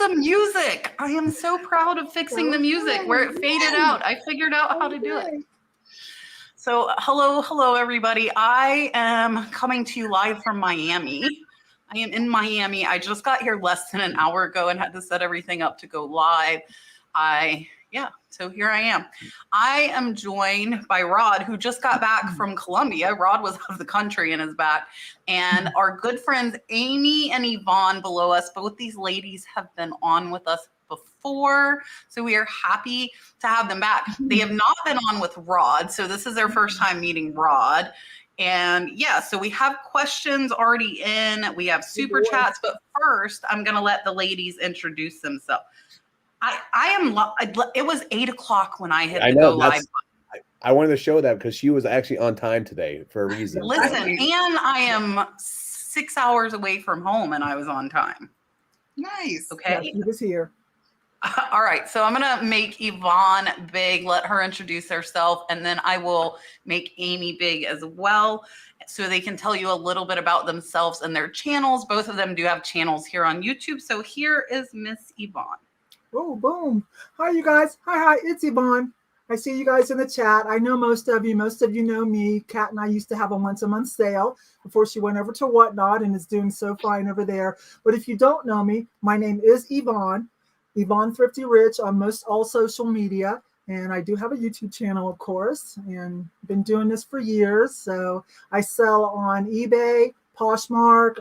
the music. I am so proud of fixing the music where it faded out. I figured out how to do it. So hello, everybody. I am coming to you live from Miami. I am in Miami. I just got here less than an hour ago and had to set everything up to go live. So here I am. I am joined by Rod, who just got back from Colombia. Rod was out of the country and is back. And our good friends, Amy and Yvonne below us. Both these ladies have been on with us before. So we are happy to have them back. They have not been on with Rod. So this is their first time meeting Rod. And yeah, so we have questions already in. We have super chats. But first, I'm going to let the ladies introduce themselves. It was 8 o'clock when I hit the go live button. I wanted to show that because she was actually on time today for a reason. Listen, and I am 6 hours away from home and I was on time. Nice. Okay. Yeah, he was here. All right. So I'm going to make Yvonne big, let her introduce herself, and then I will make Amy big as well so they can tell you a little bit about themselves and their channels. Both of them do have channels here on YouTube. So here is Miss Yvonne. Oh, boom. Hi, you guys. Hi. It's Yvonne. I see you guys in the chat. I know most of you know me. Kat and I used to have a once-a-month sale before she went over to Whatnot and is doing so fine over there. But if you don't know me, my name is Yvonne Thrifty Rich on most all social media. And I do have a YouTube channel, of course, and been doing this for years. So I sell on eBay, Poshmark,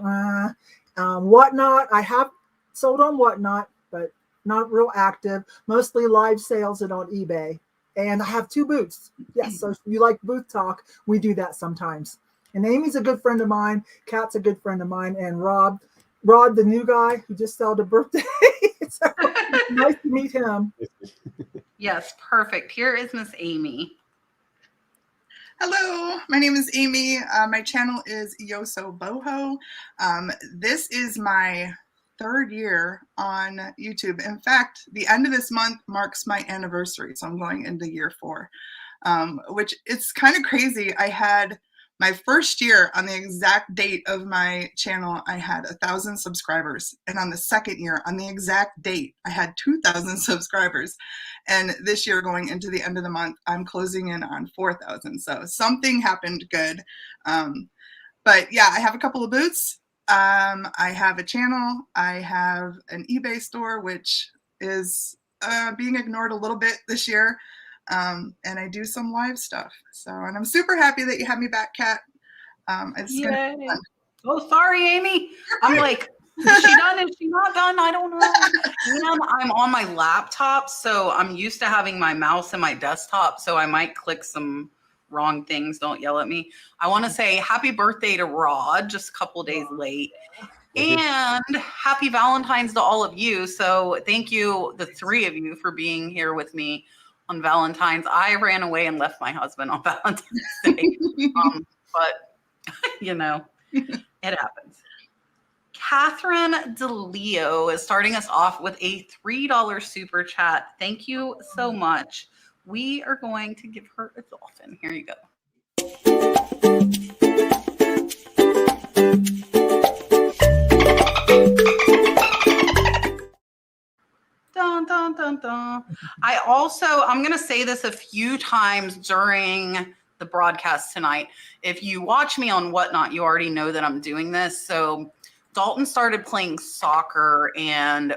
Whatnot. I have sold on Whatnot, but not real active, mostly live sales and on eBay. And I have 2 booths. Yes, so if you like booth talk, we do that sometimes. And Amy's a good friend of mine. Kat's a good friend of mine. And Rod, the new guy who just celebrated a birthday. So nice to meet him. Yes, perfect. Here is Miss Amy. Hello, my name is Amy. My channel is Yosoboho. This is my 3rd year on YouTube. In fact, the end of this month marks my anniversary, so I'm going into year 4, which it's kind of crazy. I had my first year on the exact date of my channel, I had 1,000 subscribers, and on the 2nd year, on the exact date, I had 2,000 subscribers. And this year, going into the end of the month, I'm closing in on 4,000. So something happened good. But yeah, I have a couple of booths. I have a channel. I have an eBay store, which is being ignored a little bit this year. And I do some live stuff. And I'm super happy that you had me back, Kat. It's gonna be fun. Oh, sorry, Amy. I'm like, is she done? Is she not done? I don't know. And I'm on my laptop, so I'm used to having my mouse and my desktop, so I might click some wrong things. Don't yell at me. I want to say happy birthday to Rod, just a couple days late. And happy Valentine's to all of you. So thank you, the 3 of you, for being here with me on Valentine's. I ran away and left my husband on Valentine's Day. But, it happens. Catherine DeLeo is starting us off with a $3 super chat. Thank you so much. We are going to give her a dolphin. Here you go. Dun, dun, dun, dun. I'm going to say this a few times during the broadcast tonight. If you watch me on Whatnot, you already know that I'm doing this. So Dalton started playing soccer and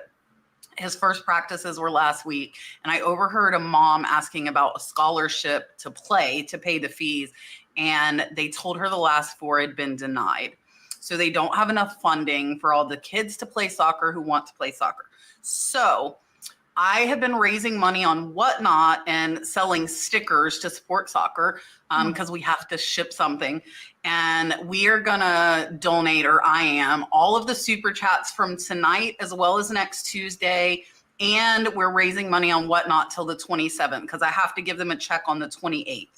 his first practices were last week. And I overheard a mom asking about a scholarship to pay the fees. And they told her the last 4 had been denied. So they don't have enough funding for all the kids to play soccer who want to play soccer. So I have been raising money on Whatnot and selling stickers to support soccer because we have to ship something. And we are going to donate, or I am, all of the super chats from tonight as well as next Tuesday. And we're raising money on Whatnot till the 27th because I have to give them a check on the 28th.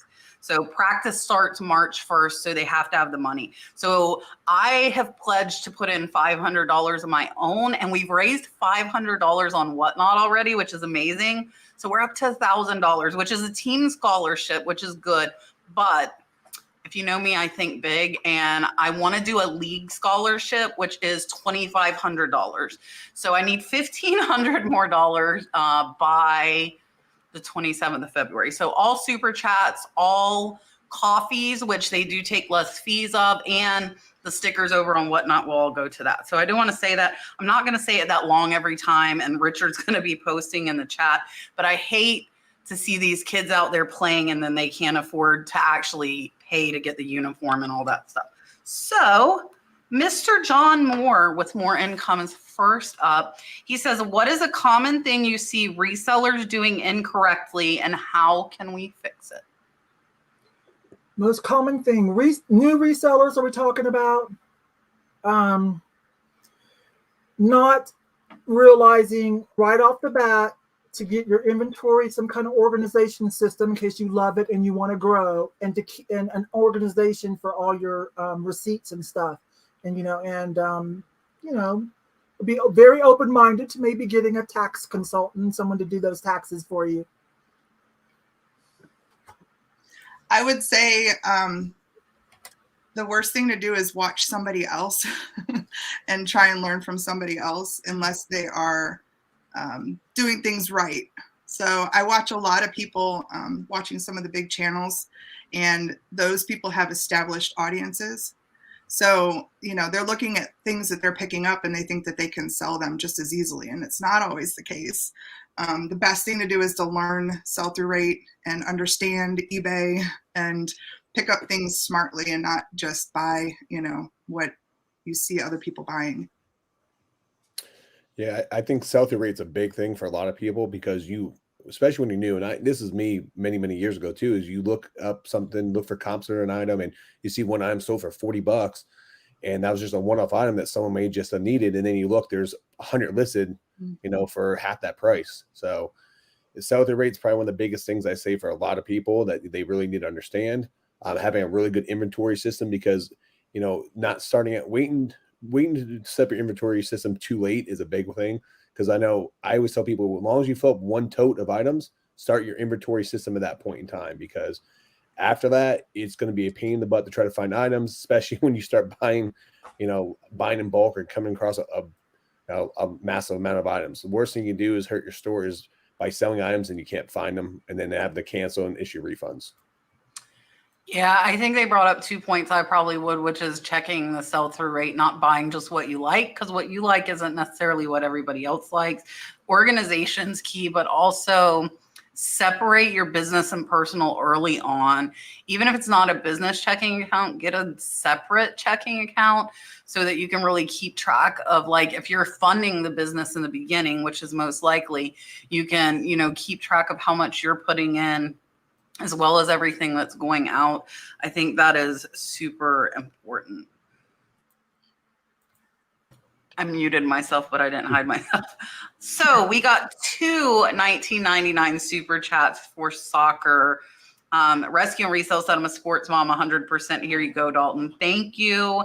So practice starts March 1st, so they have to have the money. So I have pledged to put in $500 of my own, and we've raised $500 on Whatnot already, which is amazing. So we're up to $1,000, which is a team scholarship, which is good. But If you know me, I think big, and I want to do a league scholarship, which is $2,500. So I need $1,500 more dollars by the 27th of February. So all super chats, all coffees, which they do take less fees of, and the stickers over on Whatnot will all go to that. So I do want to say that. I'm not going to say it that long every time, and Richard's going to be posting in the chat, but I hate to see these kids out there playing and then they can't afford to actually pay to get the uniform and all that stuff. So Mr. John Moore with More Income is first up. He says, what is a common thing you see resellers doing incorrectly and how can we fix it? Most common thing, new resellers are we talking about? Not realizing right off the bat to get your inventory some kind of organization system in case you love it and you want to grow, and to keep and an organization for all your receipts and stuff, and be very open-minded to maybe getting a tax consultant, someone to do those taxes for you. I would say the worst thing to do is watch somebody else and try and learn from somebody else unless they are doing things right. So I watch a lot of people watching some of the big channels, and those people have established audiences. So, they're looking at things that they're picking up and they think that they can sell them just as easily. And it's not always the case. The best thing to do is to learn sell-through rate and understand eBay and pick up things smartly and not just buy, what you see other people buying. Yeah, I think sell-through rate's a big thing for a lot of people because especially when you're new, and this is me many, many years ago too, is you look up something, look for comps on an item, and you see one item sold for $40, and that was just a one-off item that someone may just have needed, and then you look, there's 100 listed, for half that price. So the sell-through rate's probably one of the biggest things I say for a lot of people that they really need to understand. Having a really good inventory system, because not starting at waiting to set your inventory system too late is a big thing. Because I always tell people, as long as you fill up one tote of items, start your inventory system at that point in time, because after that, it's going to be a pain in the butt to try to find items, especially when you start buying in bulk or coming across a massive amount of items. The worst thing you can do is hurt your stores by selling items and you can't find them, and then they have to cancel and issue refunds. Yeah, I think they brought up 2 points I probably would, which is checking the sell-through rate, not buying just what you like, because what you like isn't necessarily what everybody else likes. Organization's key, but also separate your business and personal early on. Even if it's not a business checking account, get a separate checking account so that you can really keep track of, like, if you're funding the business in the beginning, which is most likely, you can, keep track of how much you're putting in, as well as everything that's going out. I think that is super important. I muted myself, but I didn't hide myself. So we got 2 $19.99 super chats for soccer. Rescue and Resell said, I'm a sports mom, 100%. Here you go, Dalton. Thank you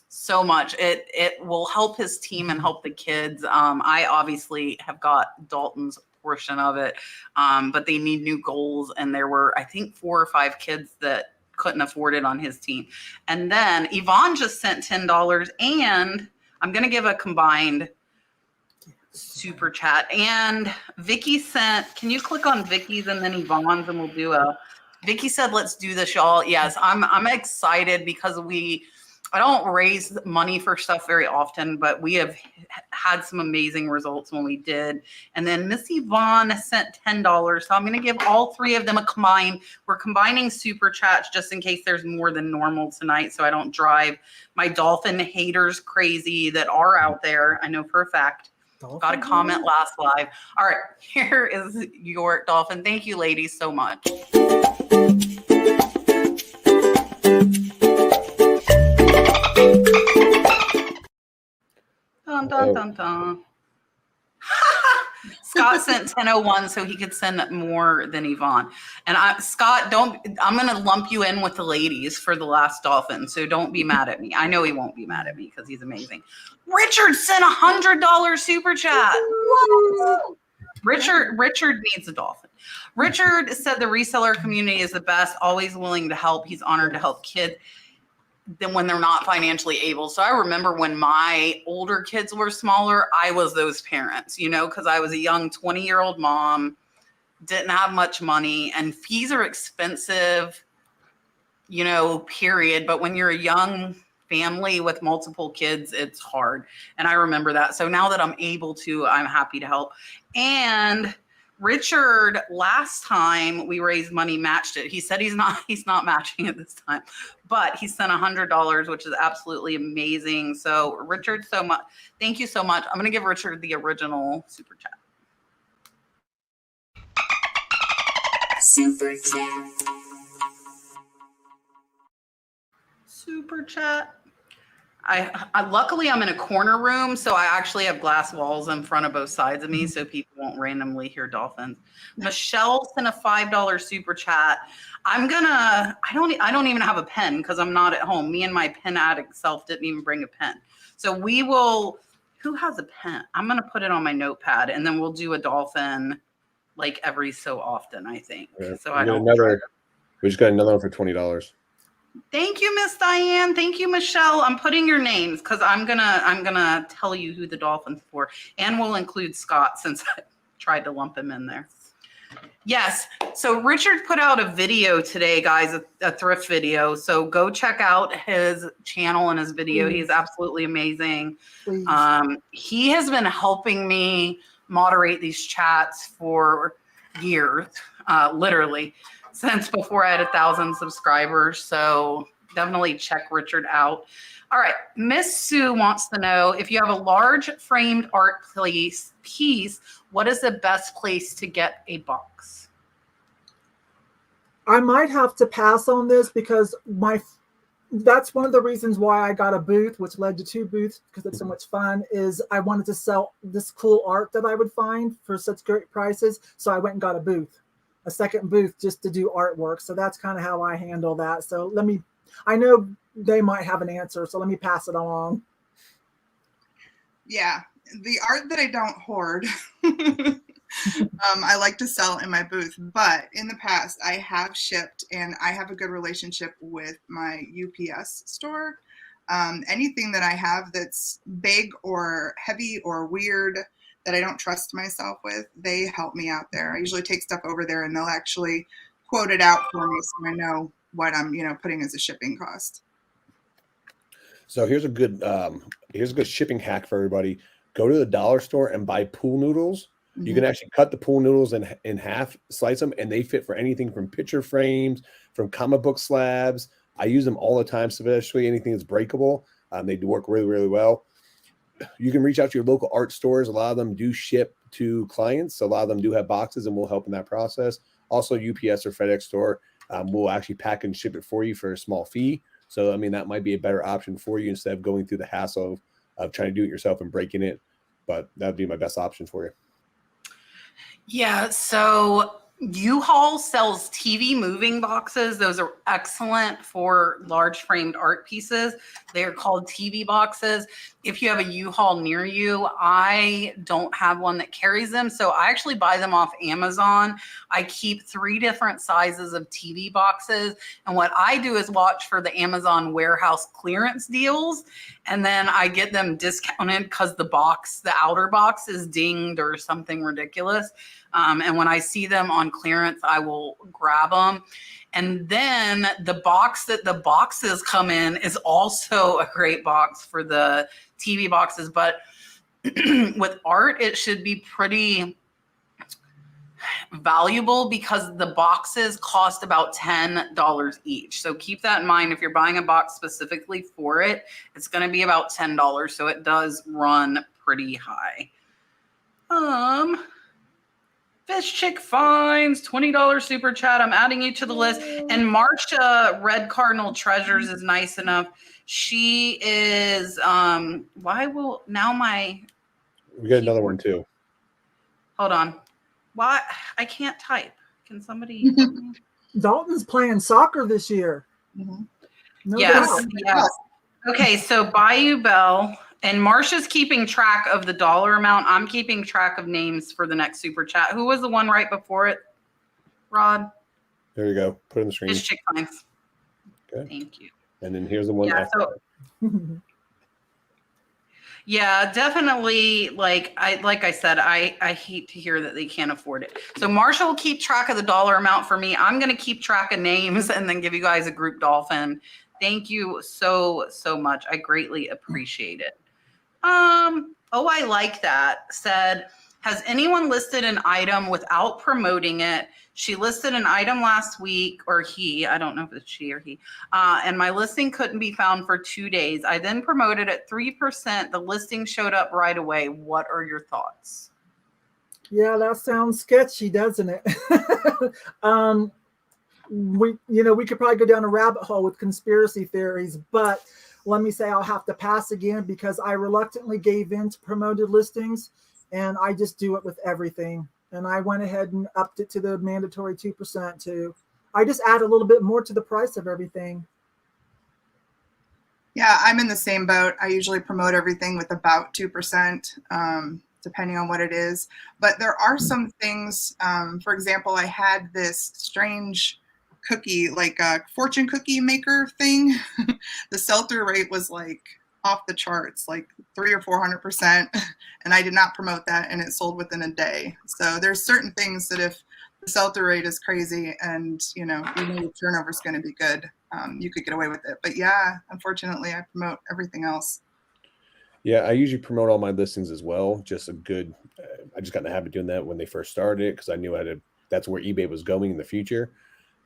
so much. It will help his team and help the kids. I obviously have got Dalton's portion of it, but they need new goals, and there were, I think, 4 or 5 kids that couldn't afford it on his team. And then Yvon just sent $10, and I'm going to give a combined super chat. And Vicky sent, can you click on Vicky's and then Yvonne's, and we'll do Vicky said, let's do this, y'all. Yes, I'm excited because I don't raise money for stuff very often, but we have had some amazing results when we did. And then Miss Yvonne sent $10. So I'm going to give all 3 of them a combine. We're combining super chats just in case there's more than normal tonight, so I don't drive my dolphin haters crazy that are out there. I know for a fact. Got a comment last live. All right, here is your dolphin. Thank you, ladies, so much. Dun, dun, dun, dun. Scott sent 1001 so he could send more than Yvonne. And Scott, I'm going to lump you in with the ladies for the last dolphin, so don't be mad at me. I know he won't be mad at me because he's amazing. Richard sent $100 super chat. Whoa. Richard needs a dolphin. Richard said the reseller community is the best, always willing to help. He's honored to help kids then when they're not financially able. So I remember when my older kids were smaller, I was those parents, you know, because I was a young 20-year-old mom, didn't have much money, and fees are expensive, you know, period. But when you're a young family with multiple kids, it's hard. And I remember that. So now that I'm able to, I'm happy to help. And Richard, last time we raised money, matched it. He said he's not matching it this time, but he sent $100, which is absolutely amazing. So Richard, thank you so much. I'm going to give Richard the original super chat. Super chat. Super chat. I luckily I'm in a corner room, so I actually have glass walls in front of both sides of me, so people won't randomly hear dolphins. Michelle sent a $5 super chat. I don't even have a pen because I'm not at home. Me and my pen addict self didn't even bring a pen. So we will. Who has a pen? I'm gonna put it on my notepad, and then we'll do a dolphin like every so often. I think. Yeah. So I don't. We just got another one for $20. Thank you, Miss Diane. Thank you, Michelle. I'm putting your names because I'm gonna tell you who the dolphin's for, and we'll include Scott since I tried to lump him in there. Yes. So Richard put out a video today, guys, a thrift video. So go check out his channel and his video. He's absolutely amazing. He has been helping me moderate these chats for years, literally. Since before I had 1,000 subscribers. So definitely check Richard out. All right. Miss Sue wants to know if you have a large framed art piece, what is the best place to get a box? I might have to pass on this because that's one of the reasons why I got a booth, which led to 2 booths because it's so much fun, is I wanted to sell this cool art that I would find for such great prices. So I went and got a second booth just to do artwork. So that's kind of how I handle that. So I know they might have an answer, so let me pass it along. Yeah, the art that I don't hoard, I like to sell in my booth, but in the past I have shipped and I have a good relationship with my UPS store. Anything that I have that's big or heavy or weird that I don't trust myself with, they help me out there. I usually take stuff over there and they'll actually quote it out for me so I know what I'm, putting as a shipping cost. So here's a good shipping hack for everybody. Go to the dollar store and buy pool noodles. Mm-hmm. You can actually cut the pool noodles in half, slice them, and they fit for anything from picture frames, from comic book slabs. I use them all the time, especially anything that's breakable. They do work really, really well. You can reach out to your local art stores. A lot of them do ship to clients. So a lot of them do have boxes and will help in that process. Also, UPS or FedEx store will actually pack and ship it for you for a small fee. So, I mean, that might be a better option for you instead of going through the hassle of trying to do it yourself and breaking it. But that would be my best option for you. Yeah, so U-Haul sells TV moving boxes. Those are excellent for large framed art pieces. They're called TV boxes. If you have a U-Haul near you, I don't have one that carries them. So I actually buy them off Amazon. I keep 3 different sizes of TV boxes. And what I do is watch for the Amazon warehouse clearance deals. And then I get them discounted because the outer box is dinged or something ridiculous. And when I see them on clearance, I will grab them. And then the box that the boxes come in is also a great box for the TV boxes. But with art, it should be pretty valuable because the boxes cost about $10 each. So keep that in mind. If you're buying a box specifically for it, it's going to be about $10. So it does run pretty high. Fish Chick Finds, $20 super chat. I'm adding you to the list. And Marcia Red Cardinal Treasures is nice enough. She is, We got another one too. Hold on. Why? I can't type. Can somebody? Dalton's playing soccer this year. Mm-hmm. No Yes. doubt. Yes. Okay. So Bayou Bell And Marsha's keeping track of the dollar amount. I'm keeping track of names for the next super chat. Who was the one right before it, Rod? There you go. Put it on the screen. Just Chick Finds. Okay. Thank you. And then here's the one. Yeah, yeah, definitely. Like I said, I hate to hear that they can't afford it. So Marsha will keep track of the dollar amount for me. I'm going to keep track of names and then give you guys a group dolphin. Thank you so much. I greatly appreciate it. Oh, I like that. Said, has anyone listed an item without promoting it? She listed an item last week, or he, I don't know if it's she or he, and my listing couldn't be found for 2 days. I then promoted at 3%. The listing showed up right away. What are your thoughts? Yeah, that sounds sketchy, doesn't it? We could probably go down a rabbit hole with conspiracy theories, but let me say I'll have to pass again because I reluctantly gave in to promoted listings, and I just do it with everything. And I went ahead and upped it to the mandatory 2% too. I just add a little bit more to the price of everything. Yeah, I'm in the same boat. I usually promote everything with about 2%, depending on what it is. But there are some things, for example, I had this strange cookie, like a fortune cookie maker thing. The sell-through rate was like off the charts, like 300 or 400%. And I did not promote that, and it sold within a day. So there's certain things that if the sell-through rate is crazy and you know the turnover is going to be good, you could get away with it. But yeah, unfortunately, I promote everything else. Yeah, I usually promote all my listings as well. Just a good, I just got in the habit of doing that when they first started because I knew that's where eBay was going in the future.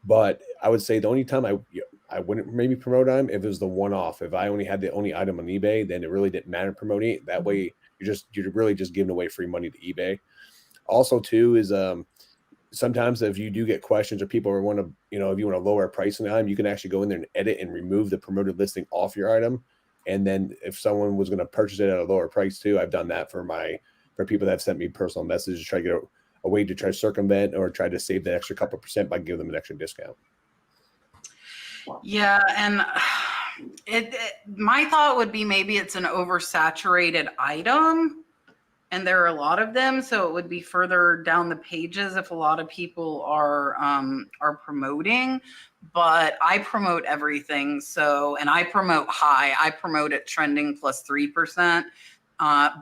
But I would say the only time I wouldn't maybe promote them if it was the one-off. If I only had the only item on eBay, then it really didn't matter promoting it. That way you're really just giving away free money to eBay. Also too is sometimes if you do get questions or people want to, if you want to lower a price on an item, you can actually go in there and edit and remove the promoted listing off your item. And then if someone was going to purchase it at a lower price too, I've done that for people that have sent me personal messages to try to get a way to try to circumvent or try to save that extra couple percent by giving them an extra discount. Yeah, and my thought would be maybe it's an oversaturated item, and there are a lot of them, so it would be further down the pages if a lot of people are promoting. But I promote everything, and I promote high. I promote it trending plus 3%.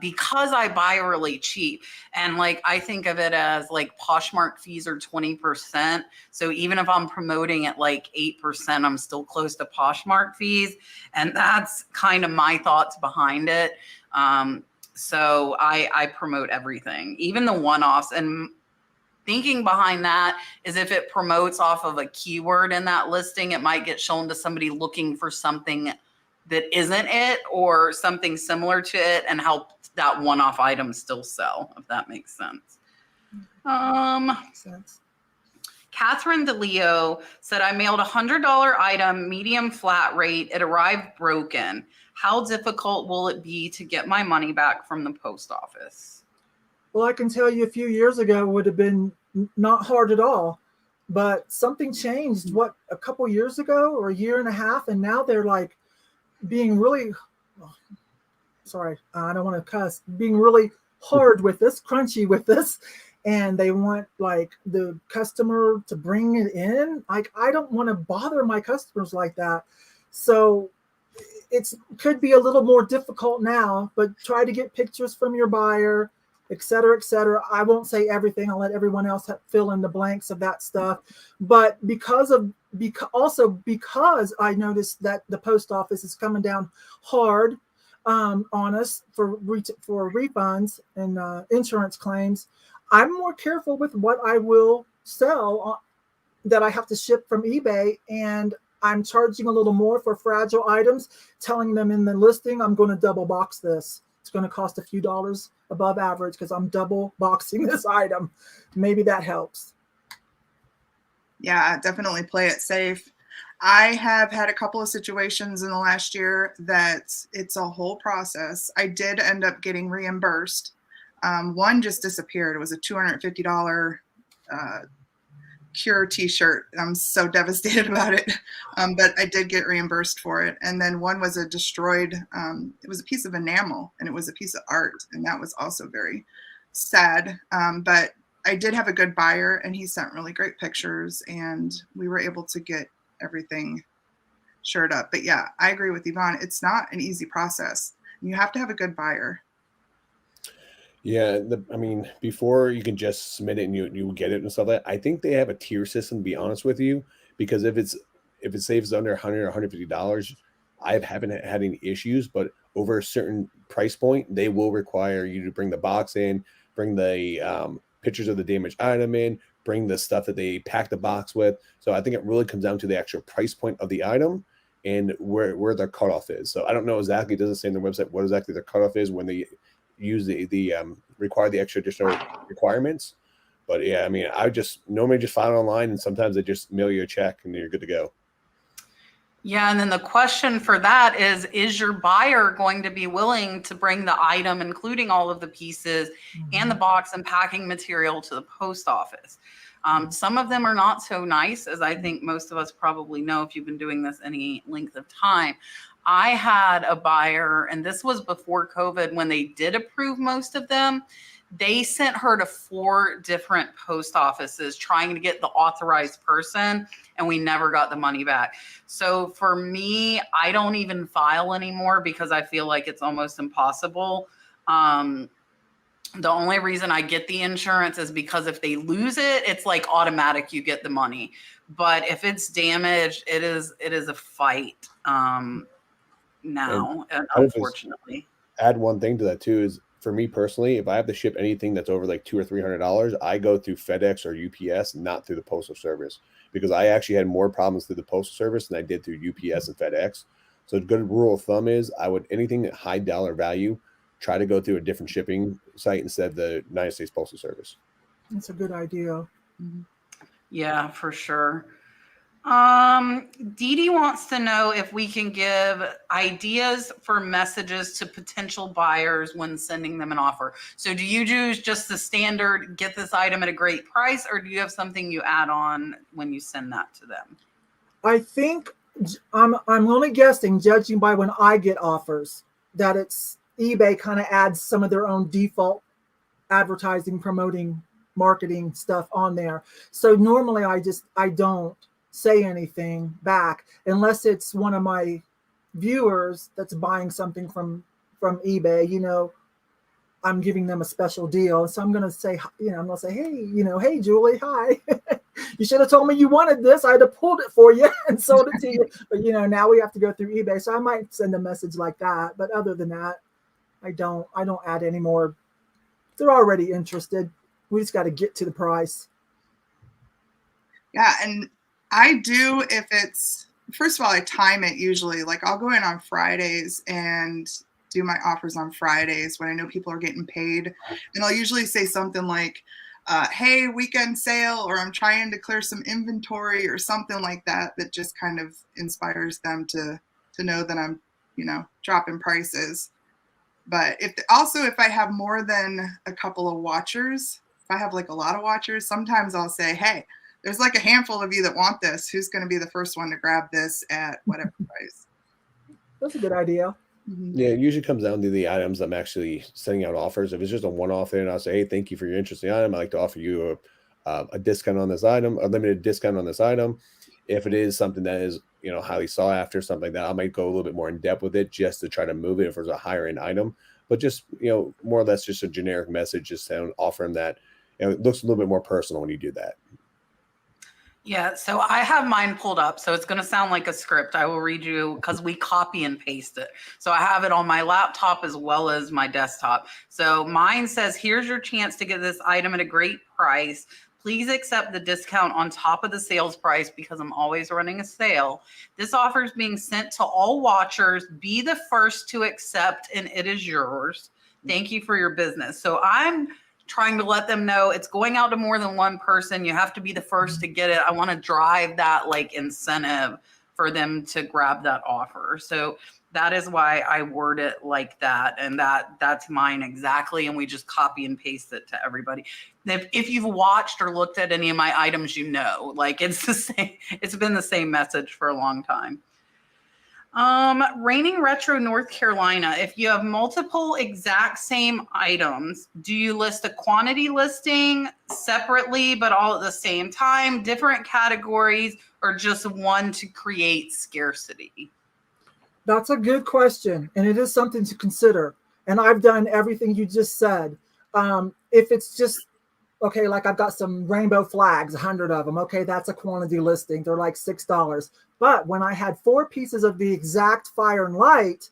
Because I buy really cheap, and like I think of it as like Poshmark fees are 20%. So even if I'm promoting at like 8%, I'm still close to Poshmark fees, and that's kind of my thoughts behind it. So I promote everything, even the one-offs. And thinking behind that is if it promotes off of a keyword in that listing, it might get shown to somebody looking for something that isn't it or something similar to it and help that one-off item still sell, if that makes sense. Makes sense. Catherine DeLeo said, I mailed a $100 item, medium flat rate. It arrived broken. How difficult will it be to get my money back from the post office? Well, I can tell you a few years ago it would have been not hard at all. But something changed, a couple years ago or a year and a half, and now they're like, being really, I don't want to cuss, being really hard with this, crunchy with this. And they want like the customer to bring it in. Like, I don't want to bother my customers like that. So could be a little more difficult now, but try to get pictures from your buyer, et cetera, et cetera. I won't say everything. I'll let everyone else fill in the blanks of that stuff. But because I noticed that the post office is coming down hard on us for refunds and insurance claims, I'm more careful with what I will sell that I have to ship from eBay, and I'm charging a little more for fragile items, telling them in the listing, I'm going to double box this. It's going to cost a few dollars above average because I'm double boxing this item. Maybe that helps. Yeah, definitely play it safe. I have had a couple of situations in the last year that it's a whole process. I did end up getting reimbursed. One just disappeared. It was a $250 Cure t-shirt. I'm so devastated about it. But I did get reimbursed for it. And then one was a destroyed, it was a piece of enamel and it was a piece of art. And that was also very sad. But I did have a good buyer and he sent really great pictures and we were able to get everything shored up. But yeah, I agree with Yvon. It's not an easy process. You have to have a good buyer. Yeah, I mean, before you can just submit it and you get it and stuff like that, I think they have a tier system, to be honest with you, because if it saves under $100 or $150, I haven't had any issues, but over a certain price point, they will require you to bring the box in, bring the pictures of the damaged item in, bring the stuff that they pack the box with. So I think it really comes down to the actual price point of the item and where their cutoff is. So I don't know exactly, it doesn't say on their website what exactly their cutoff is when they use the require the extra additional requirements. But yeah, I mean, I just normally just file it online and sometimes they just mail you a check and you're good to go. Yeah, and then the question for that is your buyer going to be willing to bring the item, including all of the pieces and the box and packing material, to the post office? Some of them are not so nice, as I think most of us probably know if you've been doing this any length of time. I had a buyer, and this was before COVID, when they did approve most of them, they sent her to 4 different post offices trying to get the authorized person, and we never got the money back. So for me, I don't even file anymore because I feel like it's almost impossible. The only reason I get the insurance is because if they lose it, it's like automatic, you get the money. But if it's damaged, it is a fight. Now, unfortunately. Add one thing to that too is, for me personally, if I have to ship anything that's over like $200 or $300, I go through FedEx or UPS, not through the Postal Service, because I actually had more problems through the Postal Service than I did through UPS and FedEx. So a good rule of thumb is I would, anything at high dollar value, try to go through a different shipping site instead of the United States Postal Service. That's a good idea. Yeah, for sure. Dee Dee wants to know if we can give ideas for messages to potential buyers when sending them an offer. So do you use just the standard, get this item at a great price, or do you have something you add on when you send that to them? I think I'm only guessing, judging by when I get offers, that it's eBay kind of adds some of their own default advertising, promoting, marketing stuff on there. So normally I don't say anything back unless it's one of my viewers that's buying something from eBay. You know, I'm giving them a special deal, so I'm gonna say, I'm gonna say, hey, hey Julie, hi. You should have told me you wanted this. I'd have pulled it for you and sold it to you. But now we have to go through eBay, so I might send a message like that. But other than that, I don't add any more. They're already interested. We just got to get to the price. Yeah, and I do, if it's, first of all, I time it usually. Like I'll go in on Fridays and do my offers on Fridays when I know people are getting paid. And I'll usually say something like, hey, weekend sale, or I'm trying to clear some inventory or something like that, that just kind of inspires them to know that I'm, dropping prices. But if I have more than a couple of watchers, if I have like a lot of watchers, sometimes I'll say, hey, there's like a handful of you that want this. Who's going to be the first one to grab this at whatever price? That's a good idea. Yeah, it usually comes down to the items I'm actually sending out offers. If it's just a one-off thing, I'll say, hey, thank you for your interest in the item. I'd like to offer you a discount on this item, a limited discount on this item. If it is something that is, highly sought after, something like that, I might go a little bit more in depth with it just to try to move it if it's a higher end item. But just, more or less just a generic message, just offer them that. It looks a little bit more personal when you do that. Yeah, so I have mine pulled up, so it's going to sound like a script. I will read you because we copy and paste it. So I have it on my laptop as well as my desktop. So mine says, here's your chance to get this item at a great price. Please accept the discount on top of the sales price because I'm always running a sale. This offer is being sent to all watchers. Be the first to accept, and it is yours. Thank you for your business. So I'm trying to let them know it's going out to more than one person. You have to be the first to get it. I want to drive that like incentive for them to grab that offer. So that is why I word it like that. And that's mine exactly. And we just copy and paste it to everybody. If you've watched or looked at any of my items, you know, like it's the same, it's been the same message for a long time. Reigning Retro, North Carolina. If you have multiple exact same items, do you list a quantity listing separately, but all at the same time, different categories, or just one to create scarcity? That's a good question, and it is something to consider. And I've done everything you just said. If it's just, okay, like I've got some rainbow flags, 100 of them. Okay, that's a quantity listing. They're like $6. But when I had 4 pieces of the exact fire and light,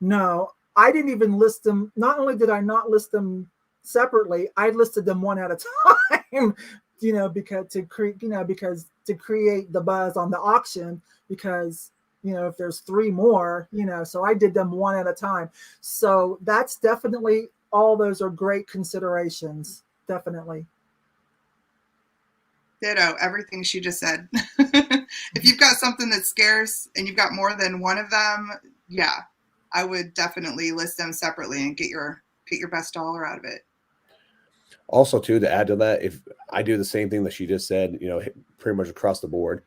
no, I didn't even list them. Not only did I not list them separately, I listed them one at a time, because to create the buzz on the auction, because if there's 3 more, so I did them one at a time. So that's definitely, all those are great considerations. Definitely. Ditto, everything she just said. If you've got something that's scarce and you've got more than one of them, yeah, I would definitely list them separately and get your best dollar out of it. Also, too, to add to that, if I do the same thing that she just said, pretty much across the board.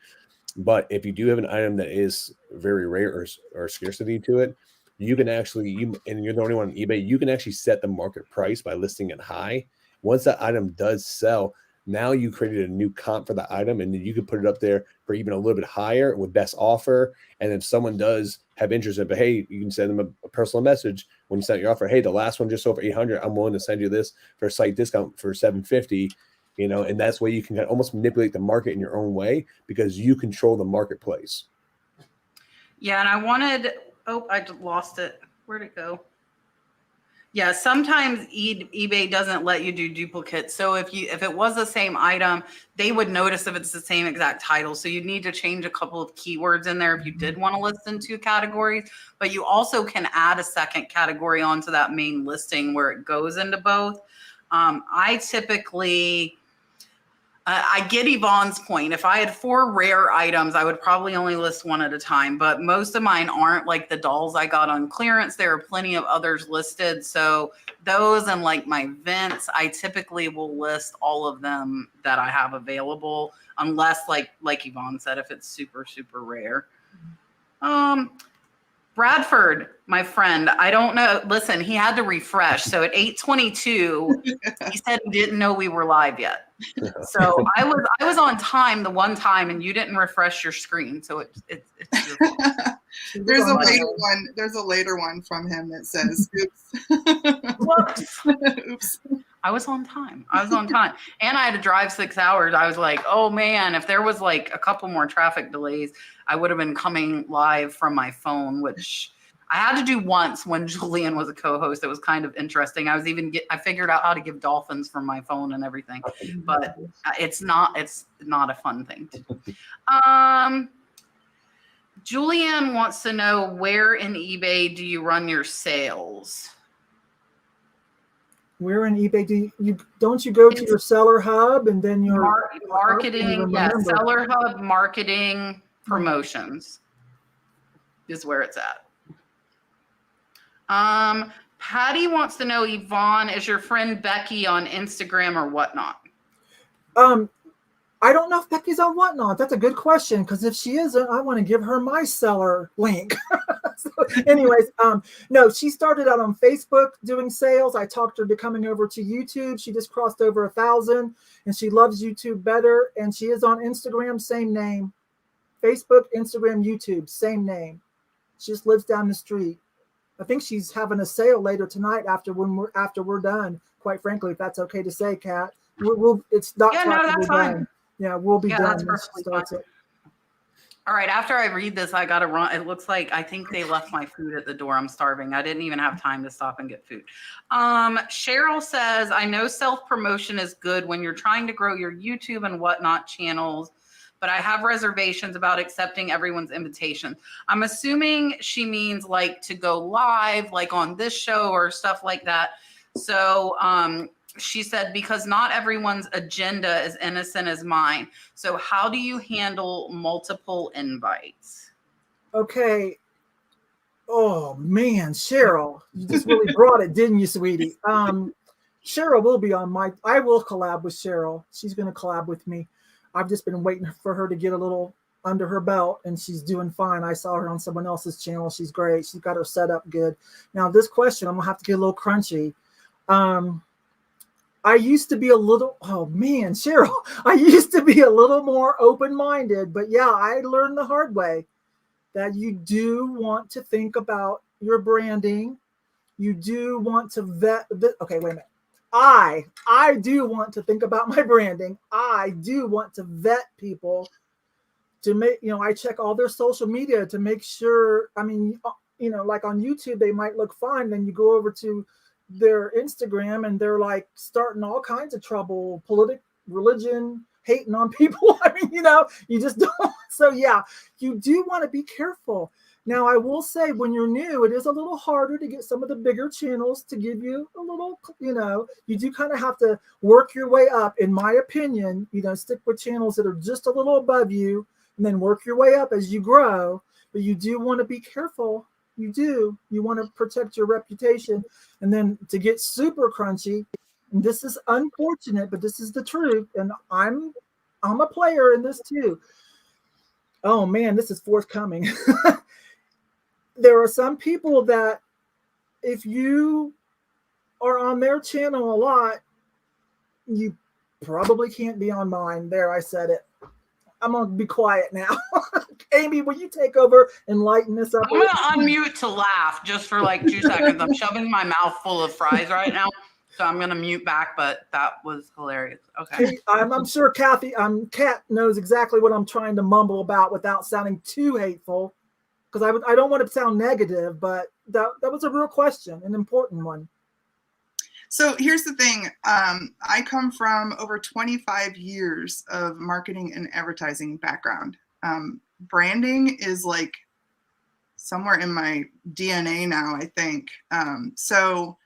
But if you do have an item that is very rare or scarcity to it, you can actually, and you're the only one on eBay, you can actually set the market price by listing it high. Once that item does sell, now you created a new comp for the item, and then you can put it up there for even a little bit higher with best offer. And if someone does have interest in it, but hey, you can send them a personal message when you send your offer. Hey, the last one just sold for 800. I'm willing to send you this for a site discount for 750. And that's where you can almost manipulate the market in your own way, because you control the marketplace. Yeah, and I wanted, I lost it. Where'd it go? Yeah, sometimes eBay doesn't let you do duplicates. So if it was the same item, they would notice if it's the same exact title. So you'd need to change a couple of keywords in there if you did want to list in 2 categories. But you also can add a second category onto that main listing where it goes into both. I typically... I get Yvonne's point. If I had 4 rare items, I would probably only list one at a time, but most of mine aren't like the dolls I got on clearance. There are plenty of others listed. So those and like my vents, I typically will list all of them that I have available, unless like Yvonne said, if it's super, super rare. Bradford, my friend, I don't know. Listen, he had to refresh. So at 8:22, he said he didn't know we were live yet. So I was on time the one time, and you didn't refresh your screen. So it's your fault. There's a later one from him that says, "Oops, whoops, oops." I was on time. And I had to drive 6 hours. I was like, oh man, if there was like a couple more traffic delays, I would have been coming live from my phone, which I had to do once when Julian was a co-host. It was kind of interesting. I figured out how to give dolphins from my phone and everything, but it's not a fun thing to do. Julian wants to know, where in eBay do you run your sales? Where in eBay don't you go to your seller hub and then your marketing? Yeah, seller hub, marketing, promotions is where it's at. Patty wants to know, Yvonne, is your friend Becky on Instagram or whatnot? I don't know if Becky's on whatnot. That's a good question, because if she isn't, I want to give her my seller link. So anyways, no, she started out on Facebook doing sales. I talked her to coming over to YouTube. She just crossed over 1,000, and she loves YouTube better. And she is on Instagram, same name. Facebook, Instagram, YouTube, same name. She just lives down the street. I think she's having a sale later tonight after we're done. Quite frankly, if that's okay to say, Kat. It's not. Yeah, no, that's fine. Yeah, we'll be done. That's perfectly fine. All right, after I read this, I got to run. It looks like I think they left my food at the door. I'm starving. I didn't even have time to stop and get food. Cheryl says, I know self-promotion is good when you're trying to grow your YouTube and whatnot channels, but I have reservations about accepting everyone's invitation. I'm assuming she means like to go live, like on this show or stuff like that. So she said, because not everyone's agenda is innocent as mine. So how do you handle multiple invites? Okay. Oh man, Cheryl, you just really brought it, didn't you, sweetie? Cheryl will be on I will collab with Cheryl. She's going to collab with me. I've just been waiting for her to get a little under her belt, and she's doing fine. I saw her on someone else's channel. She's great. She's got her set up good. Now, this question, I'm going to have to get a little crunchy. I used to be a little, oh man, Cheryl, I used to be a little more open-minded, but yeah, I learned the hard way that you do want to think about your branding. You do want to vet. Okay, wait a minute. I do want to think about my branding. I do want to vet people to make, I check all their social media to make sure, like on YouTube, they might look fine. Then you go over to their Instagram and they're like starting all kinds of trouble, religion, hating on people. You just don't. So yeah, you do want to be careful. Now, I will say when you're new, it is a little harder to get some of the bigger channels to give you a little, you do kind of have to work your way up, in my opinion, stick with channels that are just a little above you and then work your way up as you grow. But you do want to be careful. You do. You want to protect your reputation. And then to get super crunchy, and this is unfortunate, but this is the truth. And I'm a player in this too. Oh man, this is forthcoming. There are some people that if you are on their channel a lot, you probably can't be on mine. There, I said it. I'm going to be quiet now. Amy, will you take over and lighten this up? I'm going to unmute to laugh just for like 2 seconds. I'm shoving my mouth full of fries right now. So I'm going to mute back, but that was hilarious. Okay. I'm sure Kat knows exactly what I'm trying to mumble about without sounding too hateful. Because I don't want to sound negative, but that was a real question, an important one. So here's the thing. I come from over 25 years of marketing and advertising background. Branding is like somewhere in my DNA now, I think. So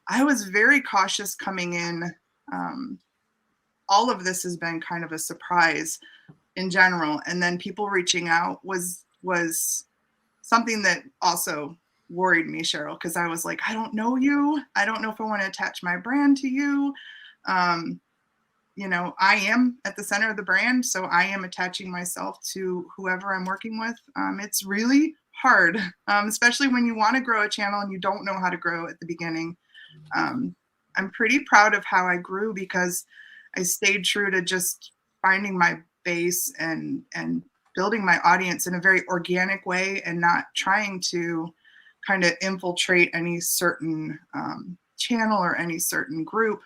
I was very cautious coming in. All of this has been kind of a surprise in general. And then people reaching out was something that also worried me, Cheryl, because I was like, I don't know you. I don't know if I want to attach my brand to you. I am at the center of the brand, so I am attaching myself to whoever I'm working with. It's really hard, especially when you want to grow a channel and you don't know how to grow at the beginning. I'm pretty proud of how I grew because I stayed true to just finding my base and building my audience in a very organic way and not trying to kind of infiltrate any certain channel or any certain group.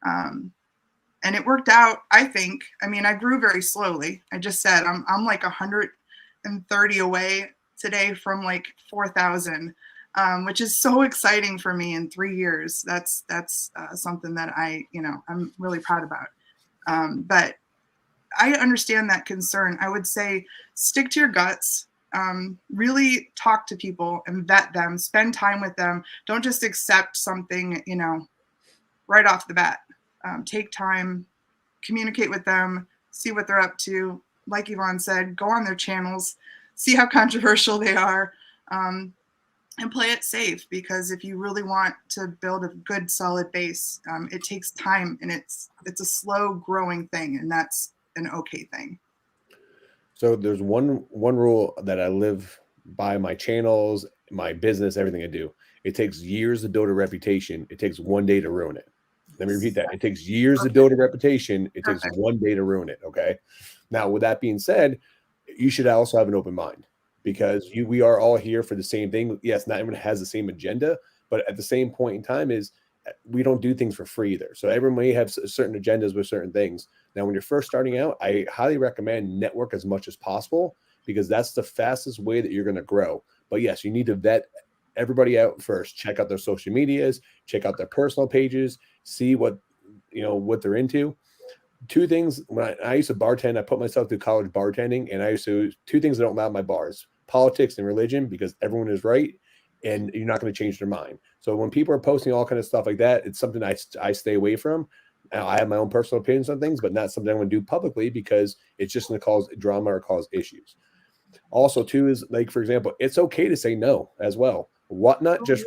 And it worked out, I think. I mean, I grew very slowly. I just said I'm like 130 away today from like 4,000, which is so exciting for me in 3 years. That's something that I'm really proud about. But I understand that concern. I would say stick to your guts, really talk to people and vet them, spend time with them. Don't just accept something, right off the bat. Take time, communicate with them, see what they're up to. Like Yvon said, go on their channels, see how controversial they are, and play it safe, because if you really want to build a good, solid base, it takes time, and it's a slow growing thing, and that's an okay thing. So there's one rule that I live by, my channels, my business, everything I do. It takes years to build a reputation. It takes 1 day to ruin it. Let me repeat that. It takes years to build a reputation. It takes 1 day to ruin it. Okay. Now, with that being said, you should also have an open mind, because we are all here for the same thing. Yes, not everyone has the same agenda, but at the same point in time we don't do things for free either. So everyone may have certain agendas with certain things. Now, when you're first starting out, I highly recommend network as much as possible, because that's the fastest way that you're going to grow. But yes, you need to vet everybody out first. Check out their social medias, check out their personal pages, see what they're into. Two things. When I used to bartend, I put myself through college bartending, and I used to two things that don't allow my bars: politics and religion, because everyone is right, and you're not going to change their mind. So when people are posting all kind of stuff like that, it's something I stay away from. Now, I have my own personal opinions on things, but not something I want to do publicly because it's just going to cause drama or cause issues. Also, too, is like, for example, it's okay to say no as well. Whatnot just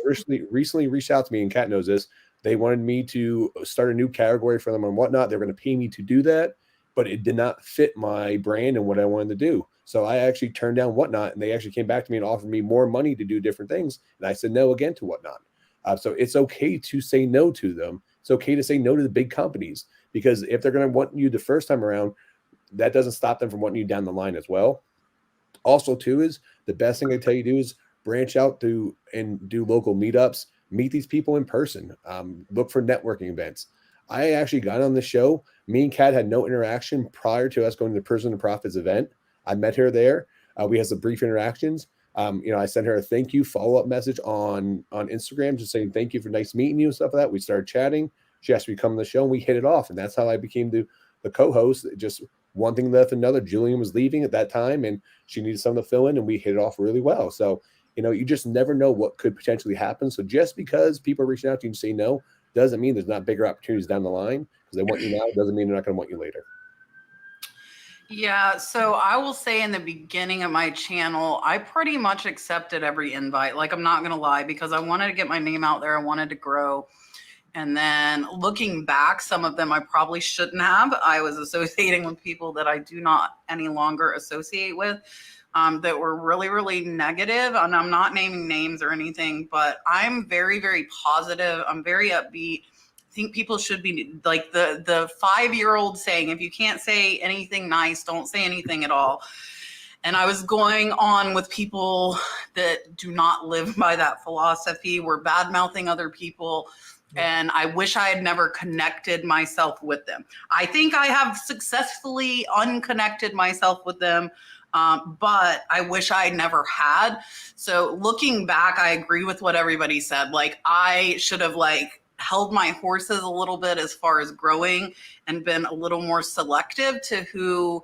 recently reached out to me, and Kat knows this. They wanted me to start a new category for them on Whatnot. They're going to pay me to do that, but it did not fit my brand and what I wanted to do. So I actually turned down Whatnot, and they actually came back to me and offered me more money to do different things. And I said no again to Whatnot. So it's okay to say no to them. It's okay to say no to the big companies, because if they're going to want you the first time around, that doesn't stop them from wanting you down the line as well. Also, too, is the best thing I tell you to do is branch out to and do local meetups, meet these people in person, look for networking events. I actually got on the show. Me and Kat had no interaction prior to us going to the Prison and Profits event. I met her there. We had some brief interactions. I sent her a thank you follow-up message on Instagram, just saying thank you for nice meeting you and stuff like that. We started chatting. She asked me to come on the show, and we hit it off. And that's how I became the co-host. Just one thing left another. Julian was leaving at that time, and she needed someone to fill in, and we hit it off really well. So, you just never know what could potentially happen. So just because people are reaching out to you and say no doesn't mean there's not bigger opportunities down the line, because they want you now. It doesn't mean they're not going to want you later. Yeah, so I will say in the beginning of my channel, I pretty much accepted every invite. Like, I'm not going to lie, because I wanted to get my name out there. I wanted to grow. And then looking back, some of them I probably shouldn't have. I was associating with people that I do not any longer associate with, that were really, really negative. And I'm not naming names or anything, but I'm very, very positive. I'm very upbeat. I think people should be like the 5-year-old saying, if you can't say anything nice, don't say anything at all. And I was going on with people that do not live by that philosophy. We're bad-mouthing other people. And I wish I had never connected myself with them. I think I have successfully unconnected myself with them, but I wish I never had. So looking back, I agree with what everybody said. Like, I should have held my horses a little bit as far as growing and been a little more selective to who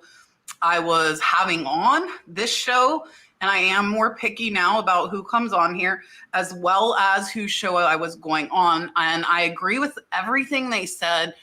I was having on this show. And I am more picky now about who comes on here, as well as whose show I was going on. And I agree with everything they said.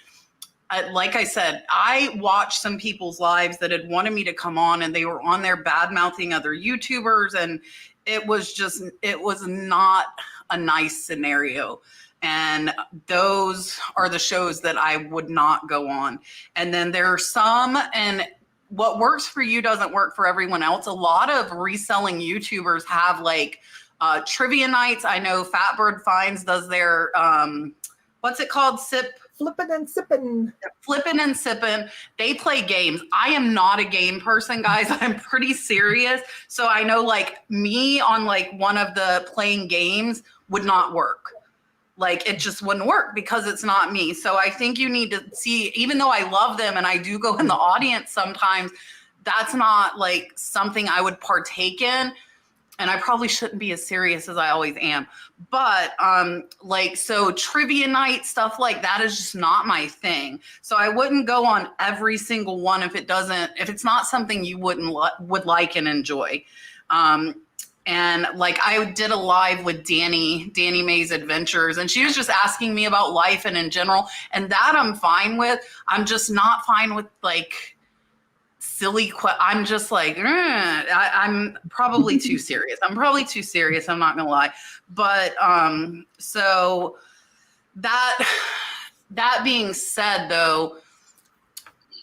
Like I said, I watched some people's lives that had wanted me to come on, and they were on there bad-mouthing other YouTubers. And it was not a nice scenario. And those are the shows that I would not go on. And then there are some, and what works for you doesn't work for everyone else. A lot of reselling YouTubers have trivia nights. I know Fatbird Finds does their, what's it called? Flippin' and sippin'. Flippin' and sippin'. They play games. I am not a game person, guys. I'm pretty serious. So I know me on one of the playing games would not work. It just wouldn't work because it's not me. So I think you need to see, even though I love them and I do go in the audience sometimes, that's not something I would partake in. And I probably shouldn't be as serious as I always am. But so trivia night, stuff like that is just not my thing. So I wouldn't go on every single one if it's not something you would like and enjoy. And I did a live with Danny Mae's Adventures, and she was just asking me about life and in general. And that I'm fine with. I'm just not fine with silly I'm just I'm probably too serious. I'm not gonna lie. But so that being said, though,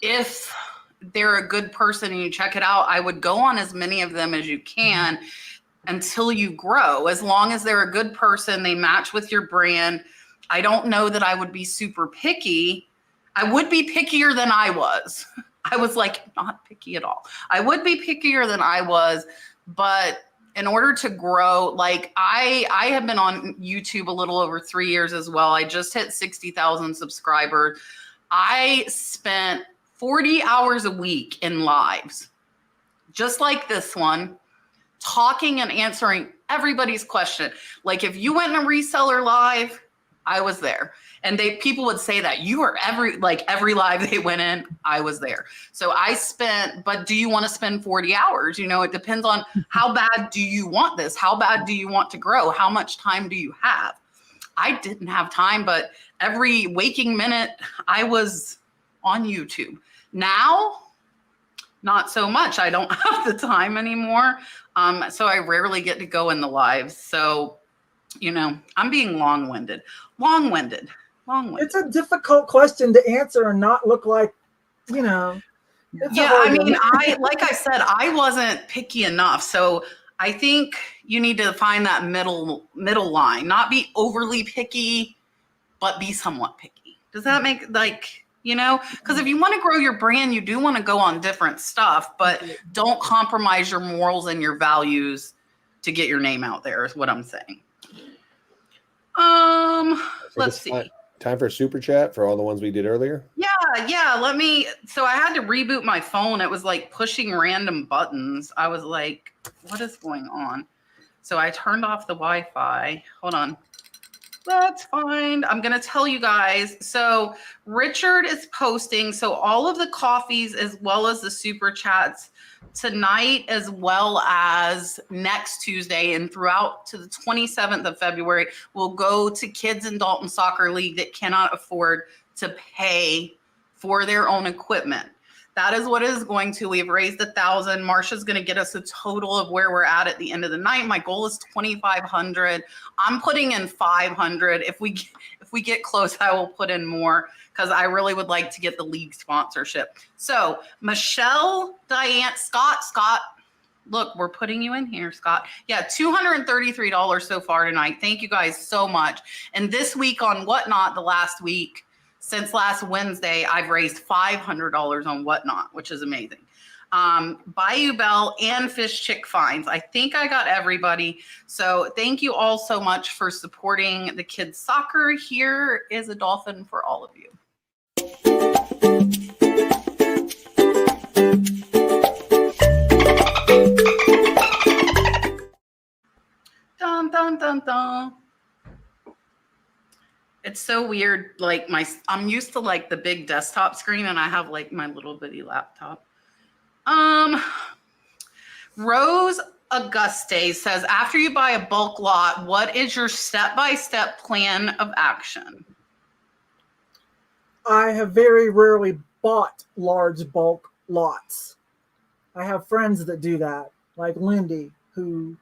if they're a good person and you check it out, I would go on as many of them as you can until you grow. As long as they're a good person, they match with your brand. I don't know that I would be super picky. I would be pickier than I was. I was not picky at all. I would be pickier than I was, but in order to grow, I have been on YouTube a little over 3 years as well. I just hit 60,000 subscribers. I spent 40 hours a week in lives, just like this one, talking and answering everybody's question. If you went in a reseller live, I was there. And people would say that you were every live they went in, I was there. So I spent, but do you want to spend 40 hours? You know, it depends on how bad do you want this? How bad do you want to grow? How much time do you have? I didn't have time, but every waking minute I was on YouTube. Now, not so much. I don't have the time anymore. So I rarely get to go in the lives. So, you know, I'm being long-winded. It's a difficult question to answer and not look like, you know. Yeah, I mean, like I said, I wasn't picky enough. So I think you need to find that middle line, not be overly picky, but be somewhat picky. Does that make you know, because if you want to grow your brand, you do want to go on different stuff, but don't compromise your morals and your values to get your name out there is what I'm saying. Let's see. Time for a super chat for all the ones we did earlier. Yeah. So I had to reboot my phone. It was like pushing random buttons. I was like, what is going on? So I turned off the Wi-Fi. Hold on. That's fine. I'm going to tell you guys. So Richard is posting. So all of the coffees as well as the super chats tonight, as well as next Tuesday and throughout to the 27th of February, will go to kids in Dalton Soccer League that cannot afford to pay for their own equipment. That is what it is going to. We've raised $1,000. Marsha's going to get us a total of where we're at the end of the night. My goal is $2,500. I'm putting in $500. If we get close, I will put in more because I really would like to get the league sponsorship. So Michelle, Diane, Scott, look, we're putting you in here, Scott. Yeah, $233 so far tonight. Thank you guys so much. And this week on Whatnot, the last week, since last Wednesday, I've raised $500 on Whatnot, which is amazing. Bayou Bell and Fish Chick Finds. I think I got everybody. So thank you all so much for supporting the kids soccer. Here is a dolphin for all of you. Dun, dun, dun, dun. It's so weird. Like I'm used to like the big desktop screen and I have like my little bitty laptop. Rose Auguste says, after you buy a bulk lot, what is your step-by-step plan of action? I have very rarely bought large bulk lots. I have friends that do that, like Lindy, who,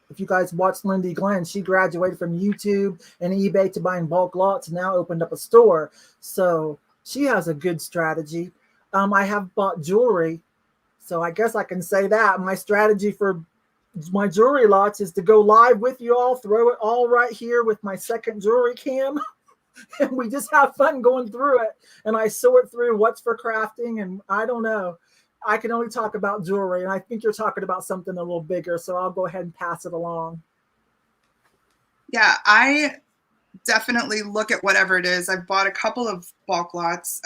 if you guys watch Lindy Glenn, she graduated from YouTube and eBay to buying bulk lots and now opened up a store. So she has a good strategy. I have bought jewelry. So I guess I can say that my strategy for my jewelry lots is to go live with you all, throw it all right here with my second jewelry cam. And we just have fun going through it. And I sort through what's for crafting. And I don't know. I can only talk about jewelry. And I think you're talking about something a little bigger. So I'll go ahead and pass it along. Yeah, I definitely look at whatever it is. I've bought a couple of bulk lots,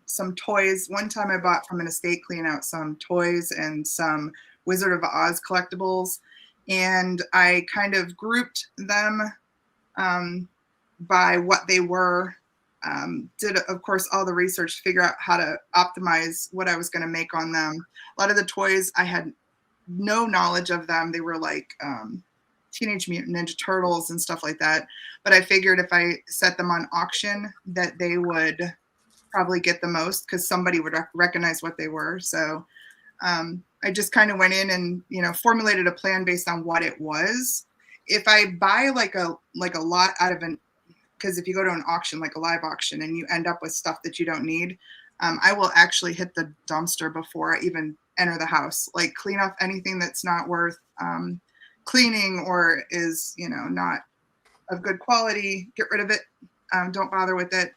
some toys. One time I bought from an estate clean out some toys and some Wizard of Oz collectibles. And I kind of grouped them by what they were. Did, of course, all the research to figure out how to optimize what I was going to make on them. A lot of the toys, I had no knowledge of them. They were like Teenage Mutant Ninja Turtles and stuff like that. But I figured if I set them on auction that they would probably get the most because somebody would recognize what they were. So I just kind of went in and, formulated a plan based on what it was. If I buy like a lot out of because if you go to an auction, like a live auction, and you end up with stuff that you don't need, I will actually hit the dumpster before I even enter the house. Like clean off anything that's not worth cleaning or is, not of good quality. Get rid of it. Don't bother with it.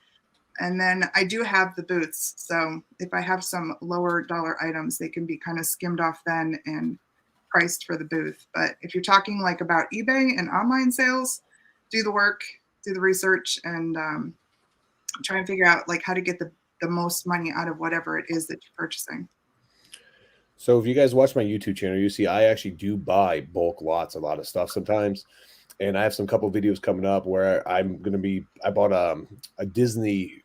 And then I do have the booths. So if I have some lower dollar items, they can be kind of skimmed off then and priced for the booth. But if you're talking like about eBay and online sales, do the work, do the research, and try and figure out like how to get the most money out of whatever it is that you're purchasing. So if you guys watch my YouTube channel, you see I actually do buy bulk lots, a lot of stuff sometimes. And I have some couple videos coming up where I bought a Disney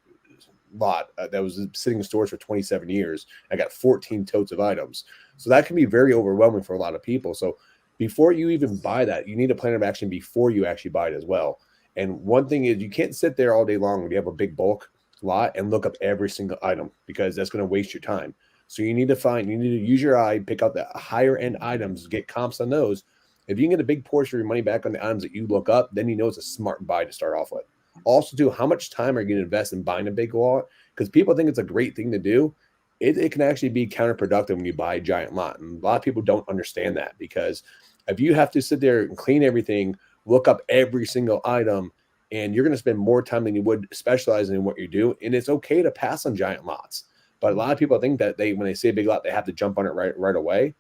lot that was sitting in stores for 27 years. I got 14 totes of items. So that can be very overwhelming for a lot of people. So before you even buy that, you need a plan of action before you actually buy it as well. And one thing is, you can't sit there all day long when you have a big bulk lot and look up every single item, because that's going to waste your time. So you need to use your eye, pick out the higher end items, get comps on those. If you can get a big portion of your money back on the items that you look up, then you know it's a smart buy to start off with. Also, too, how much time are you going to invest in buying a big lot? Because people think it's a great thing to do. It can actually be counterproductive when you buy a giant lot. And a lot of people don't understand that, because if you have to sit there and clean everything, look up every single item, and you're going to spend more time than you would specializing in what you do. And it's okay to pass on giant lots. But a lot of people think that when they say a big lot, they have to jump on it right away.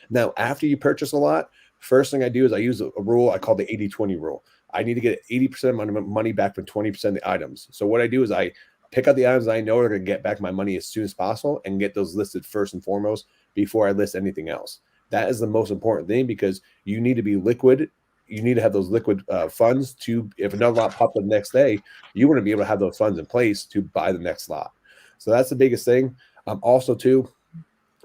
Now, after you purchase a lot, first thing I do is I use a rule I call the 80-20 rule. I need to get 80% of my money back from 20% of the items. So what I do is I pick out the items I know are going to get back my money as soon as possible and get those listed first and foremost before I list anything else. That is the most important thing, because you need to be liquid. You need to have those liquid funds to, if another lot pops up the next day, you want to be able to have those funds in place to buy the next lot. So that's the biggest thing. Also, too,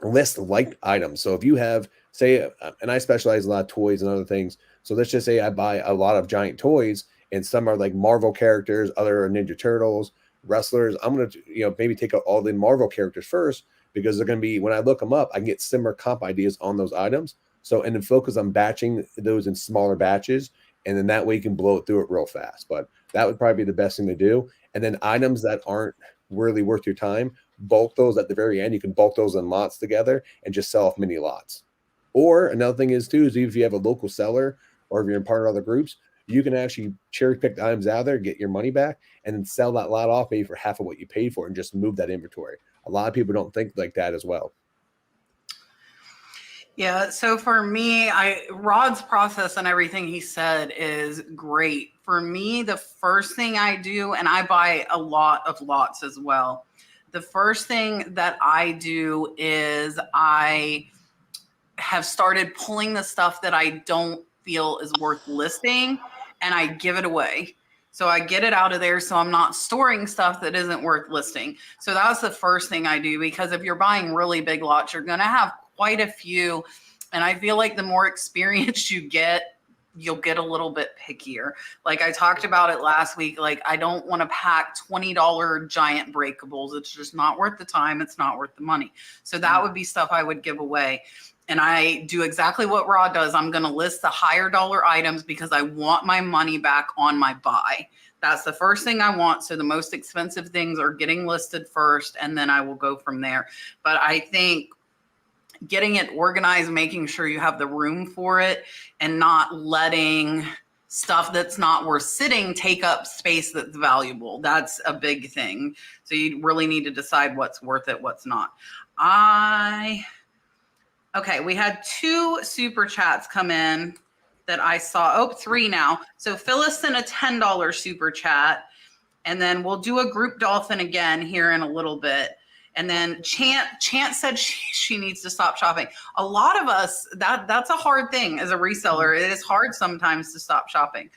list like items. So if you have, say, and I specialize in a lot of toys and other things. So let's just say I buy a lot of giant toys, and some are like Marvel characters, other are Ninja Turtles, Resellers. I'm going to, maybe take out all the Marvel characters first, because they're going to be, when I look them up, I can get similar comp ideas on those items. So, and then focus on batching those in smaller batches. And then that way you can blow it through it real fast. But that would probably be the best thing to do. And then items that aren't really worth your time, bulk those at the very end. You can bulk those in lots together and just sell off mini lots. Or another thing is, too, is if you have a local seller, or if you're in part of other groups, you can actually cherry pick the items out there, get your money back, and then sell that lot off maybe for half of what you paid for, and just move that inventory. A lot of people don't think like that as well. Yeah, so for me, Rod's process and everything he said is great. For me, the first thing I do, and I buy a lot of lots as well, the first thing that I do is I have started pulling the stuff that I don't feel is worth listing, and I give it away. So I get it out of there, so I'm not storing stuff that isn't worth listing. So that's the first thing I do, because if you're buying really big lots, you're going to have quite a few. And I feel like the more experience you get, you'll get a little bit pickier. Like I talked about it last week, like I don't want to pack $20 giant breakables. It's just not worth the time. It's not worth the money. So that would be stuff I would give away. And I do exactly what Rod does. I'm going to list the higher dollar items because I want my money back on my buy. That's the first thing I want. So the most expensive things are getting listed first, and then I will go from there. But I think getting it organized, making sure you have the room for it, and not letting stuff that's not worth sitting take up space that's valuable. That's a big thing. So you really need to decide what's worth it, what's not. Okay, we had 2 super chats come in that I saw. Oh, 3 now. So Phyllis sent a $10 super chat, and then we'll do a group dolphin again here in a little bit. And then Chant said she needs to stop shopping. A lot of us, that's a hard thing as a reseller. It is hard sometimes to stop shopping.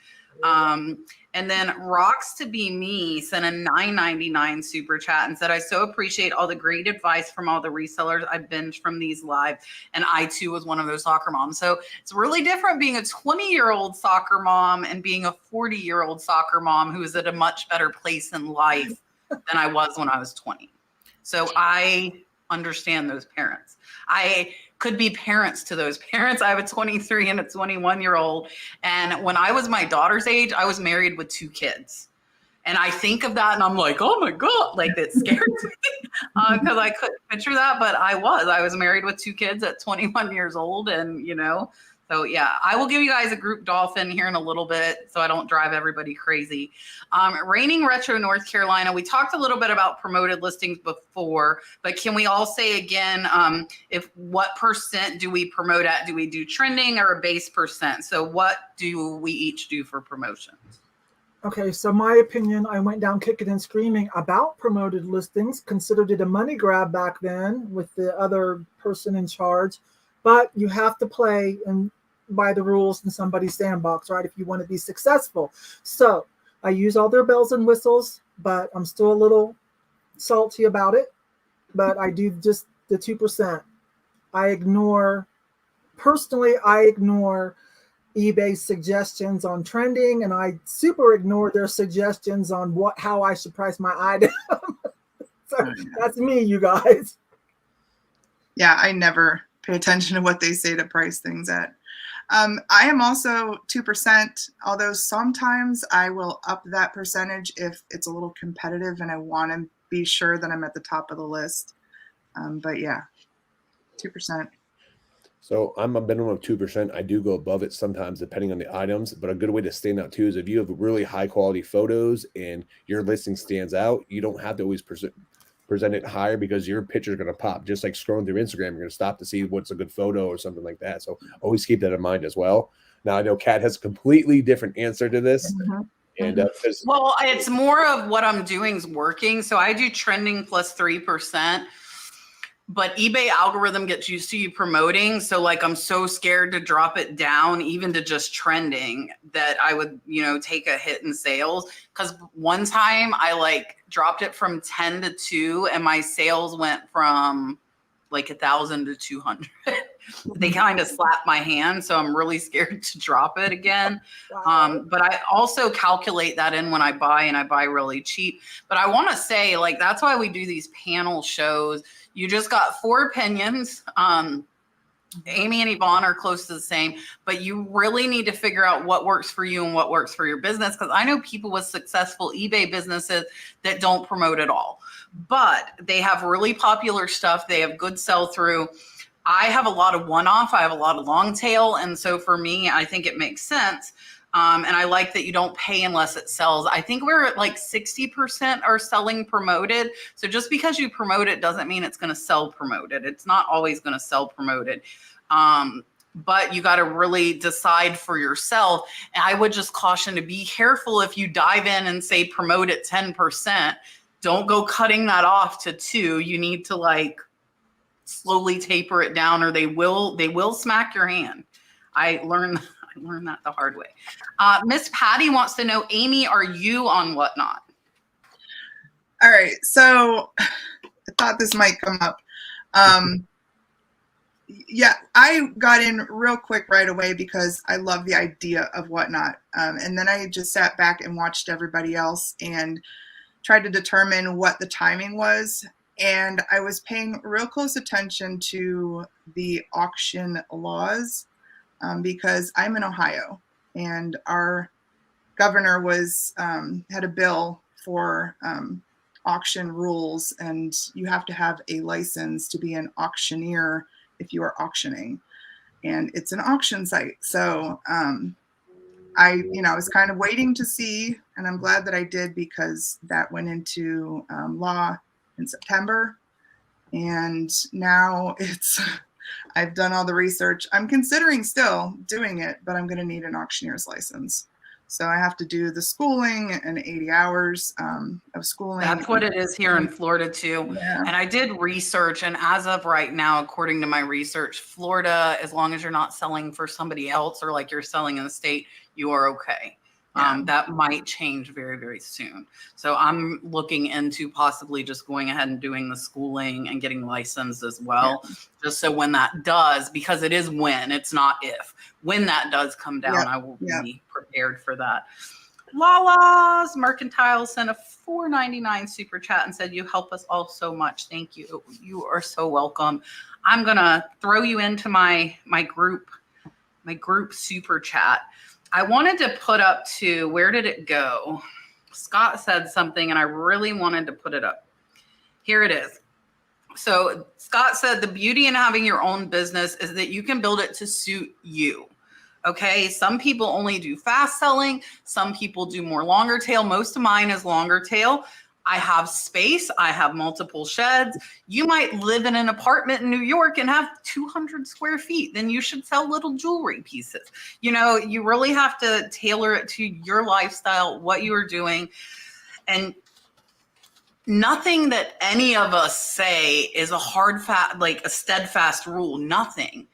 And then Rocks to Be Me sent a $9.99 super chat and said, I so appreciate all the great advice from all the resellers. I binged from these live. And I too was one of those soccer moms. So it's really different being a 20-year-old soccer mom and being a 40-year-old soccer mom who is at a much better place in life than I was when I was 20. So I understand those parents. I could be parents to those parents. I have a 23 and a 21-year-old. And when I was my daughter's age, I was married with 2 kids. And I think of that and I'm like, oh my God, like it scares me because I couldn't picture that. But I was married with 2 kids at 21 years old. And, so yeah, I will give you guys a group dolphin here in a little bit so I don't drive everybody crazy. Reigning Retro North Carolina, we talked a little bit about promoted listings before, but can we all say again, what percent do we promote at? Do we do trending or a base percent? So what do we each do for promotions? Okay, so my opinion, I went down kicking and screaming about promoted listings, considered it a money grab back then with the other person in charge. But you have to play and by the rules in somebody's sandbox, right? If you want to be successful. So I use all their bells and whistles, but I'm still a little salty about it. But I do just the 2%. I ignore eBay's suggestions on trending, and I super ignore their suggestions on how I should price my item. So that's me, you guys. Yeah, I never pay attention to what they say to price things at. I am also 2%, although sometimes I will up that percentage if it's a little competitive and I want to be sure that I'm at the top of the list. But yeah, 2%. So I'm a minimum of 2%. I do go above it sometimes depending on the items, but a good way to stand out too is if you have really high quality photos and your listing stands out, you don't have to always present it higher because your picture is going to pop. Just like scrolling through Instagram, you're going to stop to see what's a good photo or something like that. So always keep that in mind as well. Now I know Kat has a completely different answer to this. And well, it's more of what I'm doing is working. So I do trending plus 3%. But eBay algorithm gets used to you promoting. So like, I'm so scared to drop it down, even to just trending, that I would, take a hit in sales. Cause one time I like dropped it from 10 to 2 and my sales went from like 1,000 to 200. They kind of slapped my hand. So I'm really scared to drop it again. Wow. But I also calculate that in when I buy, and I buy really cheap. But I want to say, like, that's why we do these panel shows. You just got 4 opinions. Amy and Yvon are close to the same, but you really need to figure out what works for you and what works for your business. Because I know people with successful eBay businesses that don't promote at all, but they have really popular stuff. They have good sell through. I have a lot of one-off. I have a lot of long tail. And so for me, I think it makes sense. And I like that you don't pay unless it sells. I think we're at like 60% are selling promoted. So just because you promote it doesn't mean it's going to sell promoted. It's not always going to sell promoted. But you got to really decide for yourself. And I would just caution to be careful if you dive in and say promote at 10%. Don't go cutting that off to 2. You need to like slowly taper it down, or they will smack your hand. I learned that the hard way. Miss Patty wants to know, Amy, are you on Whatnot? All right. So I thought this might come up. Yeah, I got in real quick right away because I love the idea of Whatnot. And then I just sat back and watched everybody else and tried to determine what the timing was. And I was paying real close attention to the auction laws because I'm in Ohio, and our governor had a bill for auction rules, and you have to have a license to be an auctioneer if you are auctioning, and it's an auction site. So I was kind of waiting to see, and I'm glad that I did because that went into law in September, and now I've done all the research. I'm considering still doing it, but I'm going to need an auctioneer's license. So I have to do the schooling and 80 hours of schooling. That's what it is here in Florida too. Yeah. And I did research, and as of right now, according to my research, Florida, as long as you're not selling for somebody else or like you're selling in the state, you are okay. That might change very, very soon. So I'm looking into possibly just going ahead and doing the schooling and getting licensed as well. Yeah. Just so when that does, because it is when, it's not if. When that does come down, I will be prepared for that. Lala's Mercantile sent a $4.99 super chat and said, "You help us all so much. Thank you. You are so welcome." I'm going to throw you into my group super chat. I wanted to put up to, where did it go? Scott said something and I really wanted to put it up. Here it is. So Scott said the beauty in having your own business is that you can build it to suit you. Okay. Some people only do fast selling. Some people do more longer tail. Most of mine is longer tail. I have space. I have multiple sheds. You might live in an apartment in New York and have 200 square feet. Then you should sell little jewelry pieces. You really have to tailor it to your lifestyle, what you are doing. And nothing that any of us say is a hard, like a steadfast rule. Nothing.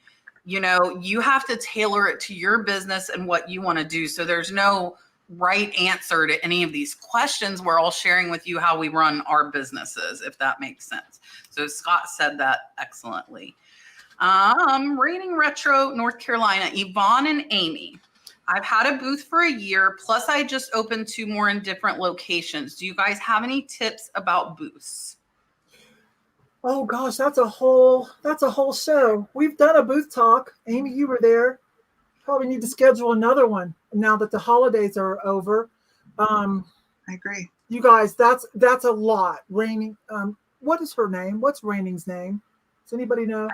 You know, you have to tailor it to your business and what you want to do. So there's no right answer to any of these questions. We're all sharing with you how we run our businesses, if that makes sense. So Scott said that excellently. Rating Retro, North Carolina, Yvonne and Amy. I've had a booth for a year, plus I just opened 2 more in different locations. Do you guys have any tips about booths? Oh gosh, that's a whole show. We've done a booth talk. Amy, you were there. Probably need to schedule another one now that the holidays are over. I agree. You guys, that's a lot. Raining, what is her name? What's Raining's name? Does anybody know?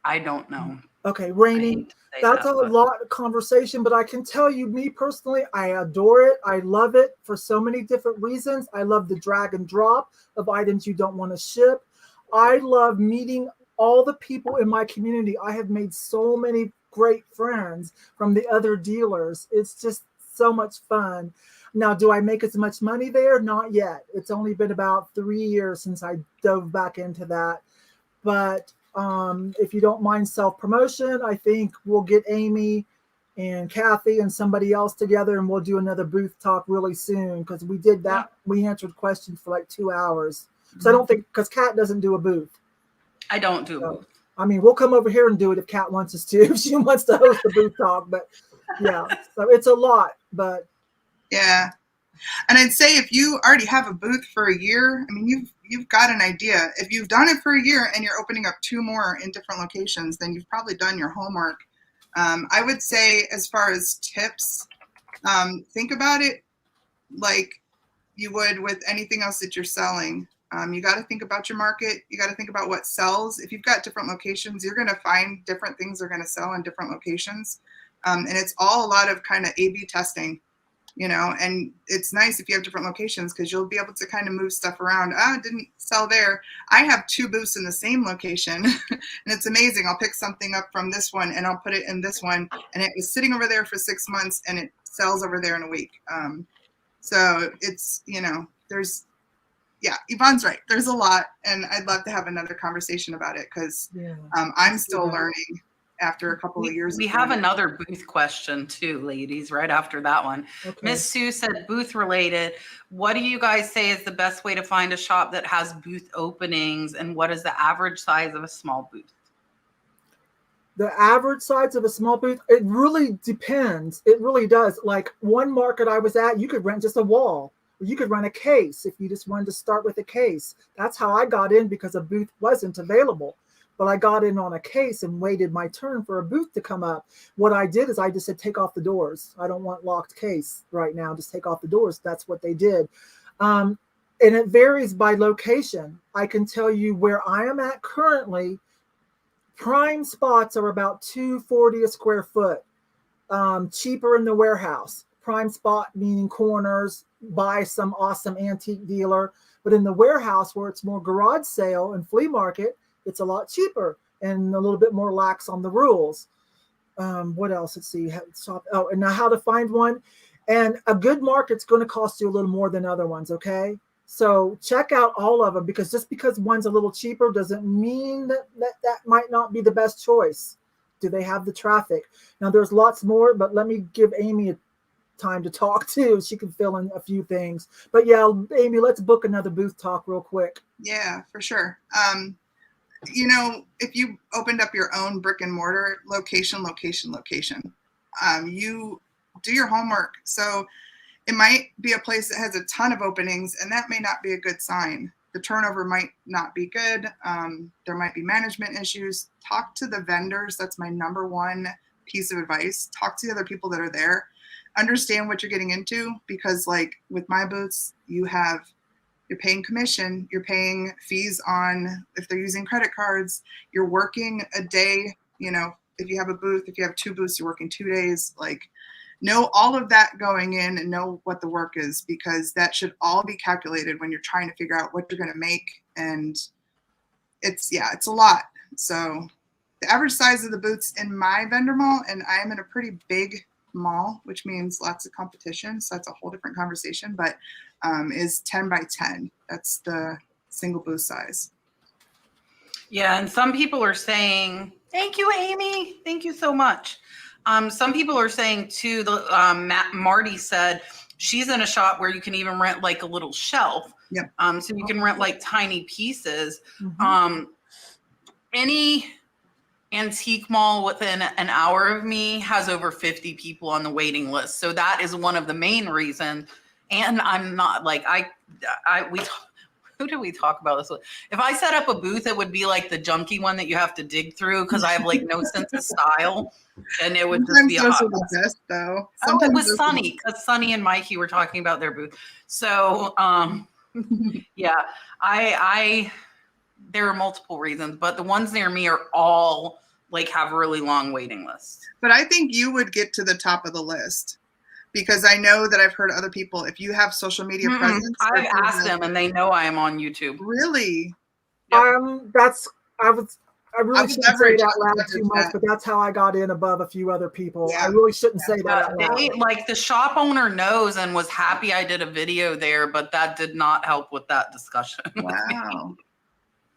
I don't know. Okay, Raining. That's a lot of conversation, but I can tell you, me personally, I adore it. I love it for so many different reasons. I love the drag and drop of items you don't want to ship. I love meeting all the people in my community. I have made so many great friends from the other dealers. It's just so much fun. Now, do I make as much money there? Not yet. It's only been about 3 years since I dove back into that. But if you don't mind self-promotion, I think we'll get Amy and Kathy and somebody else together, and we'll do another booth talk really soon, because we did that. We answered questions for like 2 hours. So I don't think, because Kat doesn't do a booth. I don't do a booth. I mean, we'll come over here and do it if Kat wants us to, if she wants to host the booth talk. But yeah, so it's a lot. But yeah, and I'd say if you already have a booth for a year, I mean, you've got an idea. If you've done it for a year and you're opening up 2 more in different locations, then you've probably done your homework. I would say, as far as tips, think about it like you would with anything else that you're selling. You got to think about your market. You got to think about what sells. If you've got different locations, you're going to find different things are going to sell in different locations. And it's all a lot of kind of A/B testing, you know, and it's nice if you have different locations, because you'll be able to kind of move stuff around. It didn't sell there. I have 2 booths in the same location and it's amazing. I'll pick something up from this one and I'll put it in this one, and it was sitting over there for 6 months and it sells over there in a week. So it's, you know, Yvonne's right. There's a lot, and I'd love to have another conversation about it, because I'm still learning after a couple of years. We have another booth question too, ladies, right after that one. okay. Miss Sue said, booth related, what do you guys say is the best way to find a shop that has booth openings, and what is the average size of a small booth? The average size of a small booth, it really depends. It really does. Like one market I was at, you could rent just a wall. You could rent a case if you just wanted to start with a case. That's how I got in, because a booth wasn't available. But I got in on a case and waited my turn for a booth to come up. What I did is I just said, take off the doors. I don't want locked case right now. Just take off the doors. That's what they did. And it varies by location. I can tell you where I am at currently, prime spots are about $240 a square foot. Cheaper in the warehouse. Prime spot meaning corners, buy some awesome antique dealer. But in the warehouse, where it's more garage sale and flea market, it's a lot cheaper and a little bit more lax on the rules. What else? Let's see. Oh, and now how to find one. And a good market's going to cost you a little more than other ones, okay? So check out all of them, because just because one's a little cheaper doesn't mean that might not be the best choice. Do they have the traffic? Now, there's lots more, but let me give Amy a time to talk too. She can fill in a few things. But yeah, Amy, let's book another booth talk real quick. Yeah, for sure. You know, if you opened up your own brick and mortar location, you do your homework. So it might be a place that has a ton of openings, and that may not be a good sign. The turnover might not be good. There might be management issues. Talk to the vendors. That's my number one piece of advice. Talk to the other people that are there. Understand what you're getting into, because like with my booths, you're paying commission, you're paying fees on if they're using credit cards, you're working a day, you know, if you have a booth, if you have 2 booths, you're working 2 days. Like, know all of that going in and know what the work is, because that should all be calculated when you're trying to figure out what you're going to make. And it's a lot. So the average size of the booths in my vendor mall, and I am in a pretty big mall, which means lots of competition, so that's a whole different conversation, but is 10 by 10. That's the single booth size. Yeah, and some people are saying Thank you, Amy. Thank you so much. Some people are saying too, Marty said she's in a shop where you can even rent like a little shelf. Yep. So you can rent like tiny pieces. Mm-hmm. Any antique mall within an hour of me has over 50 people on the waiting list. So that is one of the main reasons. And I'm not like, who did we talk about this with? If I set up a booth, it would be like the junky one that you have to dig through because I have like no sense of style. And it would just be a hot mess. Best, though. Oh, it was Sunny because Sunny and Mikey were talking about their booth. So yeah, there are multiple reasons, but the ones near me are all like have really long waiting lists. But I think you would get to the top of the list because I know that I've heard other people, if you have social media presence. I've asked them and they know I am on YouTube. Really? Yep. I really shouldn't say it out loud too much, but that's how I got in above a few other people. Yeah. I really shouldn't say that out loud. Like the shop owner knows and was happy I did a video there, but that did not help with that discussion. Wow.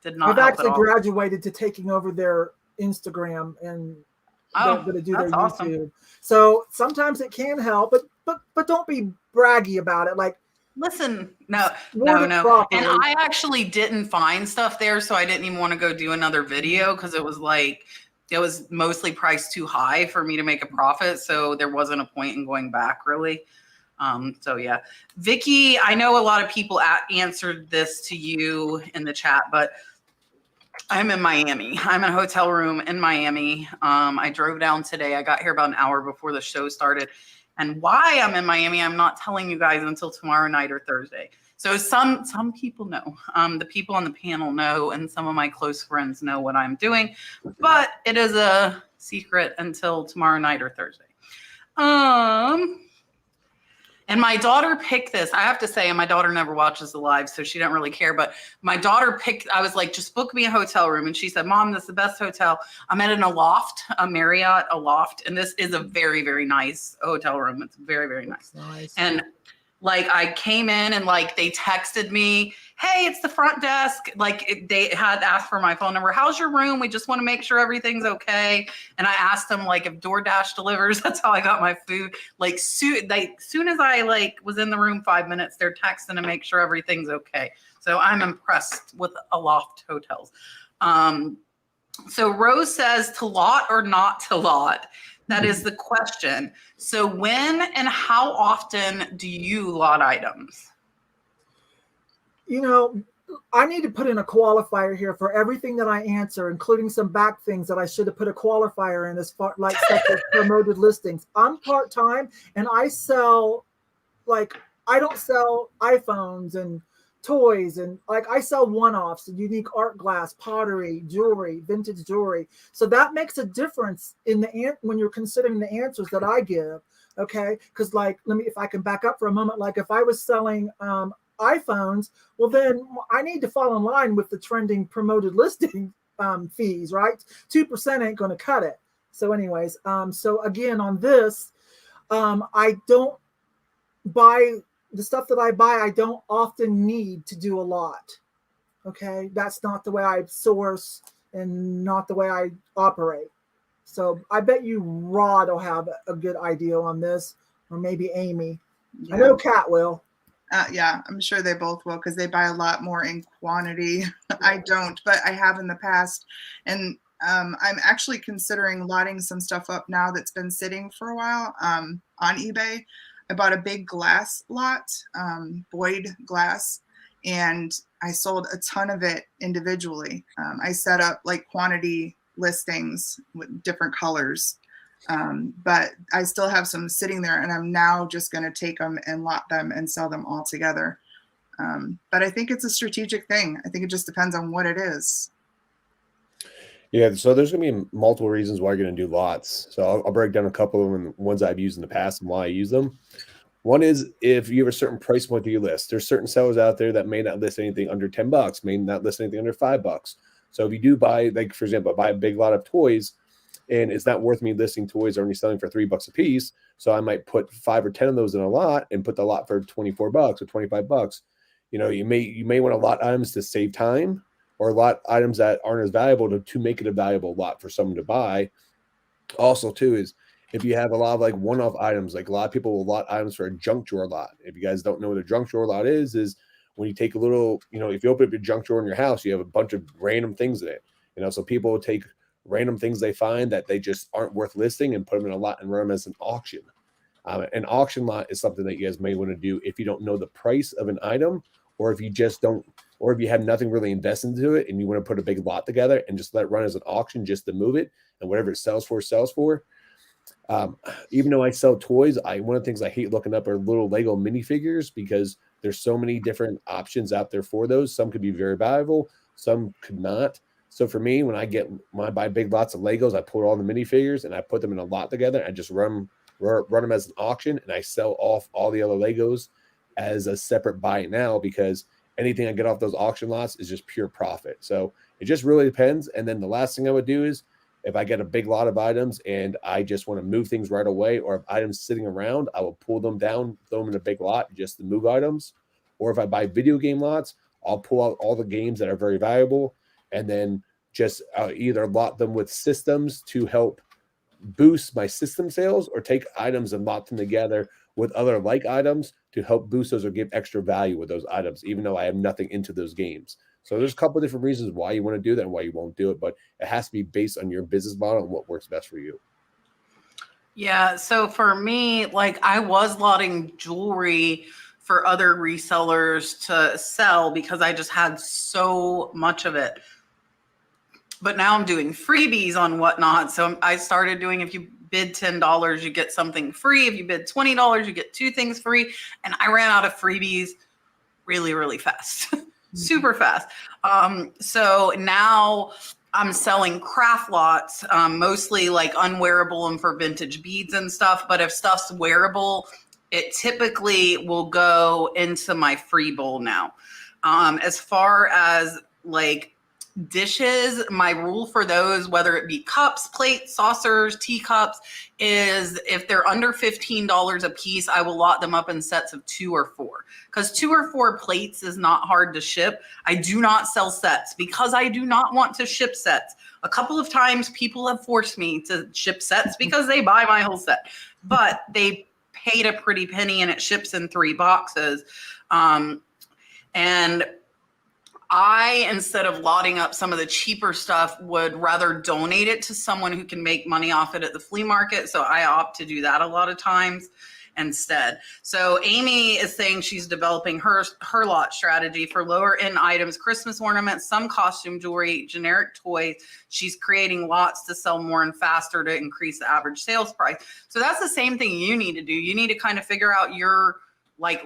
Did not I've help actually at all. graduated to taking over their Instagram and they're going to do their that's YouTube. awesome. So sometimes it can help, but don't be braggy about it. Like, listen, no. properly. And I actually didn't find stuff there, so I didn't even want to go do another video because it was mostly priced too high for me to make a profit. So there wasn't a point in going back really. So yeah, Vicky, I know a lot of people answered this to you in the chat, but I'm in Miami. I'm in a hotel room in Miami. I drove down today. I got here about an hour before the show started. And why I'm in Miami, I'm not telling you guys until tomorrow night or Thursday. So some people know. The people on the panel know, and some of my close friends know what I'm doing. But it is a secret until tomorrow night or Thursday. And my daughter picked this. I have to say, and my daughter never watches the live, so she didn't really care. But my daughter picked, I was like, just book me a hotel room. And she said, Mom, this is the best hotel. I'm at a loft, a Marriott, a loft. And this is a very, very nice hotel room. It's very, very nice. And like I came in and like they texted me, hey, it's the front desk. Like they had asked for my phone number. How's your room? We just want to make sure everything's okay. And I asked them like if DoorDash delivers. That's how I got my food. Like soon as I like was in the room 5 minutes, they're texting to make sure everything's okay. So I'm impressed with a loft hotels. So Rose says to lot or not to lot. That is the question. So when and how often do you lot items? You know, I need to put in a qualifier here for everything that I answer, including some back things that I should have put a qualifier in as far like such as promoted listings. I'm part-time and I sell I don't sell iPhones and toys and I sell one-offs, unique art glass, pottery, jewelry, vintage jewelry. So that makes a difference in when you're considering the answers that I give. Okay, because if I can back up for a moment, like if I was selling iPhones, well then I need to fall in line with the trending promoted listing fees, right? 2% ain't going to cut it. So anyways, so again on this, I don't buy the stuff that I buy. I don't often need to do a lot. Okay, that's not the way I source and not the way I operate. So I bet you Rod will have a good idea on this, or maybe Amy. Yeah. I know Kat will. Yeah, I'm sure they both will because they buy a lot more in quantity. I don't, but I have in the past. And I'm actually considering lotting some stuff up now that's been sitting for a while on eBay. I bought a big glass lot, Boyd glass, and I sold a ton of it individually. I set up like quantity listings with different colors. But I still have some sitting there and I'm now just going to take them and lot them and sell them all together. But I think it's a strategic thing. I think it just depends on what it is. Yeah. So there's going to be multiple reasons why you're going to do lots. So I'll break down a couple of them and ones I've used in the past and why I use them. One is if you have a certain price point that you list, there's certain sellers out there that may not list anything under $10, may not list anything under $5. So if you do buy, like for example, buy a big lot of toys, and it's not worth me listing toys or only selling for $3 a piece. So I might put 5 or 10 of those in a lot and put the lot for $24 or $25. You know, you may want to lot items to save time, or lot items that aren't as valuable to make it a valuable lot for someone to buy. Also, too, is if you have a lot of like one-off items, like a lot of people will lot items for a junk drawer lot. If you guys don't know what a junk drawer lot is when you take a little, if you open up your junk drawer in your house, you have a bunch of random things in it. So people will take random things they find that they just aren't worth listing and put them in a lot and run them as an auction. An auction lot is something that you guys may want to do if you don't know the price of an item, or if you just don't, or if you have nothing really invested into it and you want to put a big lot together and just let it run as an auction just to move it, and whatever it sells for, sells for. Even though I sell toys, one of the things I hate looking up are little Lego minifigures, because there's so many different options out there for those. Some could be very valuable, some could not. So for me, when I buy big lots of Legos, I pull all the minifigures and I put them in a lot together. I just run them as an auction, and I sell off all the other Legos as a separate buy now, because anything I get off those auction lots is just pure profit. So it just really depends. And then the last thing I would do is, if I get a big lot of items and I just want to move things right away, or if items sitting around, I will pull them down, throw them in a big lot just to move items. Or if I buy video game lots, I'll pull out all the games that are very valuable, and then just either lot them with systems to help boost my system sales, or take items and lot them together with other like items to help boost those or give extra value with those items, even though I have nothing into those games. So there's a couple of different reasons why you want to do that and why you won't do it, but it has to be based on your business model and what works best for you. Yeah. So for me, like, I was lotting jewelry for other resellers to sell because I just had so much of it. But now I'm doing freebies on Whatnot. So I started doing, if you bid $10, you get something free. If you bid $20, you get 2 things free. And I ran out of freebies really, really fast. Super fast. So now I'm selling craft lots, mostly like unwearable and for vintage beads and stuff. But if stuff's wearable, it typically will go into my free bowl now. As far as like dishes, my rule for those, whether it be cups, plates, saucers, teacups, is if they're under $15 a piece, I will lot them up in sets of 2 or 4, because 2 or 4 plates is not hard to ship. I do not sell sets because I do not want to ship sets. A couple of times people have forced me to ship sets because they buy my whole set, but they paid a pretty penny and it ships in 3 boxes. And I, instead of lotting up some of the cheaper stuff, would rather donate it to someone who can make money off it at the flea market. So I opt to do that a lot of times instead. So Amy is saying she's developing her lot strategy for lower end items, Christmas ornaments, some costume jewelry, generic toys. She's creating lots to sell more and faster to increase the average sales price. So that's the same thing you need to do. You need to kind of figure out your like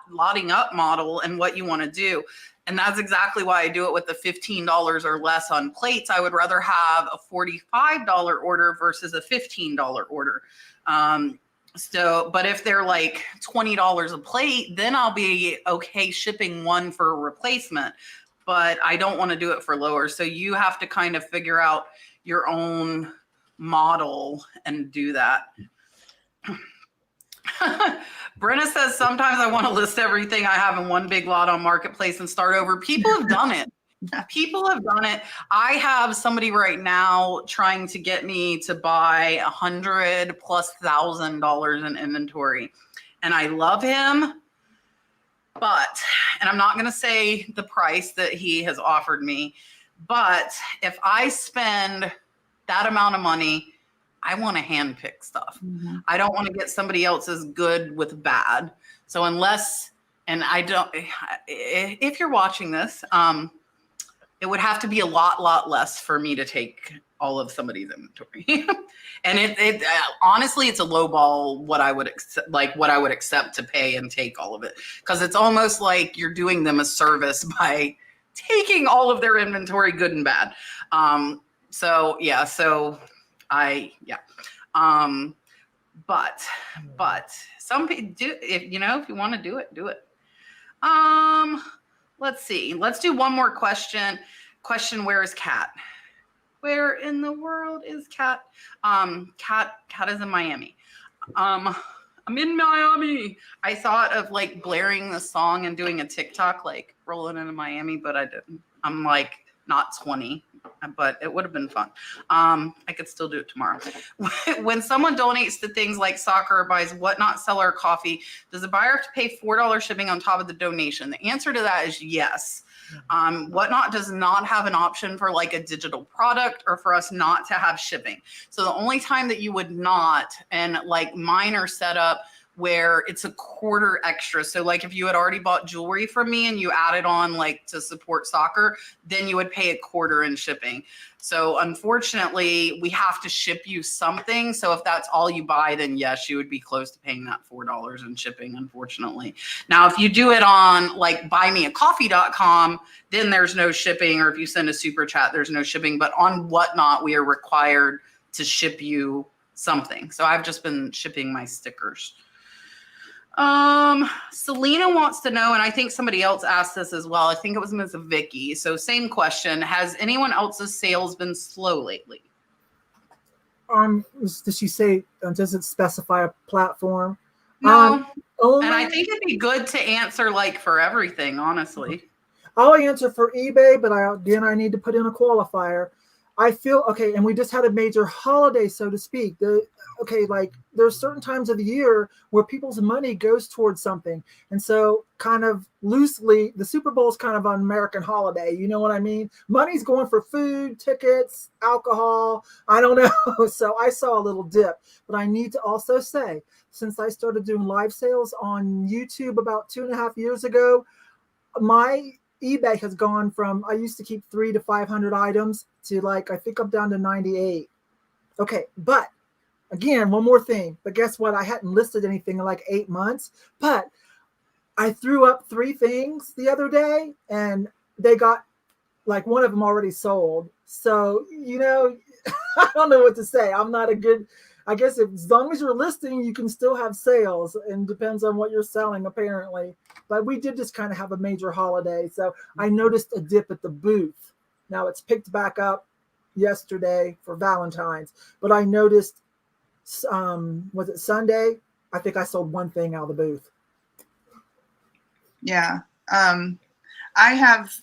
lotting up model and what you want to do. And that's exactly why I do it with the $15 or less on plates. I would rather have a $45 order versus a $15 order. But if they're like $20 a plate, then I'll be okay shipping one for a replacement. But I don't want to do it for lower. So you have to kind of figure out your own model and do that. Brenna says, sometimes I want to list everything I have in one big lot on Marketplace and start over. People have done it. People have done it. I have somebody right now trying to get me to buy $100,000+ in inventory. And I love him, and I'm not going to say the price that he has offered me, but if I spend that amount of money, I want to handpick stuff. Mm-hmm. I don't want to get somebody else's good with bad. So if you're watching this, it would have to be a lot less for me to take all of somebody's inventory. And it honestly, it's a low ball what I would accept to pay and take all of it. Because it's almost like you're doing them a service by taking all of their inventory, good and bad. But some people do, if you want to do it, do it. Let's see. Let's do one more question. Where is Kat? Where in the world is Kat? Kat is in Miami. I'm in Miami. I thought of like blaring the song and doing a TikTok, like rolling into Miami, but I didn't. I'm like, not 20, but it would have been fun. I could still do it tomorrow. When someone donates to things like soccer or buys Whatnot Seller coffee, does the buyer have to pay $4 shipping on top of the donation? The answer to that is yes. Whatnot does not have an option for like a digital product or for us not to have shipping. So the only time that you would not, and like mine are set up where it's a quarter extra. So like if you had already bought jewelry from me and you added on like to support soccer, then you would pay a quarter in shipping. So unfortunately, we have to ship you something. So if that's all you buy, then yes, you would be close to paying that $4 in shipping, unfortunately. Now, if you do it on like buymeacoffee.com, then there's no shipping. Or if you send a super chat, there's no shipping. But on Whatnot, we are required to ship you something. So I've just been shipping my stickers. Selena wants to know, and I think somebody else asked this as well. I think it was Ms. Vicky. So same question. Has anyone else's sales been slow lately? Does she say, does it specify a platform? No. Only, and I think it'd be good to answer like for everything, honestly. I'll answer for eBay, but I need to put in a qualifier. I feel okay, and we just had a major holiday, so to speak. Like there's certain times of the year where people's money goes towards something, and so kind of loosely, the Super Bowl is kind of an American holiday. You know what I mean? Money's going for food, tickets, alcohol. I don't know. So I saw a little dip, but I need to also say, since I started doing live sales on YouTube about 2.5 years ago, my eBay has gone from, I used to keep 300 to 500 items to like, I think I'm down to 98. Okay. But again, one more thing, but guess what? I hadn't listed anything in like 8 months, but I threw up 3 things the other day and they got like one of them already sold. So, I don't know what to say. I'm not a good, I guess as long as you're listing, you can still have sales, and depends on what you're selling apparently. But we did just kind of have a major holiday. So I noticed a dip at the booth. Now it's picked back up yesterday for Valentine's, but I noticed, was it Sunday? I think I sold 1 thing out of the booth. Yeah. I have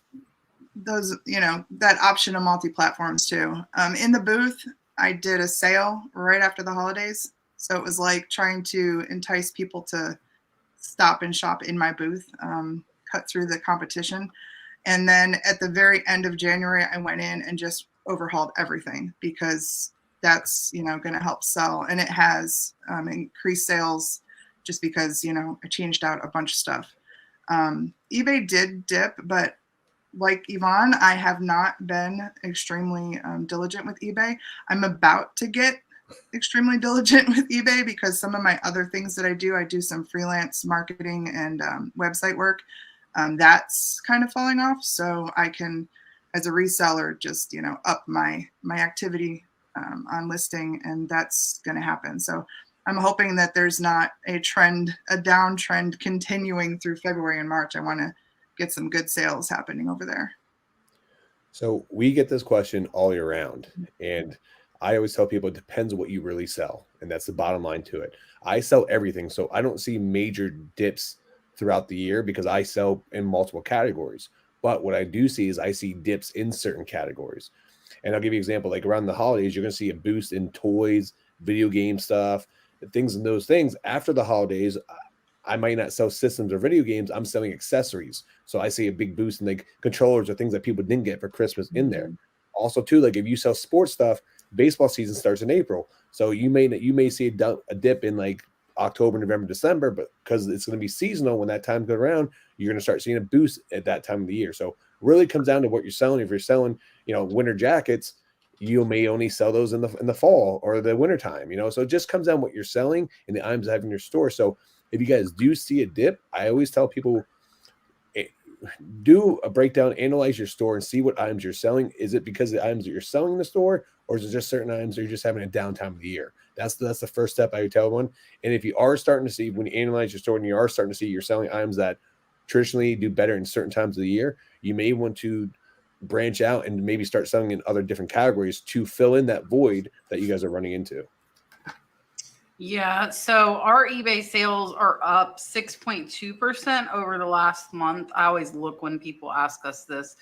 those, that option of multi-platforms too. In the booth, I did a sale right after the holidays. So it was like trying to entice people to stop and shop in my booth, cut through the competition. And then at the very end of January, I went in and just overhauled everything because that's, going to help sell. And it has increased sales just because, I changed out a bunch of stuff. eBay did dip, but like Yvon, I have not been extremely diligent with eBay. I'm about to get extremely diligent with eBay because some of my other things that I do some freelance marketing and website work. That's kind of falling off. So I can, as a reseller, just, up my activity on listing, and that's going to happen. So I'm hoping that there's not a downtrend continuing through February and March. I want to get some good sales happening over there. So we get this question all year round, and I always tell people it depends on what you really sell, and that's the bottom line to it. I sell everything, so I don't see major dips throughout the year because I sell in multiple categories. But what I do see is I see dips in certain categories. And I'll give you an example. Like around the holidays, you're going to see a boost in toys, video game stuff, things and those things. After the holidays, I might not sell systems or video games. I'm selling accessories. So I see a big boost in like controllers or things that people didn't get for Christmas in there. Also, too, like if you sell sports stuff, baseball season starts in April. So you may see a dip in like October, November, December, but because it's going to be seasonal when that time goes around, you're going to start seeing a boost at that time of the year. So it really comes down to what you're selling. If you're selling, winter jackets, you may only sell those in the fall or the winter time, so it just comes down to what you're selling and the items that have in your store. So if you guys do see a dip, I always tell people, do a breakdown, analyze your store and see what items you're selling. Is it because of the items that you're selling in the store, or is it just certain items that you're just having a downtime of the year? That's the first step I would tell everyone. And if you are starting to see, when you analyze your store and you are starting to see you're selling items that traditionally do better in certain times of the year, you may want to branch out and maybe start selling in other different categories to fill in that void that you guys are running into. Yeah, so our eBay sales are up 6.2% over the last month. I always look when people ask us this.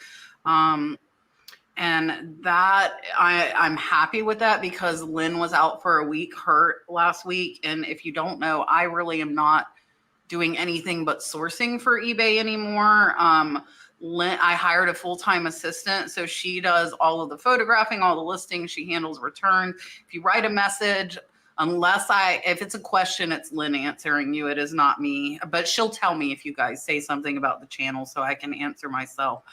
And that I'm happy with that because Lynn was out for a week hurt last week. And if you don't know, I really am not doing anything but sourcing for eBay anymore. I hired a full-time assistant, so she does all of the photographing, all the listings. She handles returns. If you write a message, if it's a question, it's Lynn answering you. It is not me, but she'll tell me if you guys say something about the channel so I can answer myself.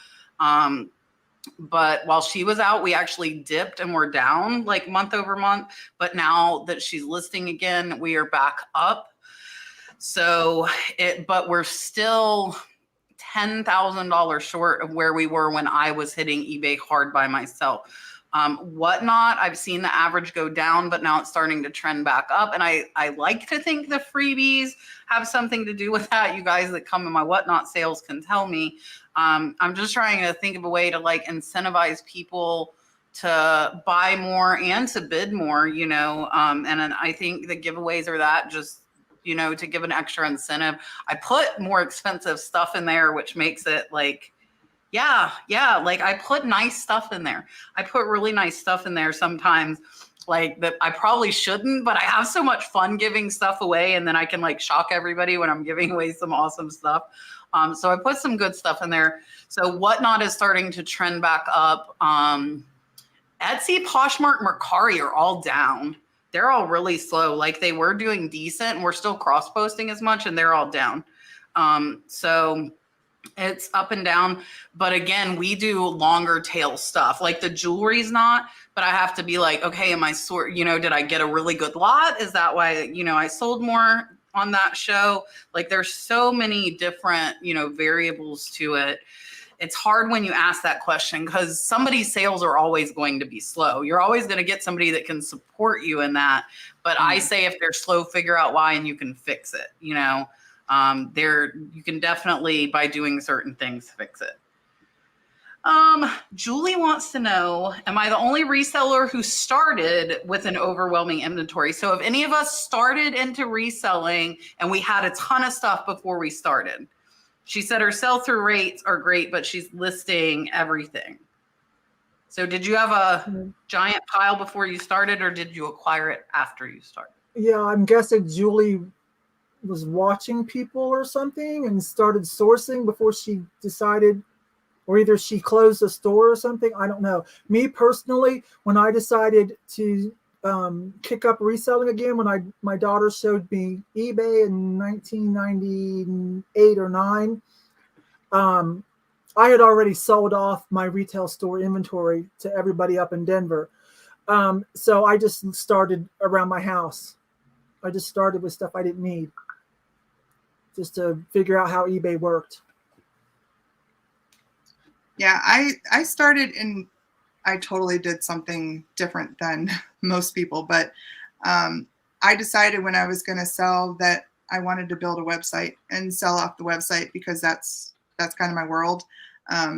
But while she was out, we actually dipped and we're down like month over month. But now that she's listing again, we are back up. But we're still $10,000 short of where we were when I was hitting eBay hard by myself. Whatnot, I've seen the average go down, but now it's starting to trend back up. And I like to think the freebies have something to do with that. You guys that come in my Whatnot sales can tell me. I'm just trying to think of a way to like incentivize people to buy more and to bid more, and then I think the giveaways are that just, to give an extra incentive. I put more expensive stuff in there, which makes it like, yeah, like I put nice stuff in there. I put really nice stuff in there sometimes, like that I probably shouldn't, but I have so much fun giving stuff away, and then I can like shock everybody when I'm giving away some awesome stuff. So I put some good stuff in there. So Whatnot is starting to trend back up. Etsy, Poshmark, Mercari are all down. They're all really slow. Like they were doing decent and we're still cross-posting as much and they're all down. So it's up and down. But again, we do longer tail stuff. Like the jewelry's not, but I have to be like, okay, am I did I get a really good lot? Is that why, I sold more on that show? Like there's so many different, variables to it. It's hard when you ask that question because somebody's sales are always going to be slow. You're always going to get somebody that can support you in that. But I say if they're slow, figure out why and you can fix it. You can definitely, by doing certain things, fix it. Julie wants to know, am I the only reseller who started with an overwhelming inventory? So if any of us started into reselling and we had a ton of stuff before we started, she said her sell-through rates are great, but she's listing everything. So did you have a giant pile before you started or did you acquire it after you started? Yeah, I'm guessing Julie was watching people or something and started sourcing before she decided, or either she closed a store or something. I don't know. Me personally, when I decided to kick up reselling again, when my daughter showed me eBay in 1998 or 9, I had already sold off my retail store inventory to everybody up in Denver. So I just started around my house. I just started with stuff I didn't need, just to figure out how eBay worked. Yeah, I started I totally did something different than most people, but I decided when I was going to sell that I wanted to build a website and sell off the website because that's kind of my world.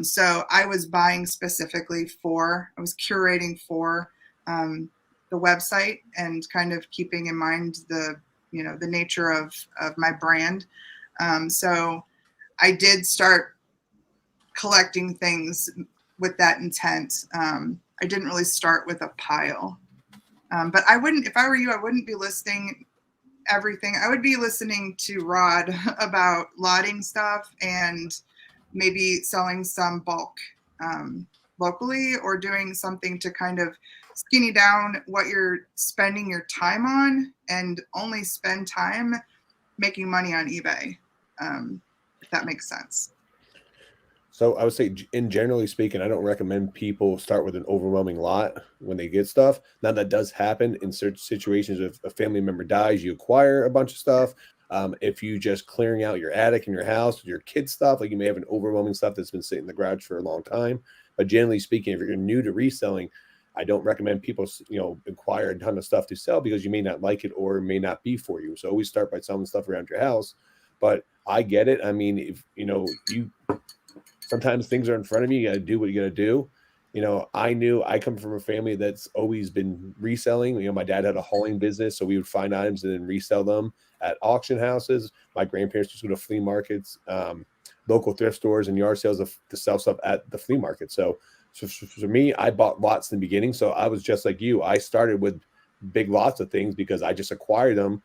So I was buying specifically I was curating for the website and kind of keeping in mind the nature of my brand. So I did start collecting things with that intent. I didn't really start with a pile. But if I were you, I wouldn't be listing everything. I would be listening to Rod about lotting stuff and maybe selling some bulk locally, or doing something to kind of skinny down what you're spending your time on and only spend time making money on eBay, if that makes sense. So I would say, in generally speaking, I don't recommend people start with an overwhelming lot when they get stuff. Now that does happen in certain situations. If a family member dies, you acquire a bunch of stuff. If you just clearing out your attic in your house with your kids' stuff, like you may have an overwhelming stuff that's been sitting in the garage for a long time. But generally speaking, if you're new to reselling, I don't recommend people, acquire a ton of stuff to sell because you may not like it or it may not be for you. So always start by selling stuff around your house. But I get it. I mean, if sometimes things are in front of you, you got to do what you got to do. I come from a family that's always been reselling. My dad had a hauling business, so we would find items and then resell them at auction houses. My grandparents used to go to flea markets, local thrift stores and yard sales to sell stuff at the flea market. So So for me, I bought lots in the beginning. So I was just like you. I started with big lots of things because I just acquired them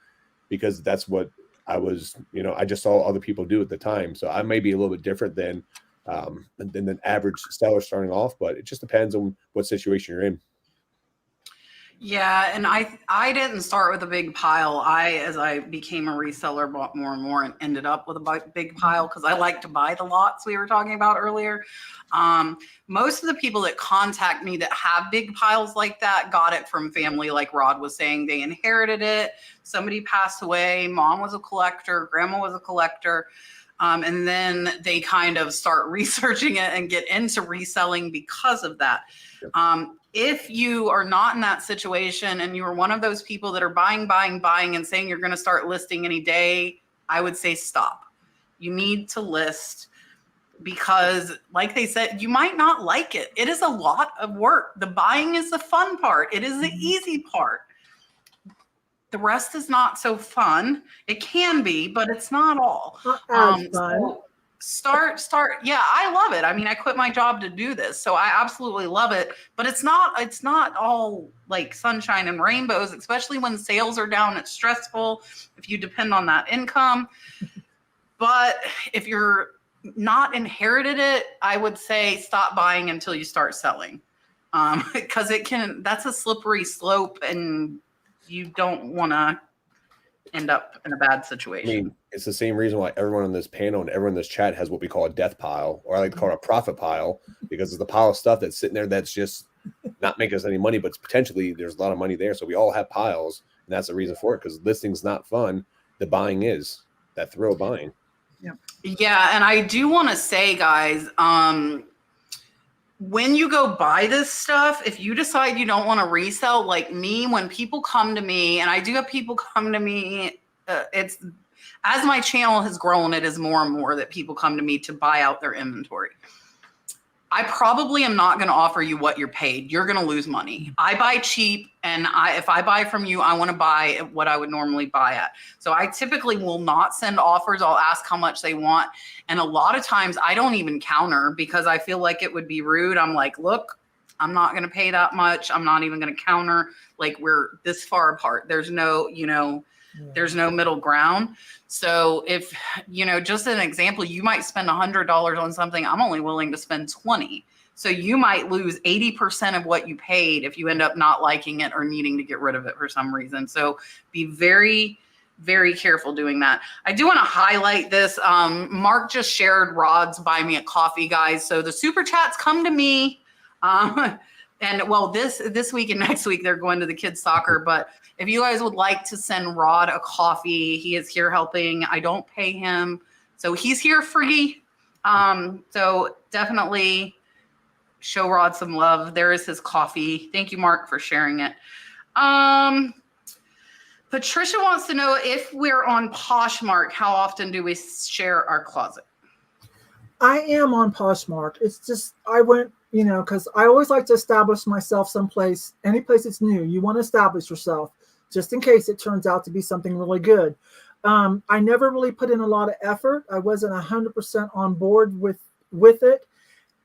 because that's what I was, I just saw other people do at the time. So I may be a little bit different than the average seller starting off, but it just depends on what situation you're in. Yeah, and I didn't start with a big pile. As I became a reseller, bought more and more and ended up with a big pile because I like to buy the lots we were talking about earlier. Most of the people that contact me that have big piles like that got it from family, like Rod was saying. They inherited it. Somebody passed away. Mom was a collector. Grandma was a collector. And then they kind of start researching it and get into reselling because of that. If you are not in that situation and you are one of those people that are buying and saying you're going to start listing any day, I would say stop. You need to list because, like they said, you might not like it. It is a lot of work. The buying is the fun part. It is the easy part. The rest is not so fun. It can be, but it's not all. Fun. So start. Yeah, I love it. I mean, I quit my job to do this, so I absolutely love it. But it's not all like sunshine and rainbows, especially when sales are down. It's stressful if you depend on that income. But if you're not inherited it, I would say stop buying until you start selling, because that's a slippery slope, and you don't want to end up in a bad situation. I mean, it's the same reason why everyone on this panel and everyone in this chat has what we call a death pile, or I like to call it a profit pile, because it's the pile of stuff that's sitting there that's just not making us any money, but potentially there's a lot of money there. So we all have piles, and that's the reason for it, because listing's not fun. The buying is that thrill of buying. Yeah, and I do want to say, guys, when you go buy this stuff, if you decide you don't want to resell, like me, when people come to me, and I do have people come to me, it's as my channel has grown, it is more and more that people come to me to buy out their inventory. I probably am not going to offer you what you're paid. You're going to lose money. I buy cheap, and if I buy from you, I want to buy at what I would normally buy at. So I typically will not send offers. I'll ask how much they want. And a lot of times I don't even counter because I feel like it would be rude. I'm like, look, I'm not going to pay that much. I'm not even going to counter. Like, we're this far apart. There's no, there's no middle ground. So if, just an example, you might spend $100 on something. I'm only willing to spend 20. So you might lose 80% of what you paid if you end up not liking it or needing to get rid of it for some reason. So be very, very careful doing that. I do want to highlight this. Mark just shared Rod's Buy Me a Coffee, guys. So the super chats come to me. And well, this week and next week, they're going to the kids' soccer. But if you guys would like to send Rod a coffee, he is here helping. I don't pay him, so he's here free. So definitely show Rod some love. There is his coffee. Thank you, Mark, for sharing it. Patricia wants to know if we're on Poshmark, how often do we share our closet? I am on Poshmark. It's just, I went, because I always like to establish myself someplace, any place it's new. You want to establish yourself just in case it turns out to be something really good. I never really put in a lot of effort. I wasn't 100% on board with it.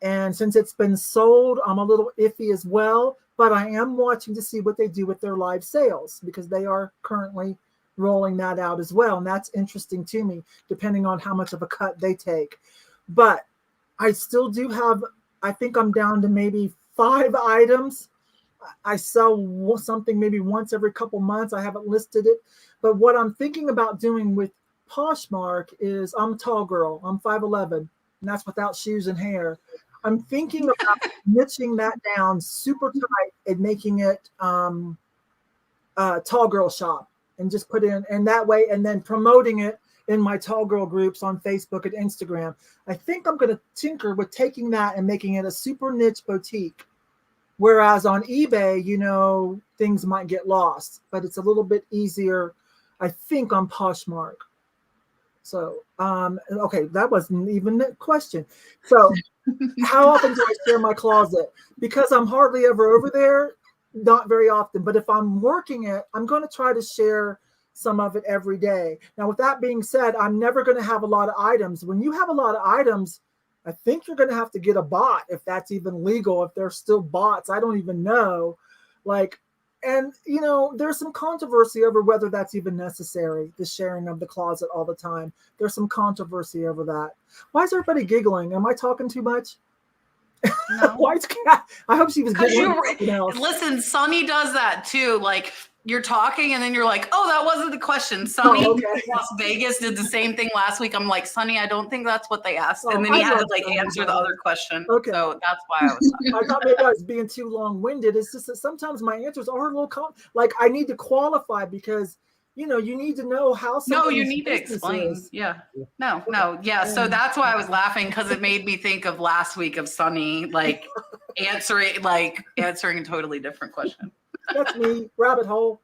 And since it's been sold, I'm a little iffy as well. But I am watching to see what they do with their live sales, because they are currently rolling that out as well. And that's interesting to me, depending on how much of a cut they take. But I still do have, I think I'm down to maybe 5 items. I sell something maybe once every couple months. I haven't listed it. But what I'm thinking about doing with Poshmark is, I'm a tall girl. I'm 5'11", and that's without shoes and hair. I'm thinking about niching that down super tight and making it a tall girl shop, and just put in, and that way, and then promoting it in my tall girl groups on Facebook and Instagram. I think I'm going to tinker with taking that and making it a super niche boutique. Whereas on eBay, things might get lost, but it's a little bit easier, I think, on Poshmark. So, okay, that wasn't even a question. So how often do I share my closet? Because I'm hardly ever over there, not very often. But if I'm working it, I'm going to try to share some of it every day. Now, with that being said, I'm never going to have a lot of items. When you have a lot of items, I think you're going to have to get a bot if that's even legal, if there's still bots. I don't even know. Like, and, you know, there's some controversy over whether that's even necessary, the sharing of the closet all the time. There's some controversy over that. Why is everybody giggling? Am I talking too much? No. Why is Kat? I hope she was giggling. Listen, Sunny does that too. Like, you're talking and then you're like, oh, that wasn't the question. Sunny Las Vegas did the same thing last week. I'm like, Sunny, I don't think that's what they asked. And then he had to like answer the other question. Okay. So that's why I was I thought maybe I was being too long-winded. It's just that sometimes my answers are a little like I need to qualify because, you know, you need to know how. No, you need to explain. Yeah. No. Yeah. So that's why I was laughing, because it made me think of last week of Sunny, like answering a totally different question. That's me, rabbit hole.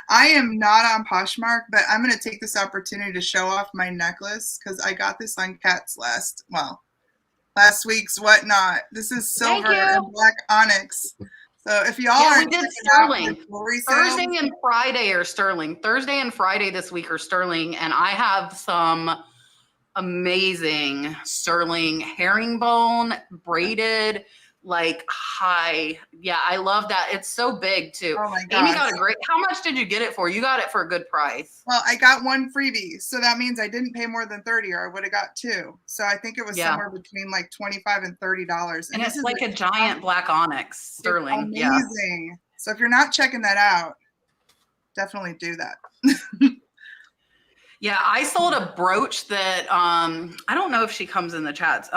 I am not on Poshmark, but I'm going to take this opportunity to show off my necklace because I got this on Kat's last week's whatnot. This is silver and black onyx. So if y'all are, we did sterling. Thursday and Friday are sterling. Thursday and Friday this week are sterling, and I have some amazing sterling herringbone braided, like high. Yeah, I love that. It's so big too. Oh my gosh. Amy got a great. How much did you get it for? You got it for a good price. Well, I got one freebie, so that means I didn't pay more than $30, or I would have got two. So I think it was somewhere between like $25 and $30. And it's like a giant black onyx sterling. Amazing. Yeah. So if you're not checking that out, definitely do that. Yeah, I sold a brooch that I don't know if she comes in the chats.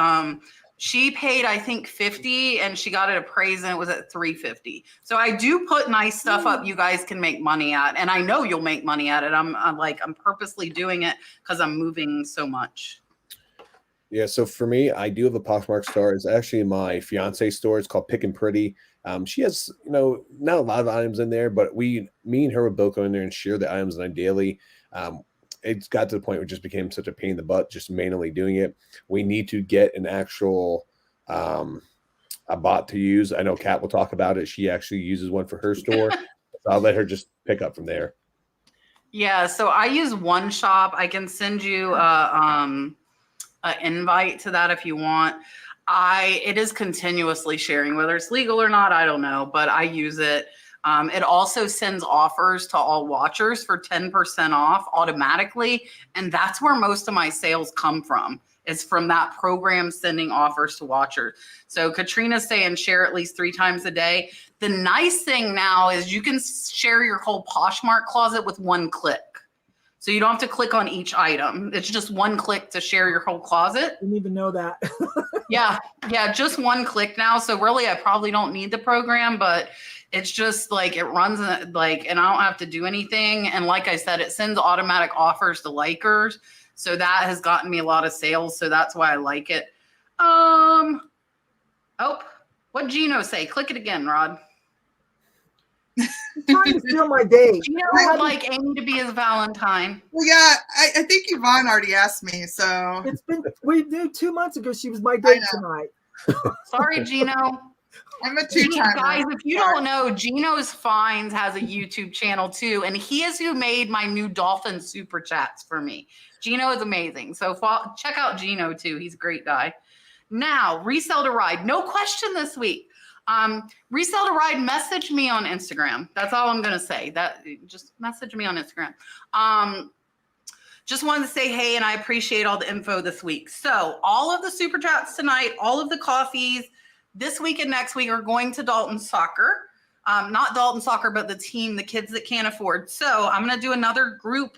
She paid, I think, $50, and she got it appraised, and it was at $350. So I do put nice stuff up you guys can make money at, and I know you'll make money at it. I'm purposely doing it because I'm moving so much. Yeah, so for me, I do have a Poshmark store. It's actually my fiance's store. It's called Pick and Pretty. She has, you know, not a lot of items in there, but me and her would both go in there and share the items on a daily. It's got to the point where it just became such a pain in the butt just manually doing it. We need to get an actual a bot to use. I know Kat will talk about it. She actually uses one for her store. So I'll let her just pick up from there. Yeah, so I use One Shop. I can send you an invite to that if you want. It is continuously sharing, whether it's legal or not, I don't know, but I use it. It also sends offers to all watchers for 10% off automatically. And that's where most of my sales come from. It's from that program sending offers to watchers. So Katrina's saying share at least 3 times a day. The nice thing now is you can share your whole Poshmark closet with one click. So you don't have to click on each item. It's just one click to share your whole closet. I didn't even know that. Yeah, just one click now. So really, I probably don't need the program, but it's just like it runs like, and I don't have to do anything. And like I said, it sends automatic offers to likers. So that has gotten me a lot of sales. So that's why I like it. Oh, what'd Gino say? Click it again, Rod. Trying to steal my day. Gino would like Amy to be his Valentine. Well, yeah, I think Yvon already asked me. So we did 2 months ago. She was my date tonight. Sorry, Gino. I'm a 2-timer. Guys, if you don't know, Gino's Finds has a YouTube channel too, and he is who made my new dolphin super chats for me. Gino is amazing. So check out Gino too. He's a great guy. Now, Resell to Ride. No question this week. Resell to Ride, message me on Instagram. That's all I'm going to say. Just message me on Instagram. Just wanted to say, hey, and I appreciate all the info this week. So all of the super chats tonight, all of the coffees this week and next week are going to Dalton Soccer. Not Dalton Soccer, but the team, the kids that can't afford. So I'm going to do another group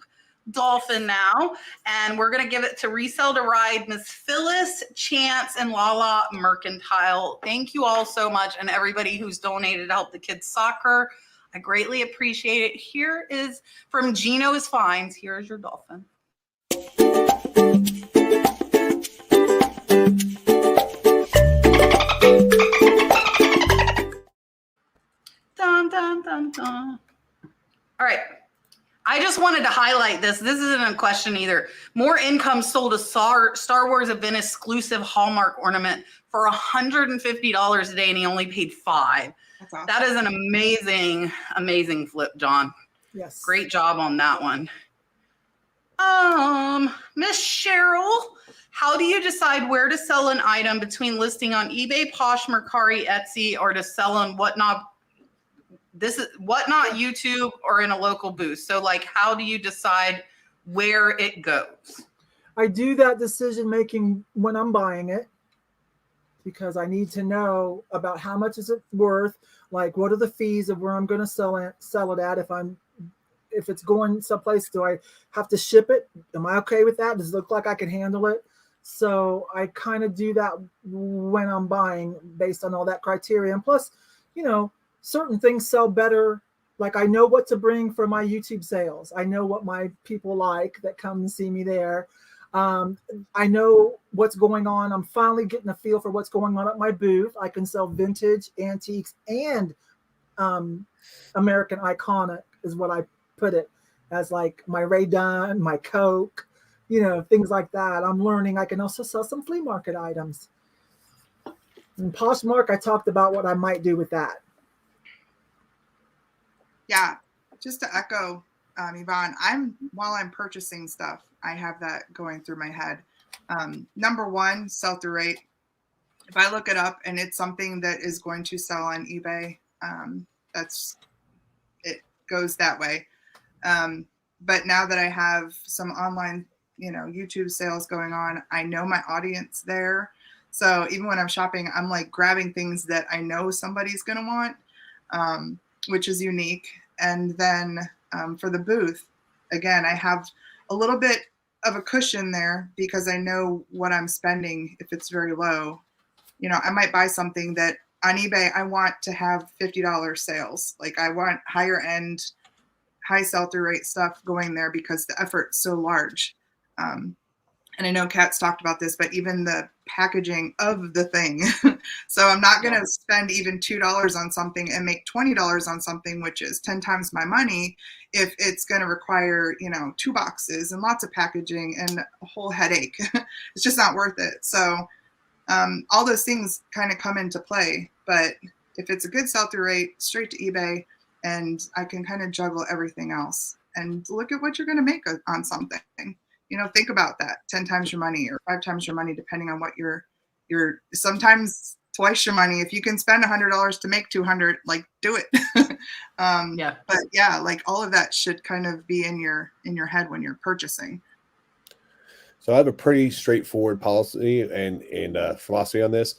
dolphin now, and we're going to give it to Resell to Ride, Miss Phyllis, Chance, and Lala Mercantile. Thank you all so much, and everybody who's donated to help the kids soccer. I greatly appreciate it. Here is from Gino's Finds. Here is your dolphin. Dun, dun, dun, dun. All right. I just wanted to highlight this. This isn't a question either. More Income sold a Star Wars event exclusive Hallmark ornament for $150 a day, and he only paid $5. That's awesome. That is an amazing, amazing flip, John. Yes. Great job on that one. Miss Cheryl, how do you decide where to sell an item between listing on eBay, Poshmark, Etsy, or to sell on Whatnot? This is Whatnot, YouTube, or in a local booth. So like, how do you decide where it goes? I do that decision making when I'm buying it, because I need to know about how much is it worth, like what are the fees of where I'm going to sell it at. If it's going someplace, do I have to ship it? Am I okay with that? Does it look like I can handle it? So I kind of do that when I'm buying based on all that criteria. And plus, certain things sell better. Like I know what to bring for my YouTube sales. I know what my people like that come and see me there. I know what's going on. I'm finally getting a feel for what's going on at my booth. I can sell vintage, antiques, and American iconic is what I put it as, like my Ray Dunn, my Coke, things like that. I'm learning I can also sell some flea market items. And Poshmark, I talked about what I might do with that. Yeah, just to echo Yvonne, while I'm purchasing stuff, I have that going through my head. Number one, sell-through rate. If I look it up and it's something that is going to sell on eBay, it goes that way. But now that I have some online, YouTube sales going on, I know my audience there. So even when I'm shopping, I'm like grabbing things that I know somebody's going to want, which is unique. And then for the booth, again, I have a little bit of a cushion there because I know what I'm spending if it's very low. I might buy something that on eBay, I want to have $50 sales. Like I want higher end, high sell-through rate stuff going there because the effort's so large. And I know Kat's talked about this, but even the packaging of the thing. So I'm not going to spend even $2 on something and make $20 on something, which is 10 times my money, if it's going to require, 2 boxes and lots of packaging and a whole headache. It's just not worth it. So all those things kind of come into play. But if it's a good sell-through rate, straight to eBay, and I can kind of juggle everything else and look at what you're going to make on something. Think about that. 10 times your money or 5 times your money, depending on what you're sometimes twice your money. If you can spend $100 to make 200, like do it. But yeah, like all of that should kind of be in your head when you're purchasing. So I have a pretty straightforward policy and philosophy on this.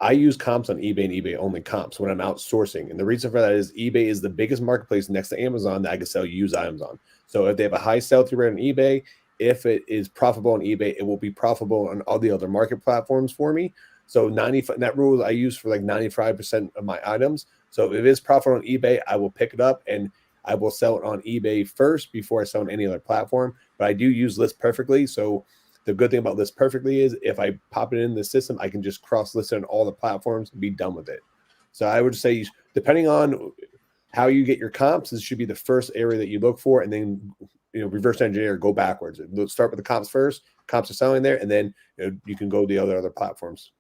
I use comps on eBay and eBay only comps when I'm outsourcing. And the reason for that is eBay is the biggest marketplace next to Amazon that I can sell used items on. So if they have a high sell-through rate on eBay, if it is profitable on eBay, it will be profitable on all the other market platforms for me. So that rule I use for like 95% of my items. So if it is profitable on eBay, I will pick it up and I will sell it on eBay first before I sell on any other platform. But I do use List Perfectly. So the good thing about List Perfectly is if I pop it in the system, I can just cross-list it on all the platforms and be done with it. So I would say, depending on how you get your comps, this should be the first area that you look for, and then reverse engineer, go backwards. Start with the comps first. Comps are selling there, and then you can go to the other platforms.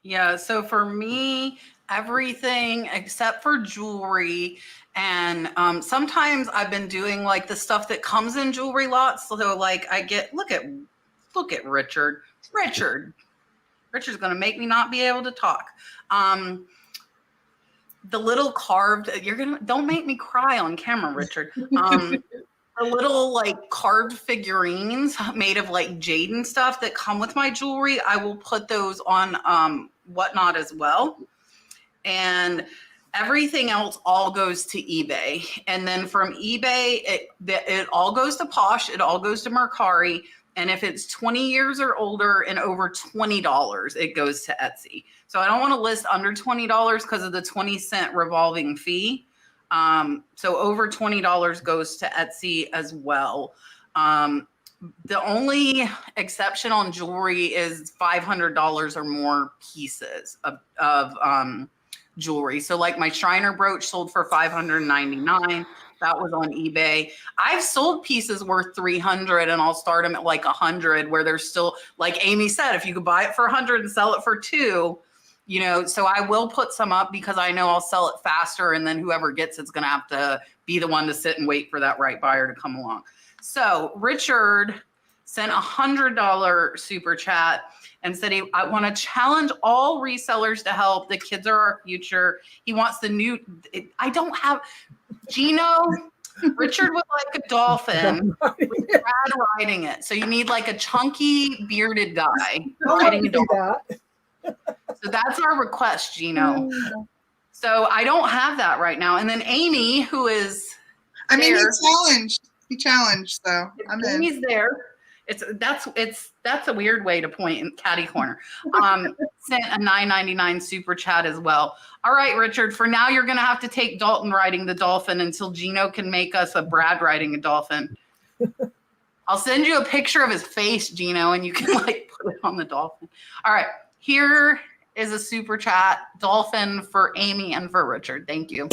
Yeah. So for me, everything except for jewelry. And sometimes I've been doing like the stuff that comes in jewelry lots. So like I get, look at Richard. Richard's going to make me not be able to talk. The little carved, don't make me cry on camera, Richard. The little like carved figurines made of like jade and stuff that come with my jewelry, I will put those on Whatnot as well. And everything else all goes to eBay. And then from eBay, it all goes to Posh, it all goes to Mercari. And if it's 20 years or older and over $20, it goes to Etsy. So I don't want to list under $20 because of the 20-cent revolving fee. So over $20 goes to Etsy as well. The only exception on jewelry is $500 or more pieces of jewelry. So like my Shriner brooch sold for $599. That was on eBay. I've sold pieces worth $300 and I'll start them at like $100 where there's still, like Amy said, if you could buy it for $100 and sell it for $2, so I will put some up because I know I'll sell it faster and then whoever gets it's going to have to be the one to sit and wait for that right buyer to come along. So Richard sent $100 super chat and said, I want to challenge all resellers to help. The kids are our future. He wants the new, I don't have, Gino, Richard would like a dolphin with Brad riding it. So you need like a chunky bearded guy riding a dolphin. So that's our request, Gino. So I don't have that right now. And then Amy, who is he challenged, so I'm in. Amy's there. That's a weird way to point in catty corner. Sent a $9.99 super chat as well. All right, Richard, for now you're gonna have to take Dalton riding the dolphin until Gino can make us a Brad riding a dolphin. I'll send you a picture of his face, Gino, and you can like put it on the dolphin. All right, here is a super chat dolphin for Amy and for Richard. Thank you.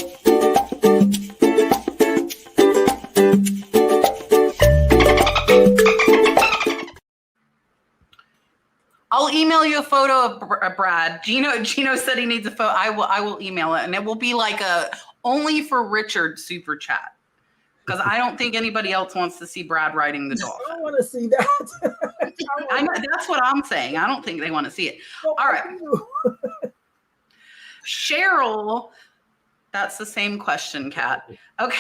I'll email you a photo of Brad. Gino said he needs a photo. I will email it, and it will be like a only for Richard super chat, because I don't think anybody else wants to see Brad riding the dolphin. I want to see that. I know, that's what I'm saying. I don't think they want to see it. All right. Cheryl, that's the same question, Kat. Okay.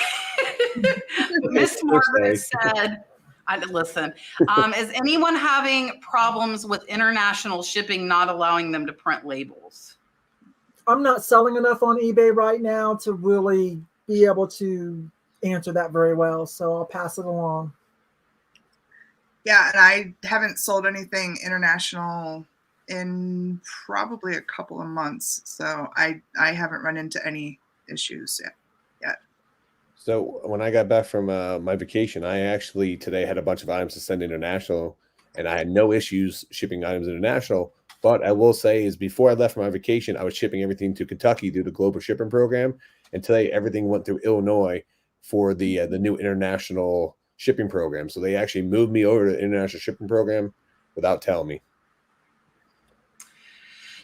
Miss Margaret said, listen, is anyone having problems with international shipping not allowing them to print labels? I'm not selling enough on eBay right now to really be able to answer that very well, so I'll pass it along. Yeah, and I haven't sold anything international in probably a couple of months, so I haven't run into any issues yet. So when I got back from my vacation, I actually today had a bunch of items to send international, and I had no issues shipping items international. But I will say is before I left for my vacation, I was shipping everything to Kentucky through the global shipping program, and today everything went through Illinois for the new international shipping program. So they actually moved me over to the international shipping program without telling me.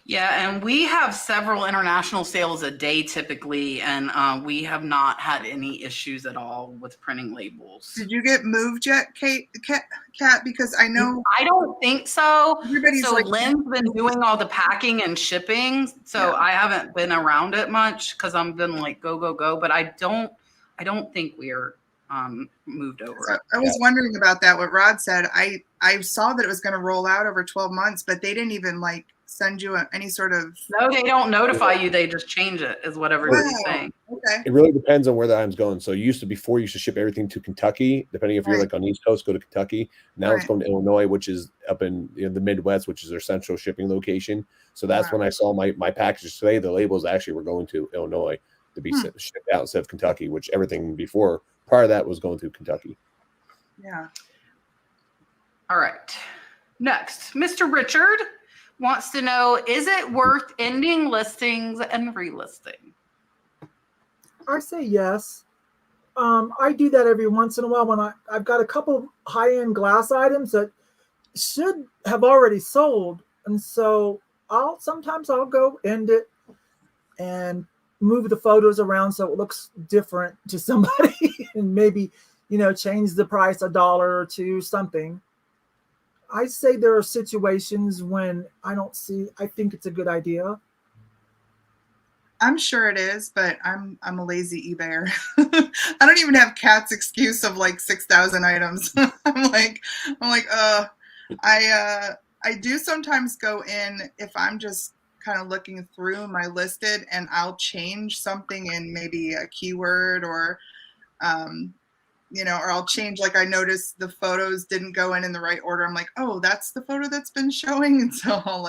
Yeah, and we have several international sales a day typically, and we have not had any issues at all with printing labels. Did you get moved yet, Kat? Because I know I don't think so. Everybody's so like, Lynn's been doing all the packing and shipping, so I haven't been around it much because I've been like go. But I don't think we are moved over. So I was wondering about that. What Rod said, I saw that it was going to roll out over 12 months, but they didn't even like send you any sort of. No, they don't notify you. They just change it, is what everybody's saying. Okay. It really depends on where the item's going. So before you used to ship everything to Kentucky, depending if you're like on the East Coast, go to Kentucky. Now it's going to Illinois, which is up in the Midwest, which is their central shipping location. So that's when I saw my packages today. The labels actually were going to Illinois to be shipped out instead of Kentucky, which everything prior to that was going to Kentucky. Yeah. All right. Next, Mr. Richard wants to know, is it worth ending listings and relisting? I say yes. I do that every once in a while when I've got a couple high-end glass items that should have already sold. And so sometimes I'll go end it and move the photos around so it looks different to somebody and maybe, change the price $1 or $2, something. I say there are situations when I think it's a good idea. I'm sure it is, but I'm a lazy eBayer. I don't even have Kat's excuse of like 6,000 items. I do sometimes go in if I'm just kind of looking through my listed, and I'll change something in maybe a keyword or or I'll change, like I noticed the photos didn't go in the right order. I'm like, oh, that's the photo that's been showing. And so I'll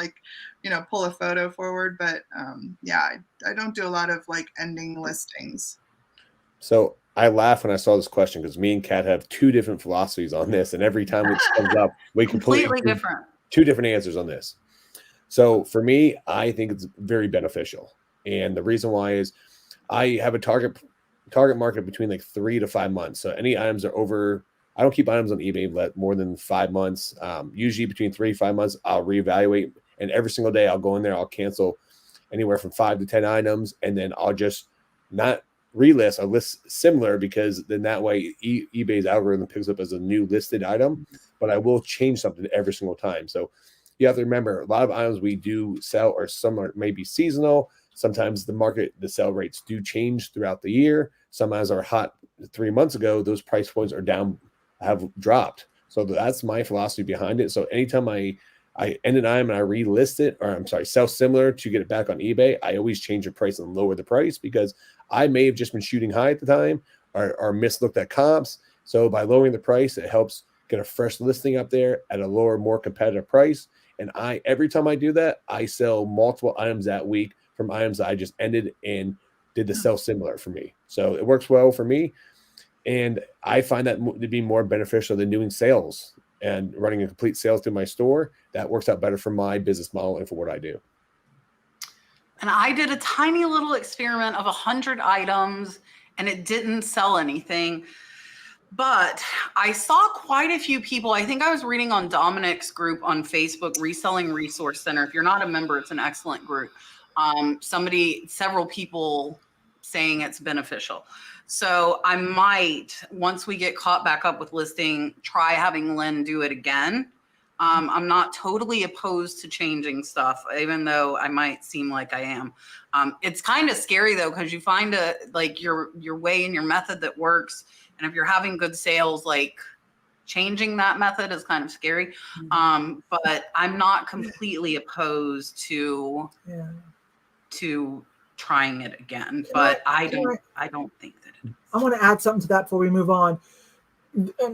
pull a photo forward. But I don't do a lot of like ending listings. So I laugh when I saw this question because me and Kat have two different philosophies on this. And every time it comes up, we completely different. Two different answers on this. So for me, I think it's very beneficial. And the reason why is I have a target market between like 3 to 5 months. So any items are over, I don't keep items on eBay more than 5 months. Usually between 3 to 5 months, I'll reevaluate. And every single day I'll go in there, I'll cancel anywhere from 5 to 10 items. And then I'll just not relist or list similar, because then that way eBay's algorithm picks up as a new listed item, but I will change something every single time. So you have to remember, a lot of items we do sell are some are maybe seasonal. Sometimes the sell rates do change throughout the year. Some items are hot 3 months ago, those price points are down, have dropped. So that's my philosophy behind it. So anytime I end an item and I relist it, or I'm sorry, sell similar to get it back on eBay, I always change the price and lower the price, because I may have just been shooting high at the time or mislooked at comps. So by lowering the price, it helps get a fresh listing up there at a lower, more competitive price. And every time I do that, I sell multiple items that week from items that I just ended and did the sell similar for me. So it works well for me. And I find that to be more beneficial than doing sales and running a complete sales through my store. That works out better for my business model and for what I do. And I did a tiny little experiment of 100 items, and it didn't sell anything. But I saw quite a few people. I think I was reading on Dominic's group on Facebook, Reselling Resource Center. If you're not a member, it's an excellent group. Several people saying it's beneficial. So I might, once we get caught back up with listing, try having Lynn do it again. I'm not totally opposed to changing stuff, even though I might seem like I am. It's kind of scary though, because you find your way and your method that works. And if you're having good sales, like changing that method is kind of scary. But I'm not completely opposed to trying it again. But I don't think that it is. I want to add something to that before we move on.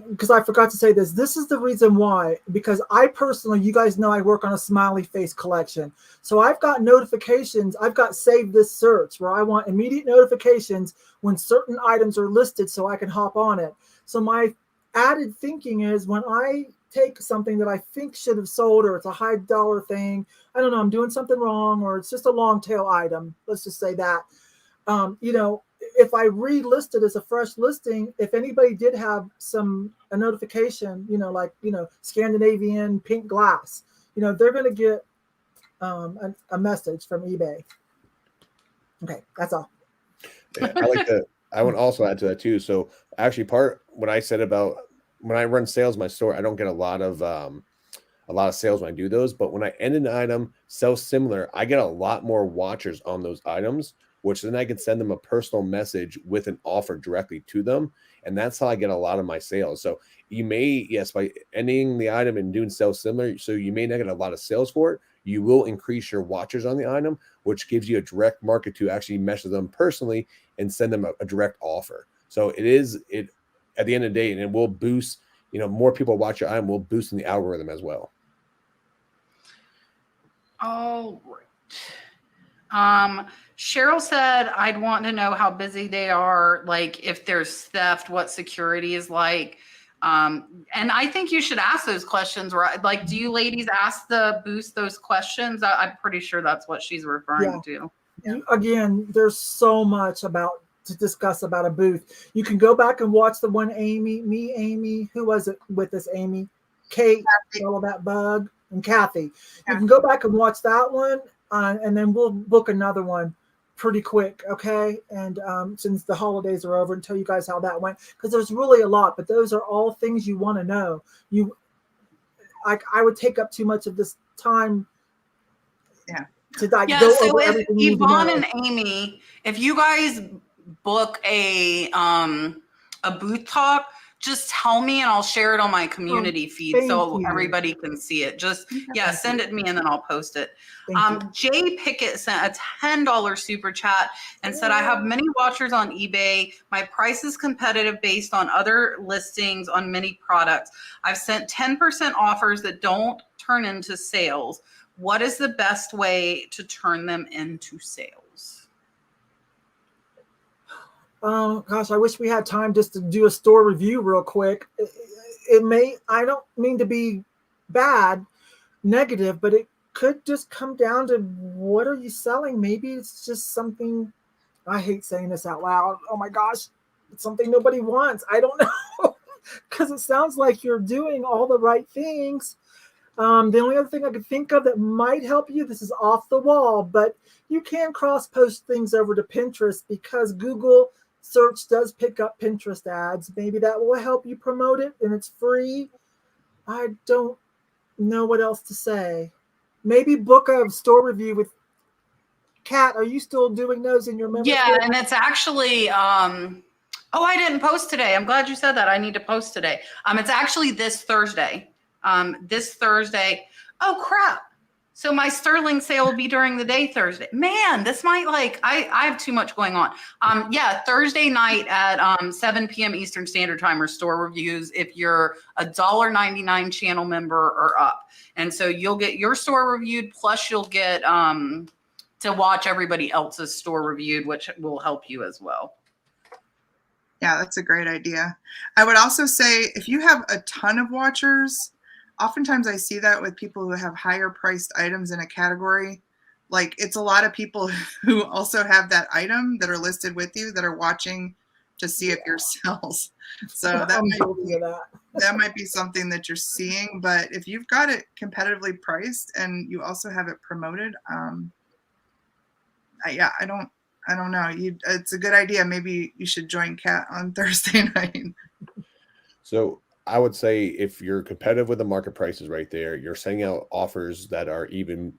Because I forgot to say this. This is the reason why, because I personally, you guys know I work on a smiley face collection. So I've got notifications. I've got save this search where I want immediate notifications when certain items are listed so I can hop on it. So my added thinking is, when I take something that I think should have sold, or it's a high dollar thing, I don't know, I'm doing something wrong, or it's just a long tail item. Let's just say that, if I relisted as a fresh listing, if anybody did have a notification, Scandinavian pink glass, they're going to get a message from eBay. Okay, that's all. Yeah, I would also add to that too. So actually, what I said about when I run sales in my store, I don't get a lot of sales when I do those. But when I end an item, sell similar, I get a lot more watchers on those items, which then I can send them a personal message with an offer directly to them. And that's how I get a lot of my sales. So you may, yes, by ending the item and doing sell similar, so you may not get a lot of sales for it. You will increase your watchers on the item, which gives you a direct market to actually message them personally and send them a direct offer. So it at the end of the day, and it will boost, more people watch your item, will boost in the algorithm as well. All right. Cheryl said, I'd want to know how busy they are, like if there's theft, what security is like. And I think you should ask those questions, right? Like, do you ladies ask the boost those questions? I'm pretty sure that's what she's referring to. Again, there's so much to discuss about a booth. You can go back and watch the one Amy, who was it with us, Amy? Kate, all that bug, and Kathy. You can go back and watch that one, and then we'll book another one pretty quick, okay? And since the holidays are over, and tell you guys how that went, because there's really a lot, but those are all things you want to know. I would take up too much of this time. To go over everything you need to know. Yvonne and Amy, if you guys book a booth talk, just tell me and I'll share it on my community feed so everybody can see it. Just send it to me and then I'll post it. Jay Pickett sent a $10 super chat and said, I have many watchers on eBay. My price is competitive based on other listings on many products. I've sent 10% offers that don't turn into sales. What is the best way to turn them into sales? Oh gosh, I wish we had time just to do a store review real quick. I don't mean to be negative, but it could just come down to what are you selling? Maybe it's just something, I hate saying this out loud. Oh my gosh, it's something nobody wants. I don't know, because it sounds like you're doing all the right things. The only other thing I could think of that might help you, this is off the wall, but you can cross-post things over to Pinterest, because Google search does pick up Pinterest ads. Maybe that will help you promote it, and it's free. I don't know what else to say. Maybe book a store review with Kat. Are you still doing those in your membership? Yeah, and it's actually oh, I didn't post today. I'm glad you said that. I need to post today. It's actually this Thursday. This Thursday. Oh crap. So my Sterling sale will be during the day Thursday. Man, this might I have too much going on. Yeah, Thursday night at 7 p.m. Eastern Standard Time are store reviews if you're a $1.99 channel member or up. And so you'll get your store reviewed, plus you'll get to watch everybody else's store reviewed, which will help you as well. Yeah, that's a great idea. I would also say if you have a ton of watchers, oftentimes I see that with people who have higher priced items in a category. Like it's a lot of people who also have that item that are listed with you that are watching to see if yours sells. So that might be something that you're seeing. But if you've got it competitively priced and you also have it promoted, yeah, I don't know. It's a good idea. Maybe you should join Kat on Thursday night. So I would say if you're competitive with the market prices right there, you're sending out offers that are even,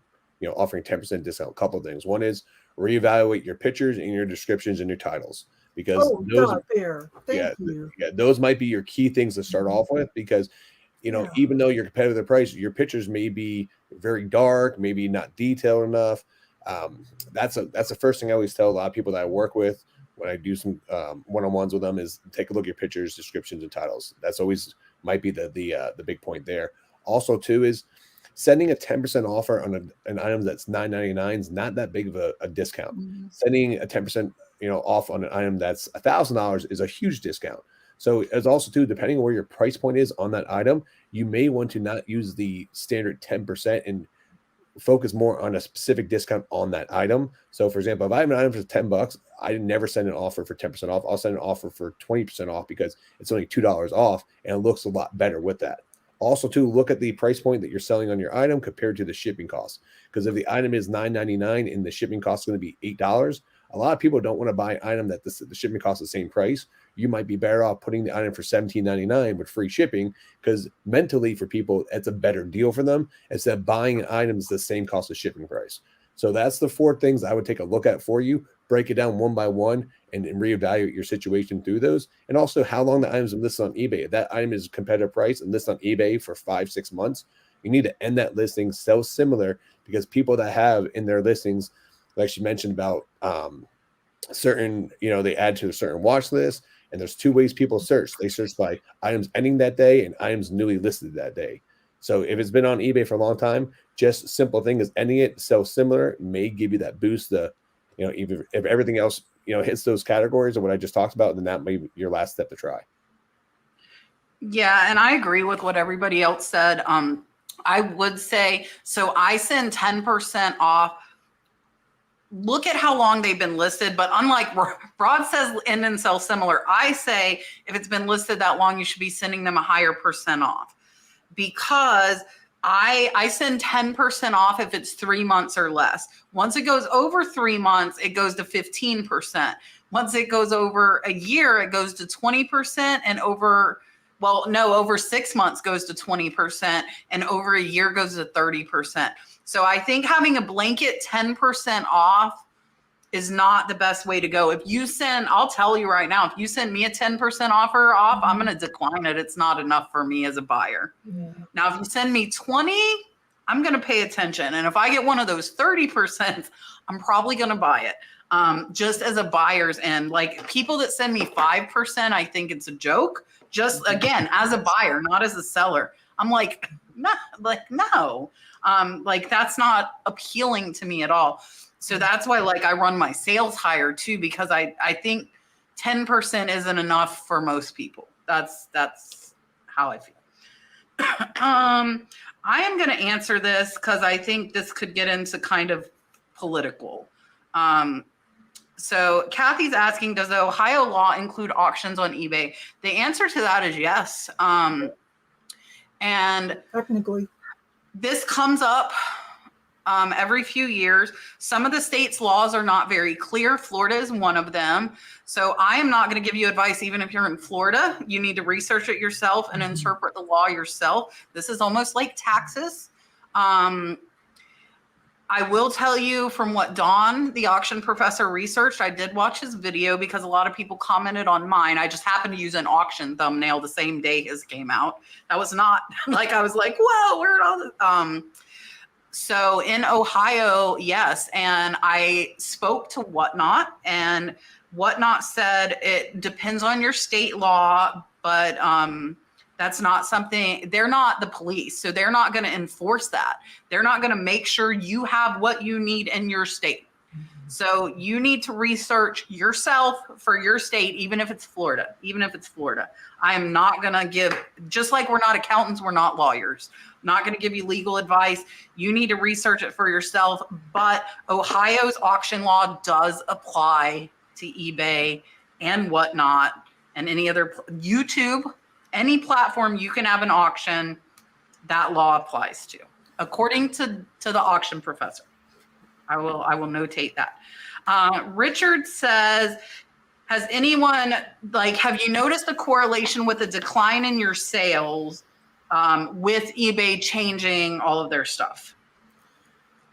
offering 10% discount. A couple of things. One is reevaluate your pictures and your descriptions and your titles, because Thank you. Those might be your key things to start off with, because even though you're competitive with the price, your pictures may be very dark, maybe not detailed enough. That's the first thing I always tell a lot of people that I work with when I do some one-on-ones with them is take a look at your pictures, descriptions, and titles. That's always might be the big point there. Also, too, is sending a 10% offer on an item that's $9.99 is not that big of a discount. Mm-hmm. Sending a 10% off on an item that's $1,000 is a huge discount. So as also too, depending on where your price point is on that item, you may want to not use the standard 10% and focus more on a specific discount on that item. So for example, if I have an item for $10, I never send an offer for 10% off. I'll send an offer for 20% off because it's only $2 off and it looks a lot better with that. Also to look at the price point that you're selling on your item compared to the shipping cost. Because if the item is $9.99 and the shipping cost is going to be $8, a lot of people don't want to buy an item that the shipping cost is the same price. You might be better off putting the item for $17.99 with free shipping, because mentally for people, it's a better deal for them instead of buying items the same cost as shipping price. So that's the 4 things I would take a look at for you. Break it down one by one and reevaluate your situation through those. And also how long the items are listed on eBay. If that item is competitive price and listed on eBay for 5-6 months, you need to end that listing so similar, because people that have in their listings, like she mentioned about certain, they add to a certain watch list. And there's 2 ways people search. They search by items ending that day and items newly listed that day. So if it's been on eBay for a long time, just simple thing is ending it so similar may give you that boost. Even if everything else, hits those categories of what I just talked about, then that may be your last step to try. Yeah, and I agree with what everybody else said. I would say, so I send 10% off. Look at how long they've been listed. But unlike Rod says end and sell similar, I say if it's been listed that long, you should be sending them a higher % off, because I send 10% off if it's 3 months or less. Once it goes over 3 months, it goes to 15%. Once it goes over a year, it goes to 20%, and over 6 months goes to 20%, and over a year goes to 30%. So I think having a blanket 10% off is not the best way to go. If you I'll tell you right now, if you send me a 10% offer off, I'm going to decline it. It's not enough for me as a buyer. Yeah. Now, if you send me 20, I'm going to pay attention. And if I get one of those 30%, I'm probably going to buy it. Just as a buyer's end, like people that send me 5%, I think it's a joke. Just again, as a buyer, not as a seller. I'm like, no, that's not appealing to me at all. So that's why I run my sales higher too, because I think 10% isn't enough for most people. That's how I feel. I am going to answer this because I think this could get into kind of political. So Kathy's asking, does the Ohio law include auctions on eBay? The answer to that is yes. And technically, this comes up every few years. Some of the states' laws are not very clear. Florida is one of them. So I am not going to give you advice, even if you're in Florida. You need to research it yourself and interpret the law yourself. This is almost like taxes. I will tell you from what Don, the auction professor, researched. I did watch his video because a lot of people commented on mine. I just happened to use an auction thumbnail the same day his came out. That was not like, I was like, whoa, where are all the, so in Ohio, yes. And I spoke to Whatnot, and Whatnot said it depends on your state law, but that's not something, they're not the police. So they're not going to enforce that. They're not going to make sure you have what you need in your state. So you need to research yourself for your state, even if it's Florida, I am not going to give, just like we're not accountants, we're not lawyers. I'm not going to give you legal advice. You need to research it for yourself. But Ohio's auction law does apply to eBay and Whatnot and any other YouTube. Any platform you can have an auction, that law applies to, according to the auction professor. I will notate that. Richard says, has anyone, have you noticed a correlation with a decline in your sales with eBay changing all of their stuff?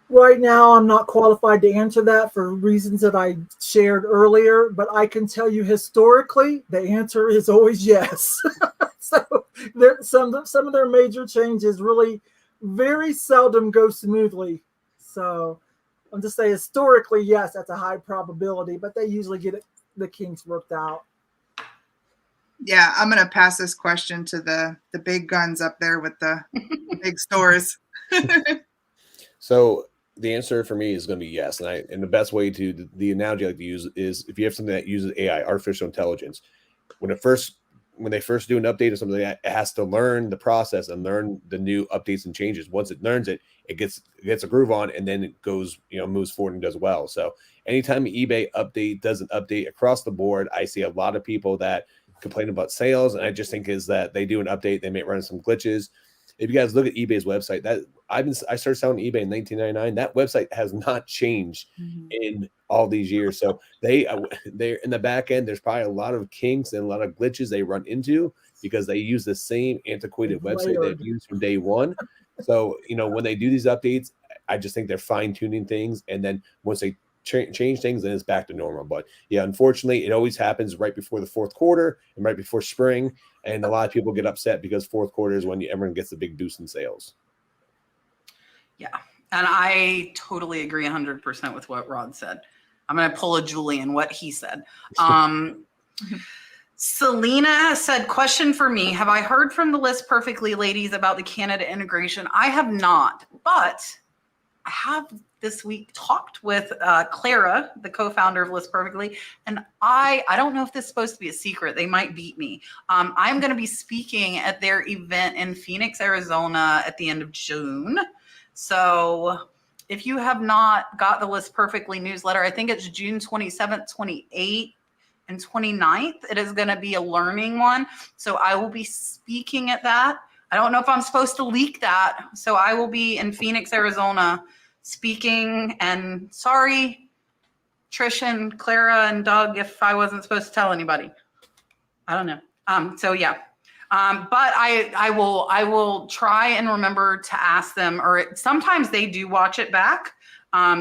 Right now, I'm not qualified to answer that for reasons that I shared earlier, but I can tell you historically, the answer is always yes. So some of their major changes really very seldom go smoothly. So I'm just saying historically, yes, that's a high probability, but they usually get the kinks worked out. Yeah, I'm going to pass this question to the big guns up there with the big stores. So the answer for me is going to be yes. And the best way to, the analogy I like to use is if you have something that uses AI, artificial intelligence, when they first do an update or something, it has to learn the process and learn the new updates and changes. Once it learns it, it gets a groove on, and then it goes, moves forward and does well. So anytime eBay does an update across the board, I see a lot of people that complain about sales. And I just think is that they do an update, they may run some glitches. If you guys look at eBay's website, I started selling eBay in 1999. That website has not changed in all these years. So they're in the back end. There's probably a lot of kinks and a lot of glitches they run into because they use the same antiquated website they've used from day one. So when they do these updates, I just think they're fine tuning things, and then once they change things, then it's back to normal. But yeah, unfortunately, it always happens right before the fourth quarter and right before spring. And a lot of people get upset because fourth quarter is when everyone gets the big boost in sales. Yeah. And I totally agree 100% with what Rod said. I'm going to pull a Julian, what he said. Selena said, question for me. Have I heard from the List Perfectly ladies about the Canada integration? I have not, but I have this week talked with Clara, the co-founder of List Perfectly. And I don't know if this is supposed to be a secret. They might beat me. I'm going to be speaking at their event in Phoenix, Arizona at the end of June. So if you have not got the List Perfectly newsletter, I think it's June 27th, 28th, and 29th. It is going to be a learning one. So I will be speaking at that. I don't know if I'm supposed to leak that. So I will be in Phoenix, Arizona speaking. And sorry, Trish and Clara and Doug, if I wasn't supposed to tell anybody. I don't know. So yeah. But I will try and remember to ask them, or sometimes they do watch it back.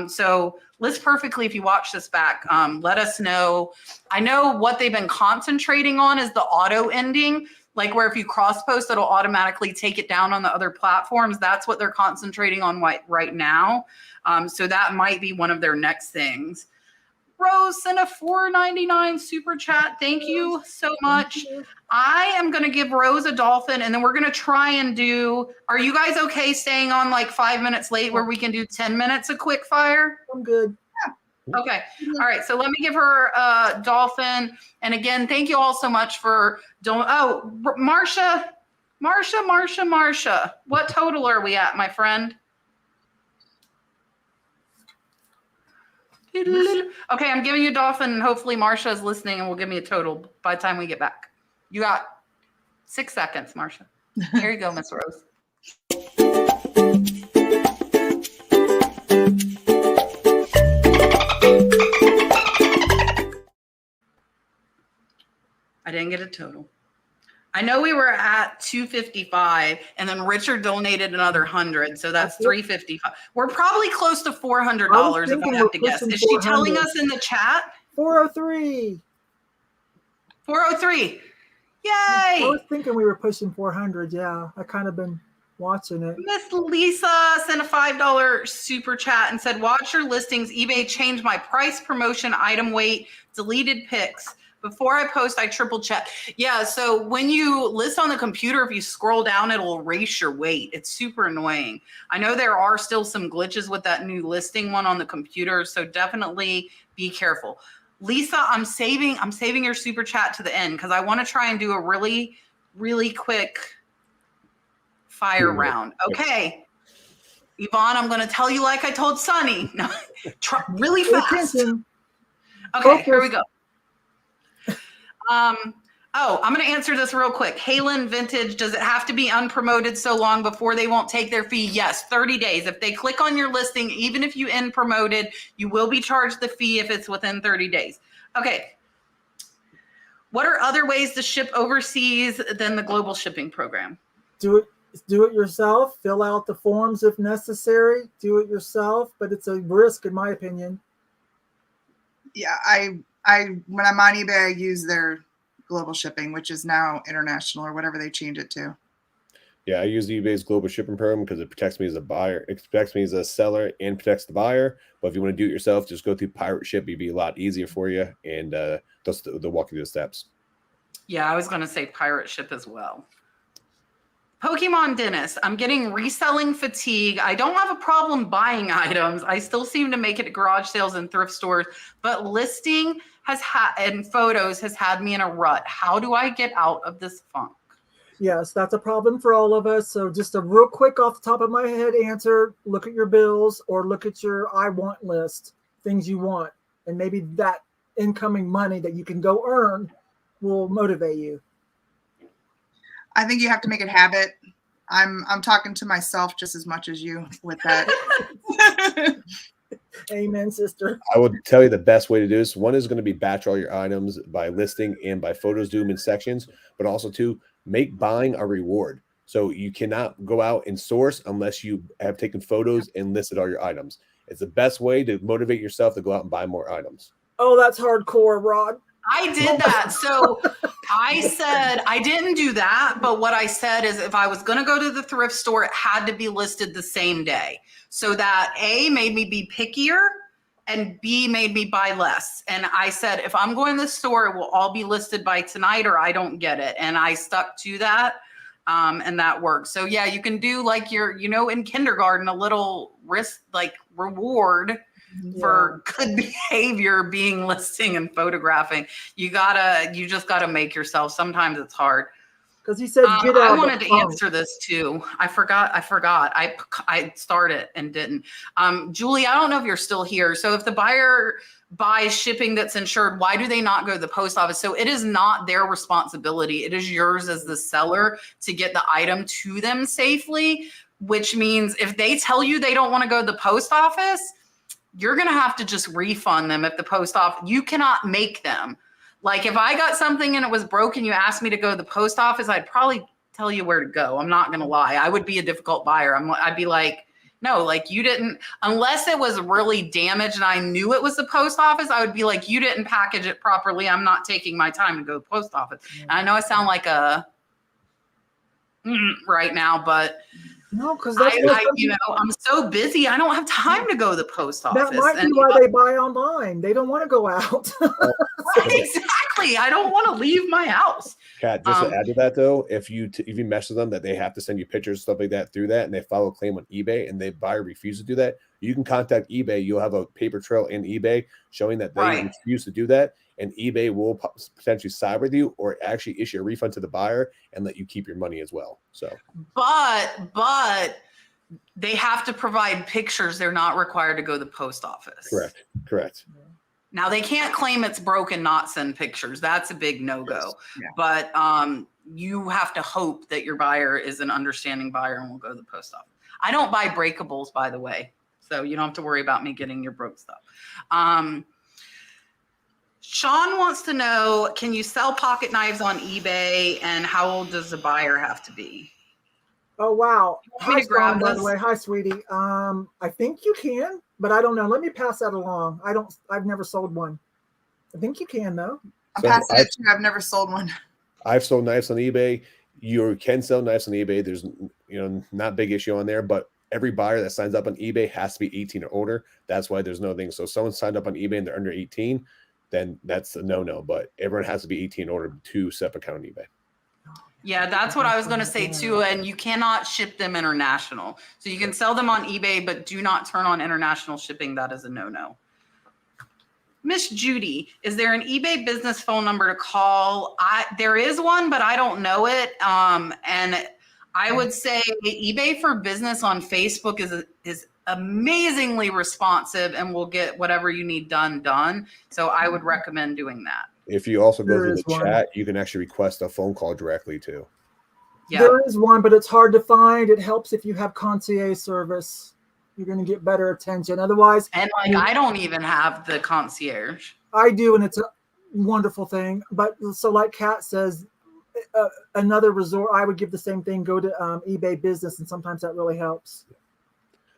So List Perfectly, if you watch this back, let us know. I know what they've been concentrating on is the auto ending, like where if you cross post, it'll automatically take it down on the other platforms. That's what they're concentrating on right now. So that might be one of their next things. Rose sent a $4.99 super chat. Thank you so much. I am going to give Rose a dolphin, and then we're going to try and do, are you guys okay staying on like 5 minutes late where we can do 10 minutes of quick fire? I'm good. Yeah. Okay. All right. So let me give her a dolphin. And again, thank you all so much for Marsha. What total are we at, my friend? Okay, I'm giving you a dolphin, and hopefully Marsha is listening and will give me a total by the time we get back. You got 6 seconds, Marsha. Here you go, Miss Rose. I didn't get a total. I know we were at 255, and then Richard donated another 100, so that's 355. We're probably close to $400 if I have to guess. Is she telling us in the chat? 403. 403. Yay! I was thinking we were pushing 400. Yeah, I kind of been watching it. Miss Lisa sent a $5 super chat and said, watch your listings. eBay changed my price, promotion, item weight, deleted pics. Before I post, I triple check. Yeah, so when you list on the computer, if you scroll down, it'll erase your weight. It's super annoying. I know there are still some glitches with that new listing one on the computer, so definitely be careful. Lisa, I'm saving your super chat to the end because I want to try and do a really, really quick fire round. Okay. Yvonne, I'm going to tell you like I told Sunny. No, try really fast. Okay, here we go. I'm going to answer this real quick. Halen Vintage, does it have to be unpromoted so long before they won't take their fee? Yes, 30 days. If they click on your listing, even if you end promoted, you will be charged the fee if it's within 30 days. Okay. What are other ways to ship overseas than the global shipping program? Do it yourself. Fill out the forms if necessary. Do it yourself, but it's a risk in my opinion. Yeah, I when I'm on eBay, I use their global shipping, which is now international or whatever they change it to. Yeah, I use eBay's global shipping program because it protects me as a buyer. It protects me as a seller and protects the buyer. But if you want to do it yourself, just go through Pirate Ship. It'd be a lot easier for you, and they'll walk you through the steps. Yeah, I was going to say Pirate Ship as well. Pokemon Dennis, I'm getting reselling fatigue. I don't have a problem buying items. I still seem to make it to garage sales and thrift stores, but listing and photos has had me in a rut. How do I get out of this funk? Yes, that's a problem for all of us. So just a real quick off the top of my head answer, look at your bills or look at your I want list, things you want. And maybe that incoming money that you can go earn will motivate you. I think you have to make it habit. I'm talking to myself just as much as you with that. Amen, sister. I would tell you the best way to do this. One is going to be batch all your items by listing and by photos, do them in sections, but also to make buying a reward. So you cannot go out and source unless you have taken photos and listed all your items. It's the best way to motivate yourself to go out and buy more items. Oh, that's hardcore, Rod. I did that. So I said I didn't do that. But what I said is if I was going to go to the thrift store, it had to be listed the same day. So that A, made me be pickier, and B, made me buy less. And I said, if I'm going to the store, it will all be listed by tonight or I don't get it. And I stuck to that. And that worked. So yeah, you can do like your, in kindergarten, a little risk, like reward for good behavior, being listing and photographing. You just gotta make yourself. Sometimes it's hard. Because he said, get out. I wanted to answer this too. I forgot. I started and didn't. Julie, I don't know if you're still here. So if the buyer buys shipping that's insured, why do they not go to the post office? So it is not their responsibility. It is yours as the seller to get the item to them safely, which means if they tell you they don't want to go to the post office, you're going to have to just refund them at the post office. You cannot make them. Like if I got something and it was broken, you asked me to go to the post office, I'd probably tell you where to go. I'm not going to lie. I would be a difficult buyer. I'd be like, no, like you didn't, unless it was really damaged and I knew it was the post office, I would be like, you didn't package it properly. I'm not taking my time to go to the post office. And I know I sound like a right now, but no, because I'm so busy. I don't have time to go to the post office. That might be why they buy online. They don't want to go out. Exactly. I don't want to leave my house. Kat, just to add to that though, if you mess with them that they have to send you pictures, stuff like that through that, and they file a claim on eBay and the buyer refuses to do that, you can contact eBay. You'll have a paper trail in eBay showing that they refuse to do that. And eBay will potentially side with you or actually issue a refund to the buyer and let you keep your money as well. So, but they have to provide pictures. They're not required to go to the post office. Correct. Now they can't claim it's broken, not send pictures. That's a big no-go. Yes. Yeah. But you have to hope that your buyer is an understanding buyer and will go to the post office. I don't buy breakables, by the way. So you don't have to worry about me getting your broke stuff. Sean wants to know, can you sell pocket knives on eBay, and how old does the buyer have to be? Oh, wow. Want me Hi, to grab Sean, by the this? way. Hi, sweetie. I think you can, but I don't know. Let me pass that along. I've never sold one. I think you can, though. I'm So passing it too. I've never sold one. I've sold knives on eBay. You can sell knives on eBay. There's, not big issue on there, but every buyer that signs up on eBay has to be 18 or older. That's why there's no thing. So if someone signed up on eBay and they're under 18, then that's a no-no. But everyone has to be 18 or older to set up an account on eBay. Yeah, that's what I was going to say too. And you cannot ship them international. So you can sell them on eBay, but do not turn on international shipping. That is a no-no. Miss Judy, is there an eBay business phone number to call? There is one, but I don't know it. And I would say eBay for Business on Facebook is amazingly responsive and will get whatever you need done. So I would recommend doing that. If you also go There through is the one. chat, you can actually request a phone call directly too. Yeah. There is one, but it's hard to find. It helps if you have concierge service. You're going to get better attention. Otherwise, And I don't even have the concierge. I do, and it's a wonderful thing. But so like Kat says, another resort, I would give the same thing. Go to eBay Business, and sometimes that really helps.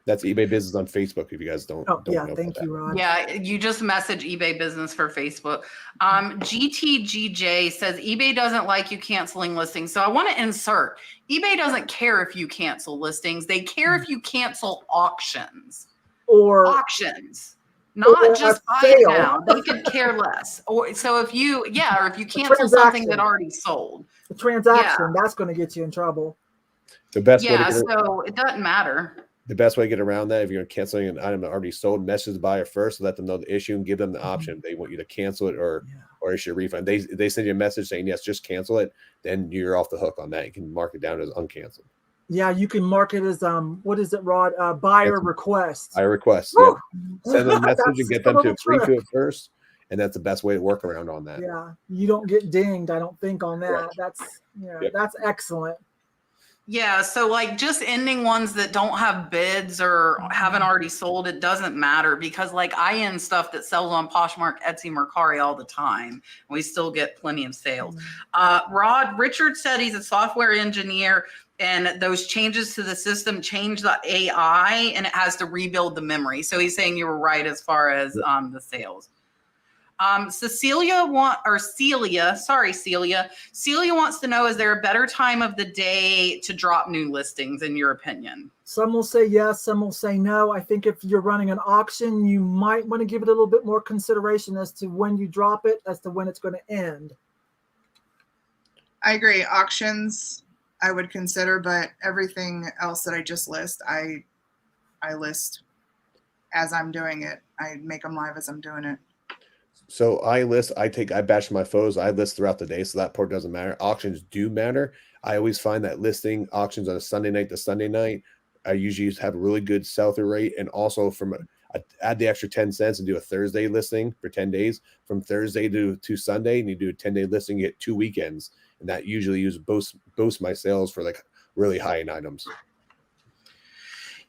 That's eBay Business on Facebook. If you guys don't know Thank about you, that. Rod. Yeah, you just message eBay Business for Facebook. GTGJ says eBay doesn't like you canceling listings. So I want to insert, eBay doesn't care if you cancel listings. They care if you cancel auctions. Auctions. Not just buy it now. They could care less. Or so if you cancel something that already sold. The transaction, that's going to get you in trouble. The best way so it doesn't matter. The best way to get around that, if you're canceling an item that already sold, message the buyer first, let them know the issue, and give them the option. If they want you to cancel it or issue a refund. They send you a message saying, yes, just cancel it. Then you're off the hook on that. You can mark it down as uncanceled. Yeah, you can mark it as what is it, Rod? Buyer request. Buyer request. Yep. Send them a message and get them to agree to it first. And that's the best way to work around on that. Yeah, you don't get dinged, I don't think, on that. Right. That's excellent. Yeah, so like just ending ones that don't have bids or haven't already sold, it doesn't matter, because like I end stuff that sells on Poshmark, Etsy, Mercari all the time. We still get plenty of sales. Richard said he's a software engineer, and those changes to the system change the AI and it has to rebuild the memory. So he's saying you were right as far as the sales. Celia wants to know, is there a better time of the day to drop new listings in your opinion? Some will say yes, some will say no. I think if you're running an auction, you might want to give it a little bit more consideration as to when you drop it, as to when it's going to end. I agree. Auctions I would consider, but everything else that I just list, I list as I'm doing it. I make them live as I'm doing it. So I batch my photos. I list throughout the day, so that part doesn't matter. Auctions do matter. I always find that listing auctions on a Sunday night to Sunday night, I usually have a really good sell-through rate. And also add the extra 10 cents and do a Thursday listing for 10 days. From Thursday to Sunday, and you do a 10-day listing, you get 2 weekends. And that usually boosts my sales for like really high-end items.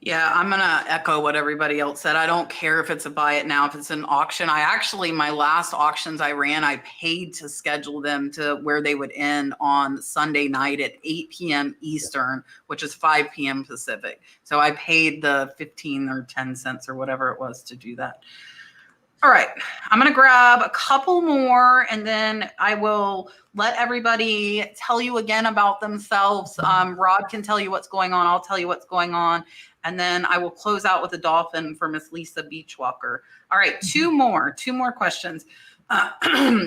Yeah, I'm going to echo what everybody else said. I don't care if it's a buy it now, if it's an auction. My last auctions I ran, I paid to schedule them to where they would end on Sunday night at 8 p.m. Eastern, which is 5 p.m. Pacific. So I paid the 15 or 10 cents or whatever it was to do that. All right, I'm going to grab a couple more, and then I will let everybody tell you again about themselves. Rod can tell you what's going on. I'll tell you what's going on. And then I will close out with a dolphin for Miss Lisa Beachwalker. All right, two more questions.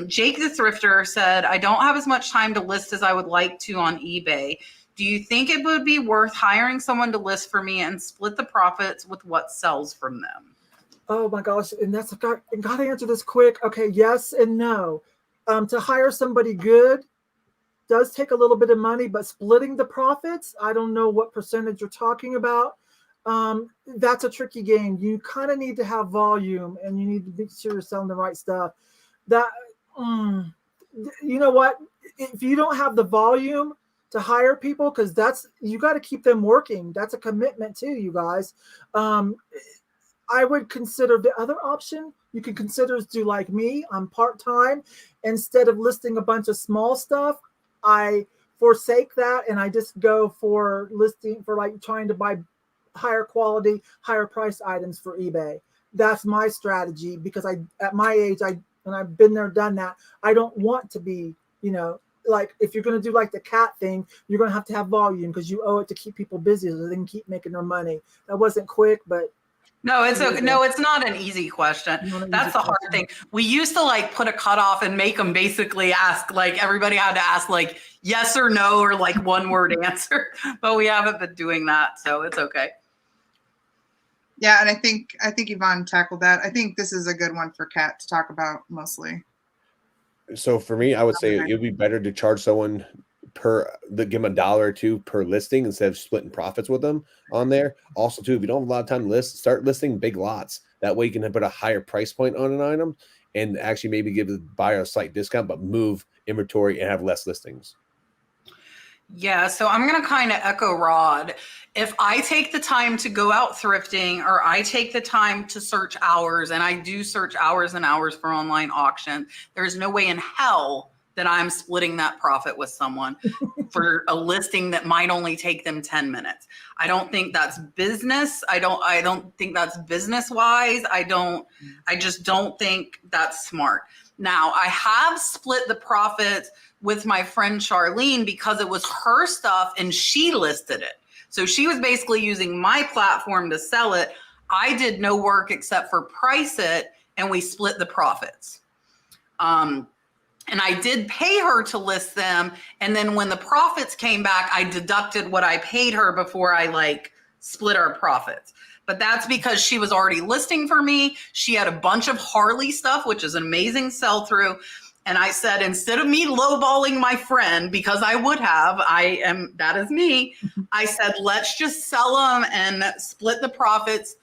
Jake the Thrifter said, I don't have as much time to list as I would like to on eBay. Do you think it would be worth hiring someone to list for me and split the profits with what sells from them? Oh my gosh, and I got to answer this quick. Okay, yes and no. To hire somebody good does take a little bit of money, but splitting the profits, I don't know what percentage you're talking about. That's a tricky game. You kind of need to have volume, and you need to be sure you're selling the right stuff. You know what? If you don't have the volume to hire people, because you got to keep them working. That's a commitment too, you guys. I would consider the other option. You can consider is do like me. I'm part-time. Instead of listing a bunch of small stuff, I forsake that and I just go for listing for like trying to buy higher quality, higher price items for eBay. That's my strategy because at my age, and I've been there, done that. I don't want to be, like if you're going to do like the cat thing, you're going to have volume because you owe it to keep people busy so they can keep making their money. That wasn't quick, but no, it's not an easy question. That's the hard thing. We used to like put a cutoff and make them basically ask, like everybody had to ask like yes or no or like one word answer, but we haven't been doing that, so it's okay. Yeah, and I think Yvonne tackled that. I think this is a good one for Kat to talk about mostly. So for me, I would say it would be better to charge someone give them $1 or $2 per listing instead of splitting profits with them on there. Also, too, if you don't have a lot of time to list, start listing big lots. That way you can put a higher price point on an item and actually maybe give the buyer a slight discount, but move inventory and have less listings. Yeah, so I'm going to kind of echo Rod. If I take the time to go out thrifting or I take the time to search hours, and I do search hours and hours for online auctions, there's no way in hell that I'm splitting that profit with someone for a listing that might only take them 10 minutes. I don't think that's business. I don't think that's business wise. I just don't think that's smart. Now, I have split the profits with my friend Charlene because it was her stuff and she listed it. So she was basically using my platform to sell it. I did no work except for price it, and we split the profits. And I did pay her to list them. And then when the profits came back, I deducted what I paid her before I like split our profits. But that's because she was already listing for me. She had a bunch of Harley stuff, which is an amazing sell through. And I said, instead of me lowballing my friend, because I would have, that is me. I said, let's just sell them and split the profits.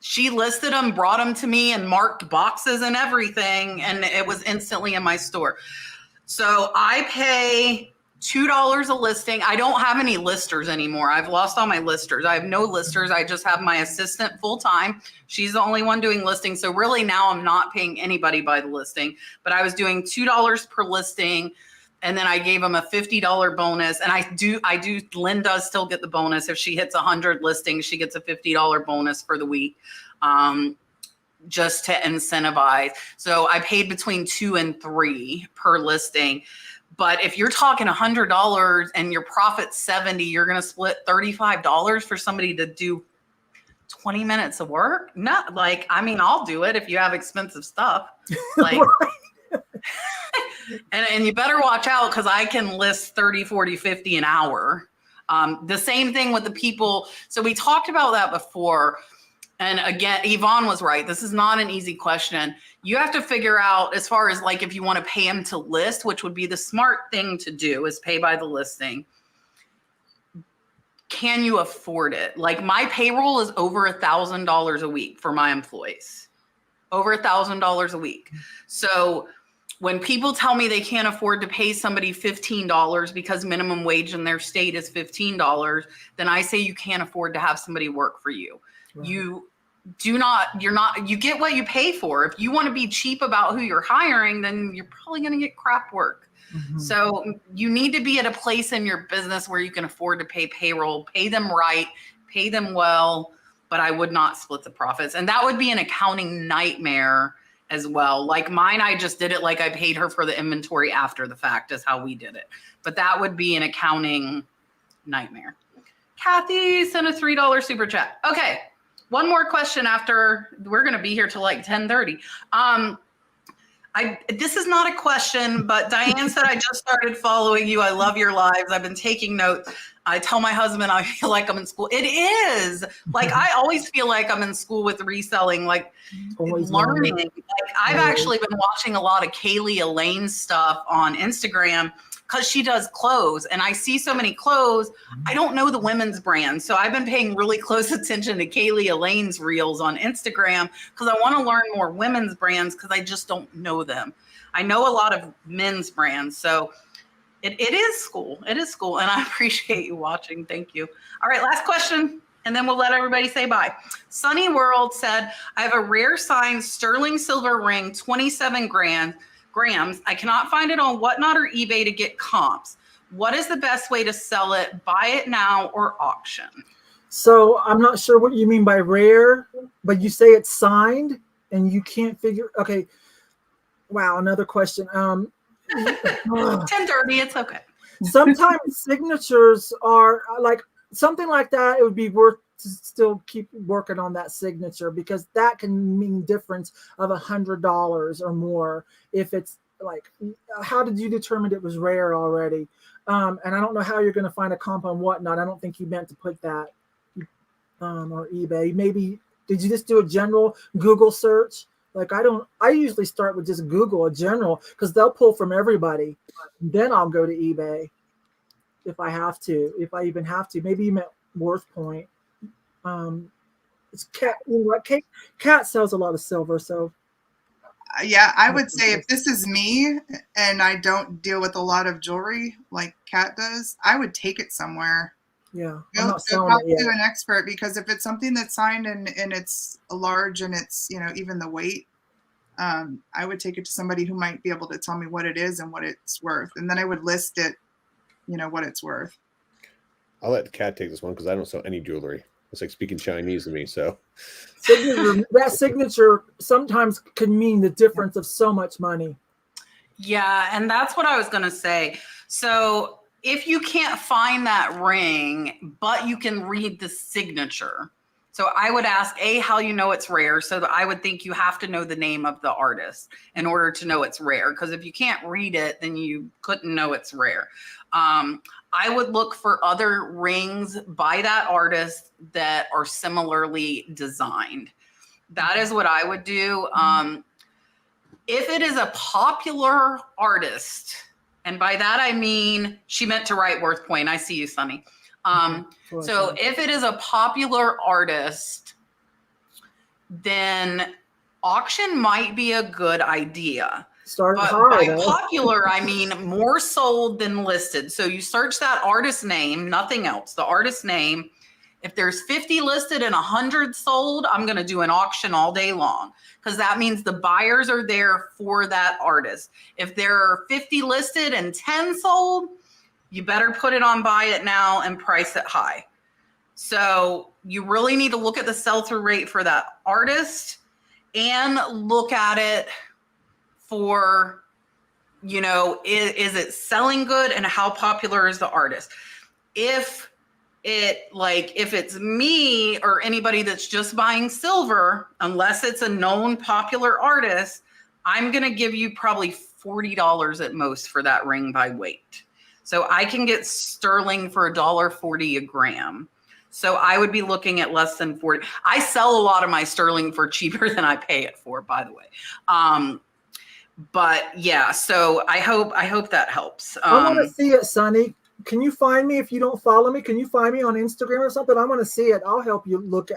She listed them, brought them to me and marked boxes and everything. And it was instantly in my store. So I pay $2 a listing. I don't have any listers anymore. I've lost all my listers. I have no listers. I just have my assistant full time. She's the only one doing listings. So really now I'm not paying anybody by the listing, but I was doing $2 per listing. And then I gave them a $50 bonus. And Lynn does still get the bonus. If she hits 100 listings, she gets a $50 bonus for the week, just to incentivize. So I paid between $2 and $3 per listing. But if you're talking $100 and your profit's $70, you're going to split $35 for somebody to do 20 minutes of work? Not like, I'll do it if you have expensive stuff. Like, and you better watch out because I can list 30, 40, 50 an hour. The same thing with the people. So we talked about that before. And again, Yvonne was right. This is not an easy question. You have to figure out as far as like if you want to pay them to list, which would be the smart thing to do is pay by the listing. Can you afford it? Like my payroll is over $1,000 a week for my employees. Over $1,000 a week. So when people tell me they can't afford to pay somebody $15 because minimum wage in their state is $15, then I say you can't afford to have somebody work for you. Right. You get what you pay for. If you want to be cheap about who you're hiring, then you're probably going to get crap work. Mm-hmm. So you need to be at a place in your business where you can afford to pay payroll, pay them right, pay them well, but I would not split the profits. And that would be an accounting nightmare as well. Like mine, I just did it like I paid her for the inventory after the fact is how we did it. But that would be an accounting nightmare. Kathy sent a $3 super chat. Okay. One more question after we're going to be here till like 10:30. This is not a question, but Diane said, I just started following you. I love your lives. I've been taking notes. I tell my husband, I feel like I'm in school. It is like, I always feel like I'm in school with reselling, like learning. Like I've actually been watching a lot of Kaylee Elaine's stuff on Instagram because she does clothes and I see so many clothes. I don't know the women's brands. So I've been paying really close attention to Kaylee Elaine's reels on Instagram because I want to learn more women's brands because I just don't know them. I know a lot of men's brands. So it is school. It is school. And I appreciate you watching. Thank you. All right. Last question. and then we'll let everybody say bye. Sunny World said, I have a rare signed sterling silver ring, 27 grams. I cannot find it on Whatnot or eBay to get comps. What is the best way to sell it? Buy it now or auction? So I'm not sure what you mean by rare, but you say it's signed and you can't figure. Okay. Wow. Another question. 10:30. It's okay. Sometimes signatures are like something like that. It would be worth to still keep working on that signature, because that can mean difference of $100 or more. If it's like, how did you determine it was rare already? And I don't know how you're going to find a comp on Whatnot. I don't think you meant to put that or eBay. Maybe did you just do a general Google search? Like I usually start with just Google a general, because they'll pull from everybody. Then I'll go to eBay if I have to, if I even have to. Maybe you meant Worth Point. It's Cat. Cat sells a lot of silver, so. Yeah, I would say if this is me and I don't deal with a lot of jewelry like Kat does, I would take it somewhere. Yeah, Go I'm not selling talk it yet. to an expert, because if it's something that's signed and it's large and it's, even the weight, I would take it to somebody who might be able to tell me what it is and what it's worth. And then I would list it, what it's worth. I'll let Kat take this one because I don't sell any jewelry. It's like speaking Chinese to me. So that signature sometimes can mean the difference of so much money. Yeah, and that's what I was going to say. So if you can't find that ring, but you can read the signature. So I would ask, how you know it's rare. So I would think you have to know the name of the artist in order to know it's rare. Because if you can't read it, then you couldn't know it's rare. I would look for other rings by that artist that are similarly designed. That is what I would do. If it is a popular artist, and by that I mean, she meant to write Worth Point. I see you, Sunny. So if it is a popular artist, then auction might be a good idea. But by popular, I mean more sold than listed. So you search that artist name, nothing else, the artist name. If there's 50 listed and 100 sold, I'm going to do an auction all day long, because that means the buyers are there for that artist. If there are 50 listed and 10 sold, you better put it on buy it now and price it high. So you really need to look at the sell-through rate for that artist and look at it for, is it selling good and how popular is the artist? If it's me or anybody that's just buying silver, unless it's a known popular artist, I'm going to give you probably $40 at most for that ring by weight. So I can get sterling for $1.40 a gram. So I would be looking at less than 40. I sell a lot of my sterling for cheaper than I pay it for, by the way. But yeah, so I hope that helps. I want to see it, Sunny. Can you find me if you don't follow me? Can you find me on Instagram or something? I want to see it. I'll help you look.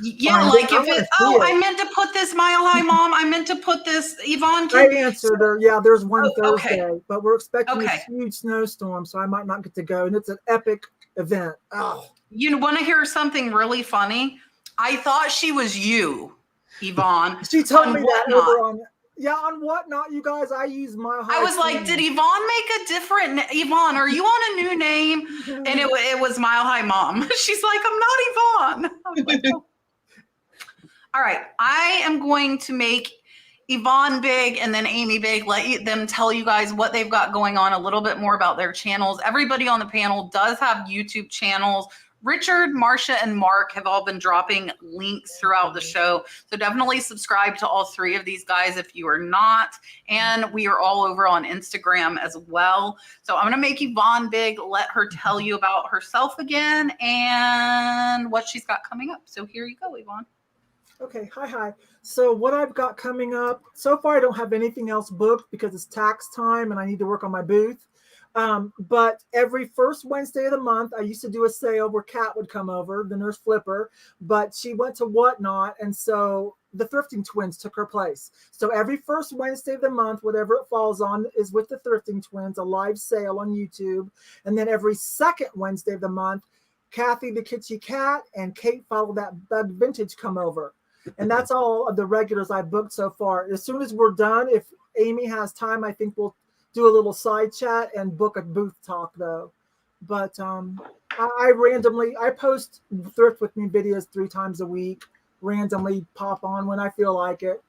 Yeah, like if it. Oh, I meant to put this Mile High Mom. I meant to put this Yvon. I answered her. Yeah, there's one Thursday, okay. But we're expecting a huge snowstorm, so I might not get to go. And it's an epic event. Oh, you want to hear something really funny? I thought she was you, Yvon. She told me that over on. Yeah, on Whatnot, you guys, I use my. I was like, did Yvon make a different? Yvon, are you on a new name? And it was Mile High Mom. She's like, I'm not Yvon. I was like, oh. All right, I am going to make Yvon big and then Amy big. Let them tell you guys what they've got going on, a little bit more about their channels. Everybody on the panel does have YouTube channels. Richard, Marcia, and Mark have all been dropping links throughout the show. So definitely subscribe to all three of these guys if you are not. And we are all over on Instagram as well. So I'm going to make Yvon big, let her tell you about herself again and what she's got coming up. So here you go, Yvon. Okay, hi. So what I've got coming up, so far I don't have anything else booked because it's tax time and I need to work on my booth. But every first Wednesday of the month, I used to do a sale where Kat would come over, the nurse flipper, but she went to Whatnot. And so the Thrifting twins took her place. So every first Wednesday of the month, whatever it falls on, is with the Thrifting twins, a live sale on YouTube. And then every second Wednesday of the month, Kathy the Kitschy Cat, and Kate followed that Bug Vintage come over. And that's all of the regulars I booked so far. As soon as we're done, if Amy has time, I think we'll do a little side chat and book a booth talk though. But I post Thrift With Me videos 3 times a week, randomly pop on when I feel like it.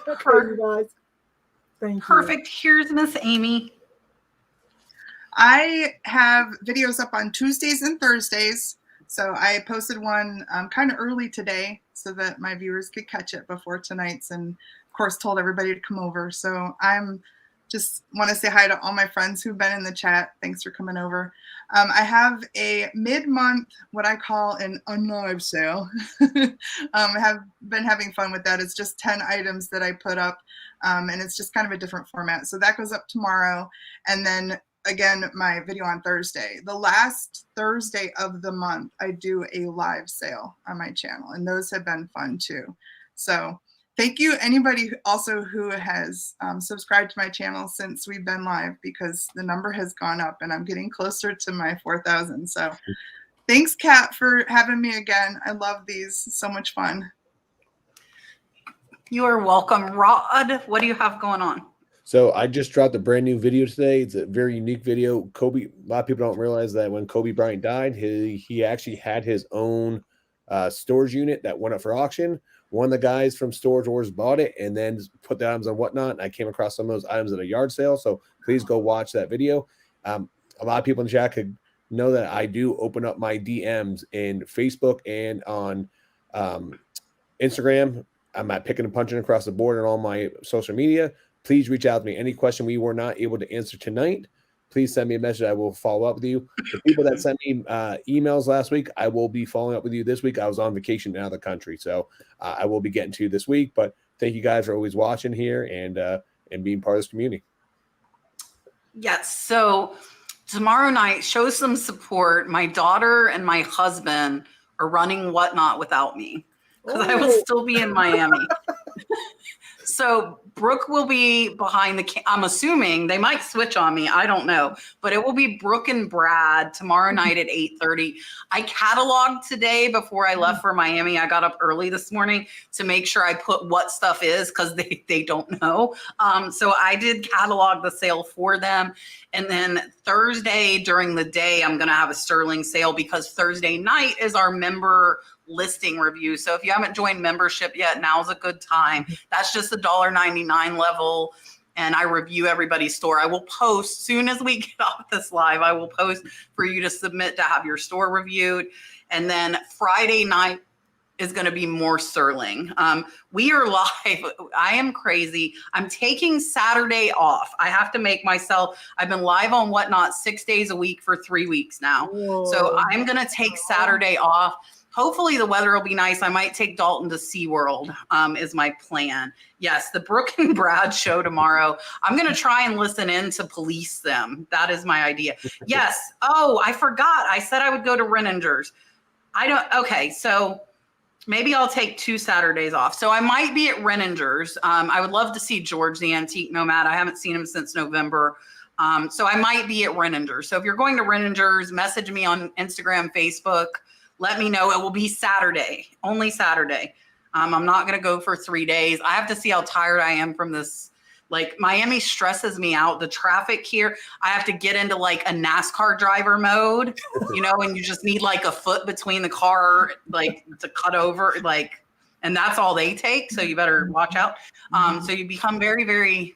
Okay, you guys. Thank you. Perfect. Here's Miss Amy. I have videos up on Tuesdays and Thursdays. So I posted one kind of early today so that my viewers could catch it before tonight's, and of course told everybody to come over. So I'm just want to say hi to all my friends who've been in the chat. Thanks for coming over. I have a mid-month, what I call an unlive sale. I have been having fun with that. It's just 10 items that I put up, and it's just kind of a different format. So that goes up tomorrow. And then again, my video on Thursday. The last Thursday of the month, I do a live sale on my channel, and those have been fun too. So thank you, anybody also who has subscribed to my channel since we've been live, because the number has gone up and I'm getting closer to my 4,000. So thanks, Kat, for having me again. I love these. So much fun. You are welcome. Rod, what do you have going on? So I just dropped a brand new video today. It's a very unique video. Kobe, a lot of people don't realize that when Kobe Bryant died, he actually had his own storage unit that went up for auction. One of the guys from Storage Wars bought it and then put the items on whatnot. And I came across some of those items at a yard sale. So please go watch that video. A lot of people in the chat could know that I do open up my DMs in Facebook and on Instagram. I'm not picking and punching across the board on all my social media. Please reach out to me. Any question we were not able to answer tonight, please send me a message. I will follow up with you. The people that sent me emails last week, I will be following up with you this week. I was on vacation out of the country, so I will be getting to you this week. But thank you guys for always watching here and being part of this community. Yes. So tomorrow night, show some support. My daughter and my husband are running Whatnot without me because I will still be in Miami. So Brooke will be behind the I'm assuming they might switch on me. I don't know, but it will be Brooke and Brad tomorrow night at 8:30. I cataloged today before I left for Miami. I got up early this morning to make sure I put what stuff is because they don't know. So I did catalog the sale for them. And then Thursday during the day, I'm going to have a sterling sale because Thursday night is our member listing review. So if you haven't joined membership yet, now's a good time. That's just the $1.99 level. And I review everybody's store. I will post soon as we get off this live. I will post for you to submit to have your store reviewed. And then Friday night is going to be more sterling. We are live. I am crazy. I'm taking Saturday off. I have to make myself, I've been live on Whatnot 6 days a week for 3 weeks now. Whoa. So I'm going to take Saturday off. Hopefully the weather will be nice. I might take Dalton to SeaWorld is my plan. Yes, the Brooke and Brad show tomorrow. I'm going to try and listen in to police them. That is my idea. Yes. Oh, I forgot. I said I would go to Renninger's. Okay, so maybe I'll take 2 Saturdays off. So I might be at Renninger's. I would love to see George the Antique Nomad. I haven't seen him since November. So I might be at Renninger's. So if you're going to Renninger's, message me on Instagram, Facebook. Let me know. It will be Saturday, only Saturday. I'm not going to go for 3 days. I have to see how tired I am from this. Like Miami stresses me out. The traffic here, I have to get into like a NASCAR driver mode, and you just need like a foot between the car, like to cut over, like, and that's all they take. So you better watch out. So you become very, very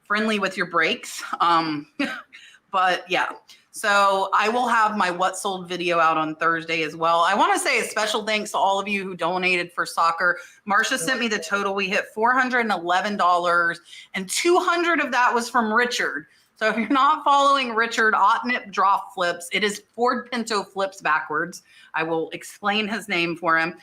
friendly with your brakes. But yeah. So I will have my What Sold video out on Thursday as well. I want to say a special thanks to all of you who donated for soccer. Marcia sent me the total. We hit $411, and $200 of that was from Richard. So if you're not following Richard, Otnip Drop Flips, it is Ford Pinto Flips backwards. I will explain his name for him.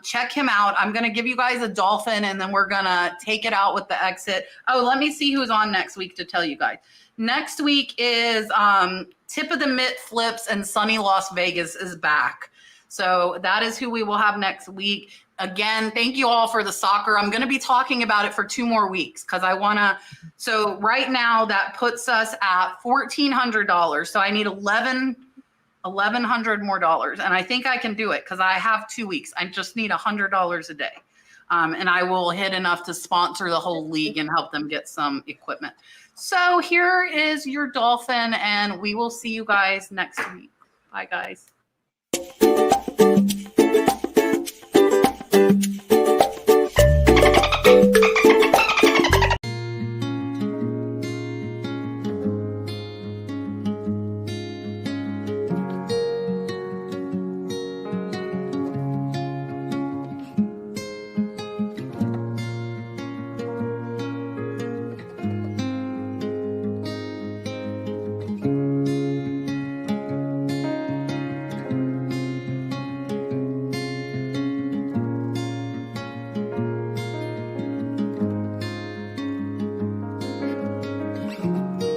Check him out. I'm going to give you guys a dolphin, and then we're going to take it out with the exit. Oh, let me see who's on next week to tell you guys. Next week is Tip of the Mitt Flips, and Sunny Las Vegas is back. So that is who we will have next week. Again, thank you all for the soccer. I'm going to be talking about it for 2 more weeks because I want to. So right now that puts us at $1,400. So I need 11 $1,100 more dollars. And I think I can do it because I have 2 weeks. I just need $100 a day. And I will hit enough to sponsor the whole league and help them get some equipment. So here is your dolphin, and we will see you guys next week. Bye, guys.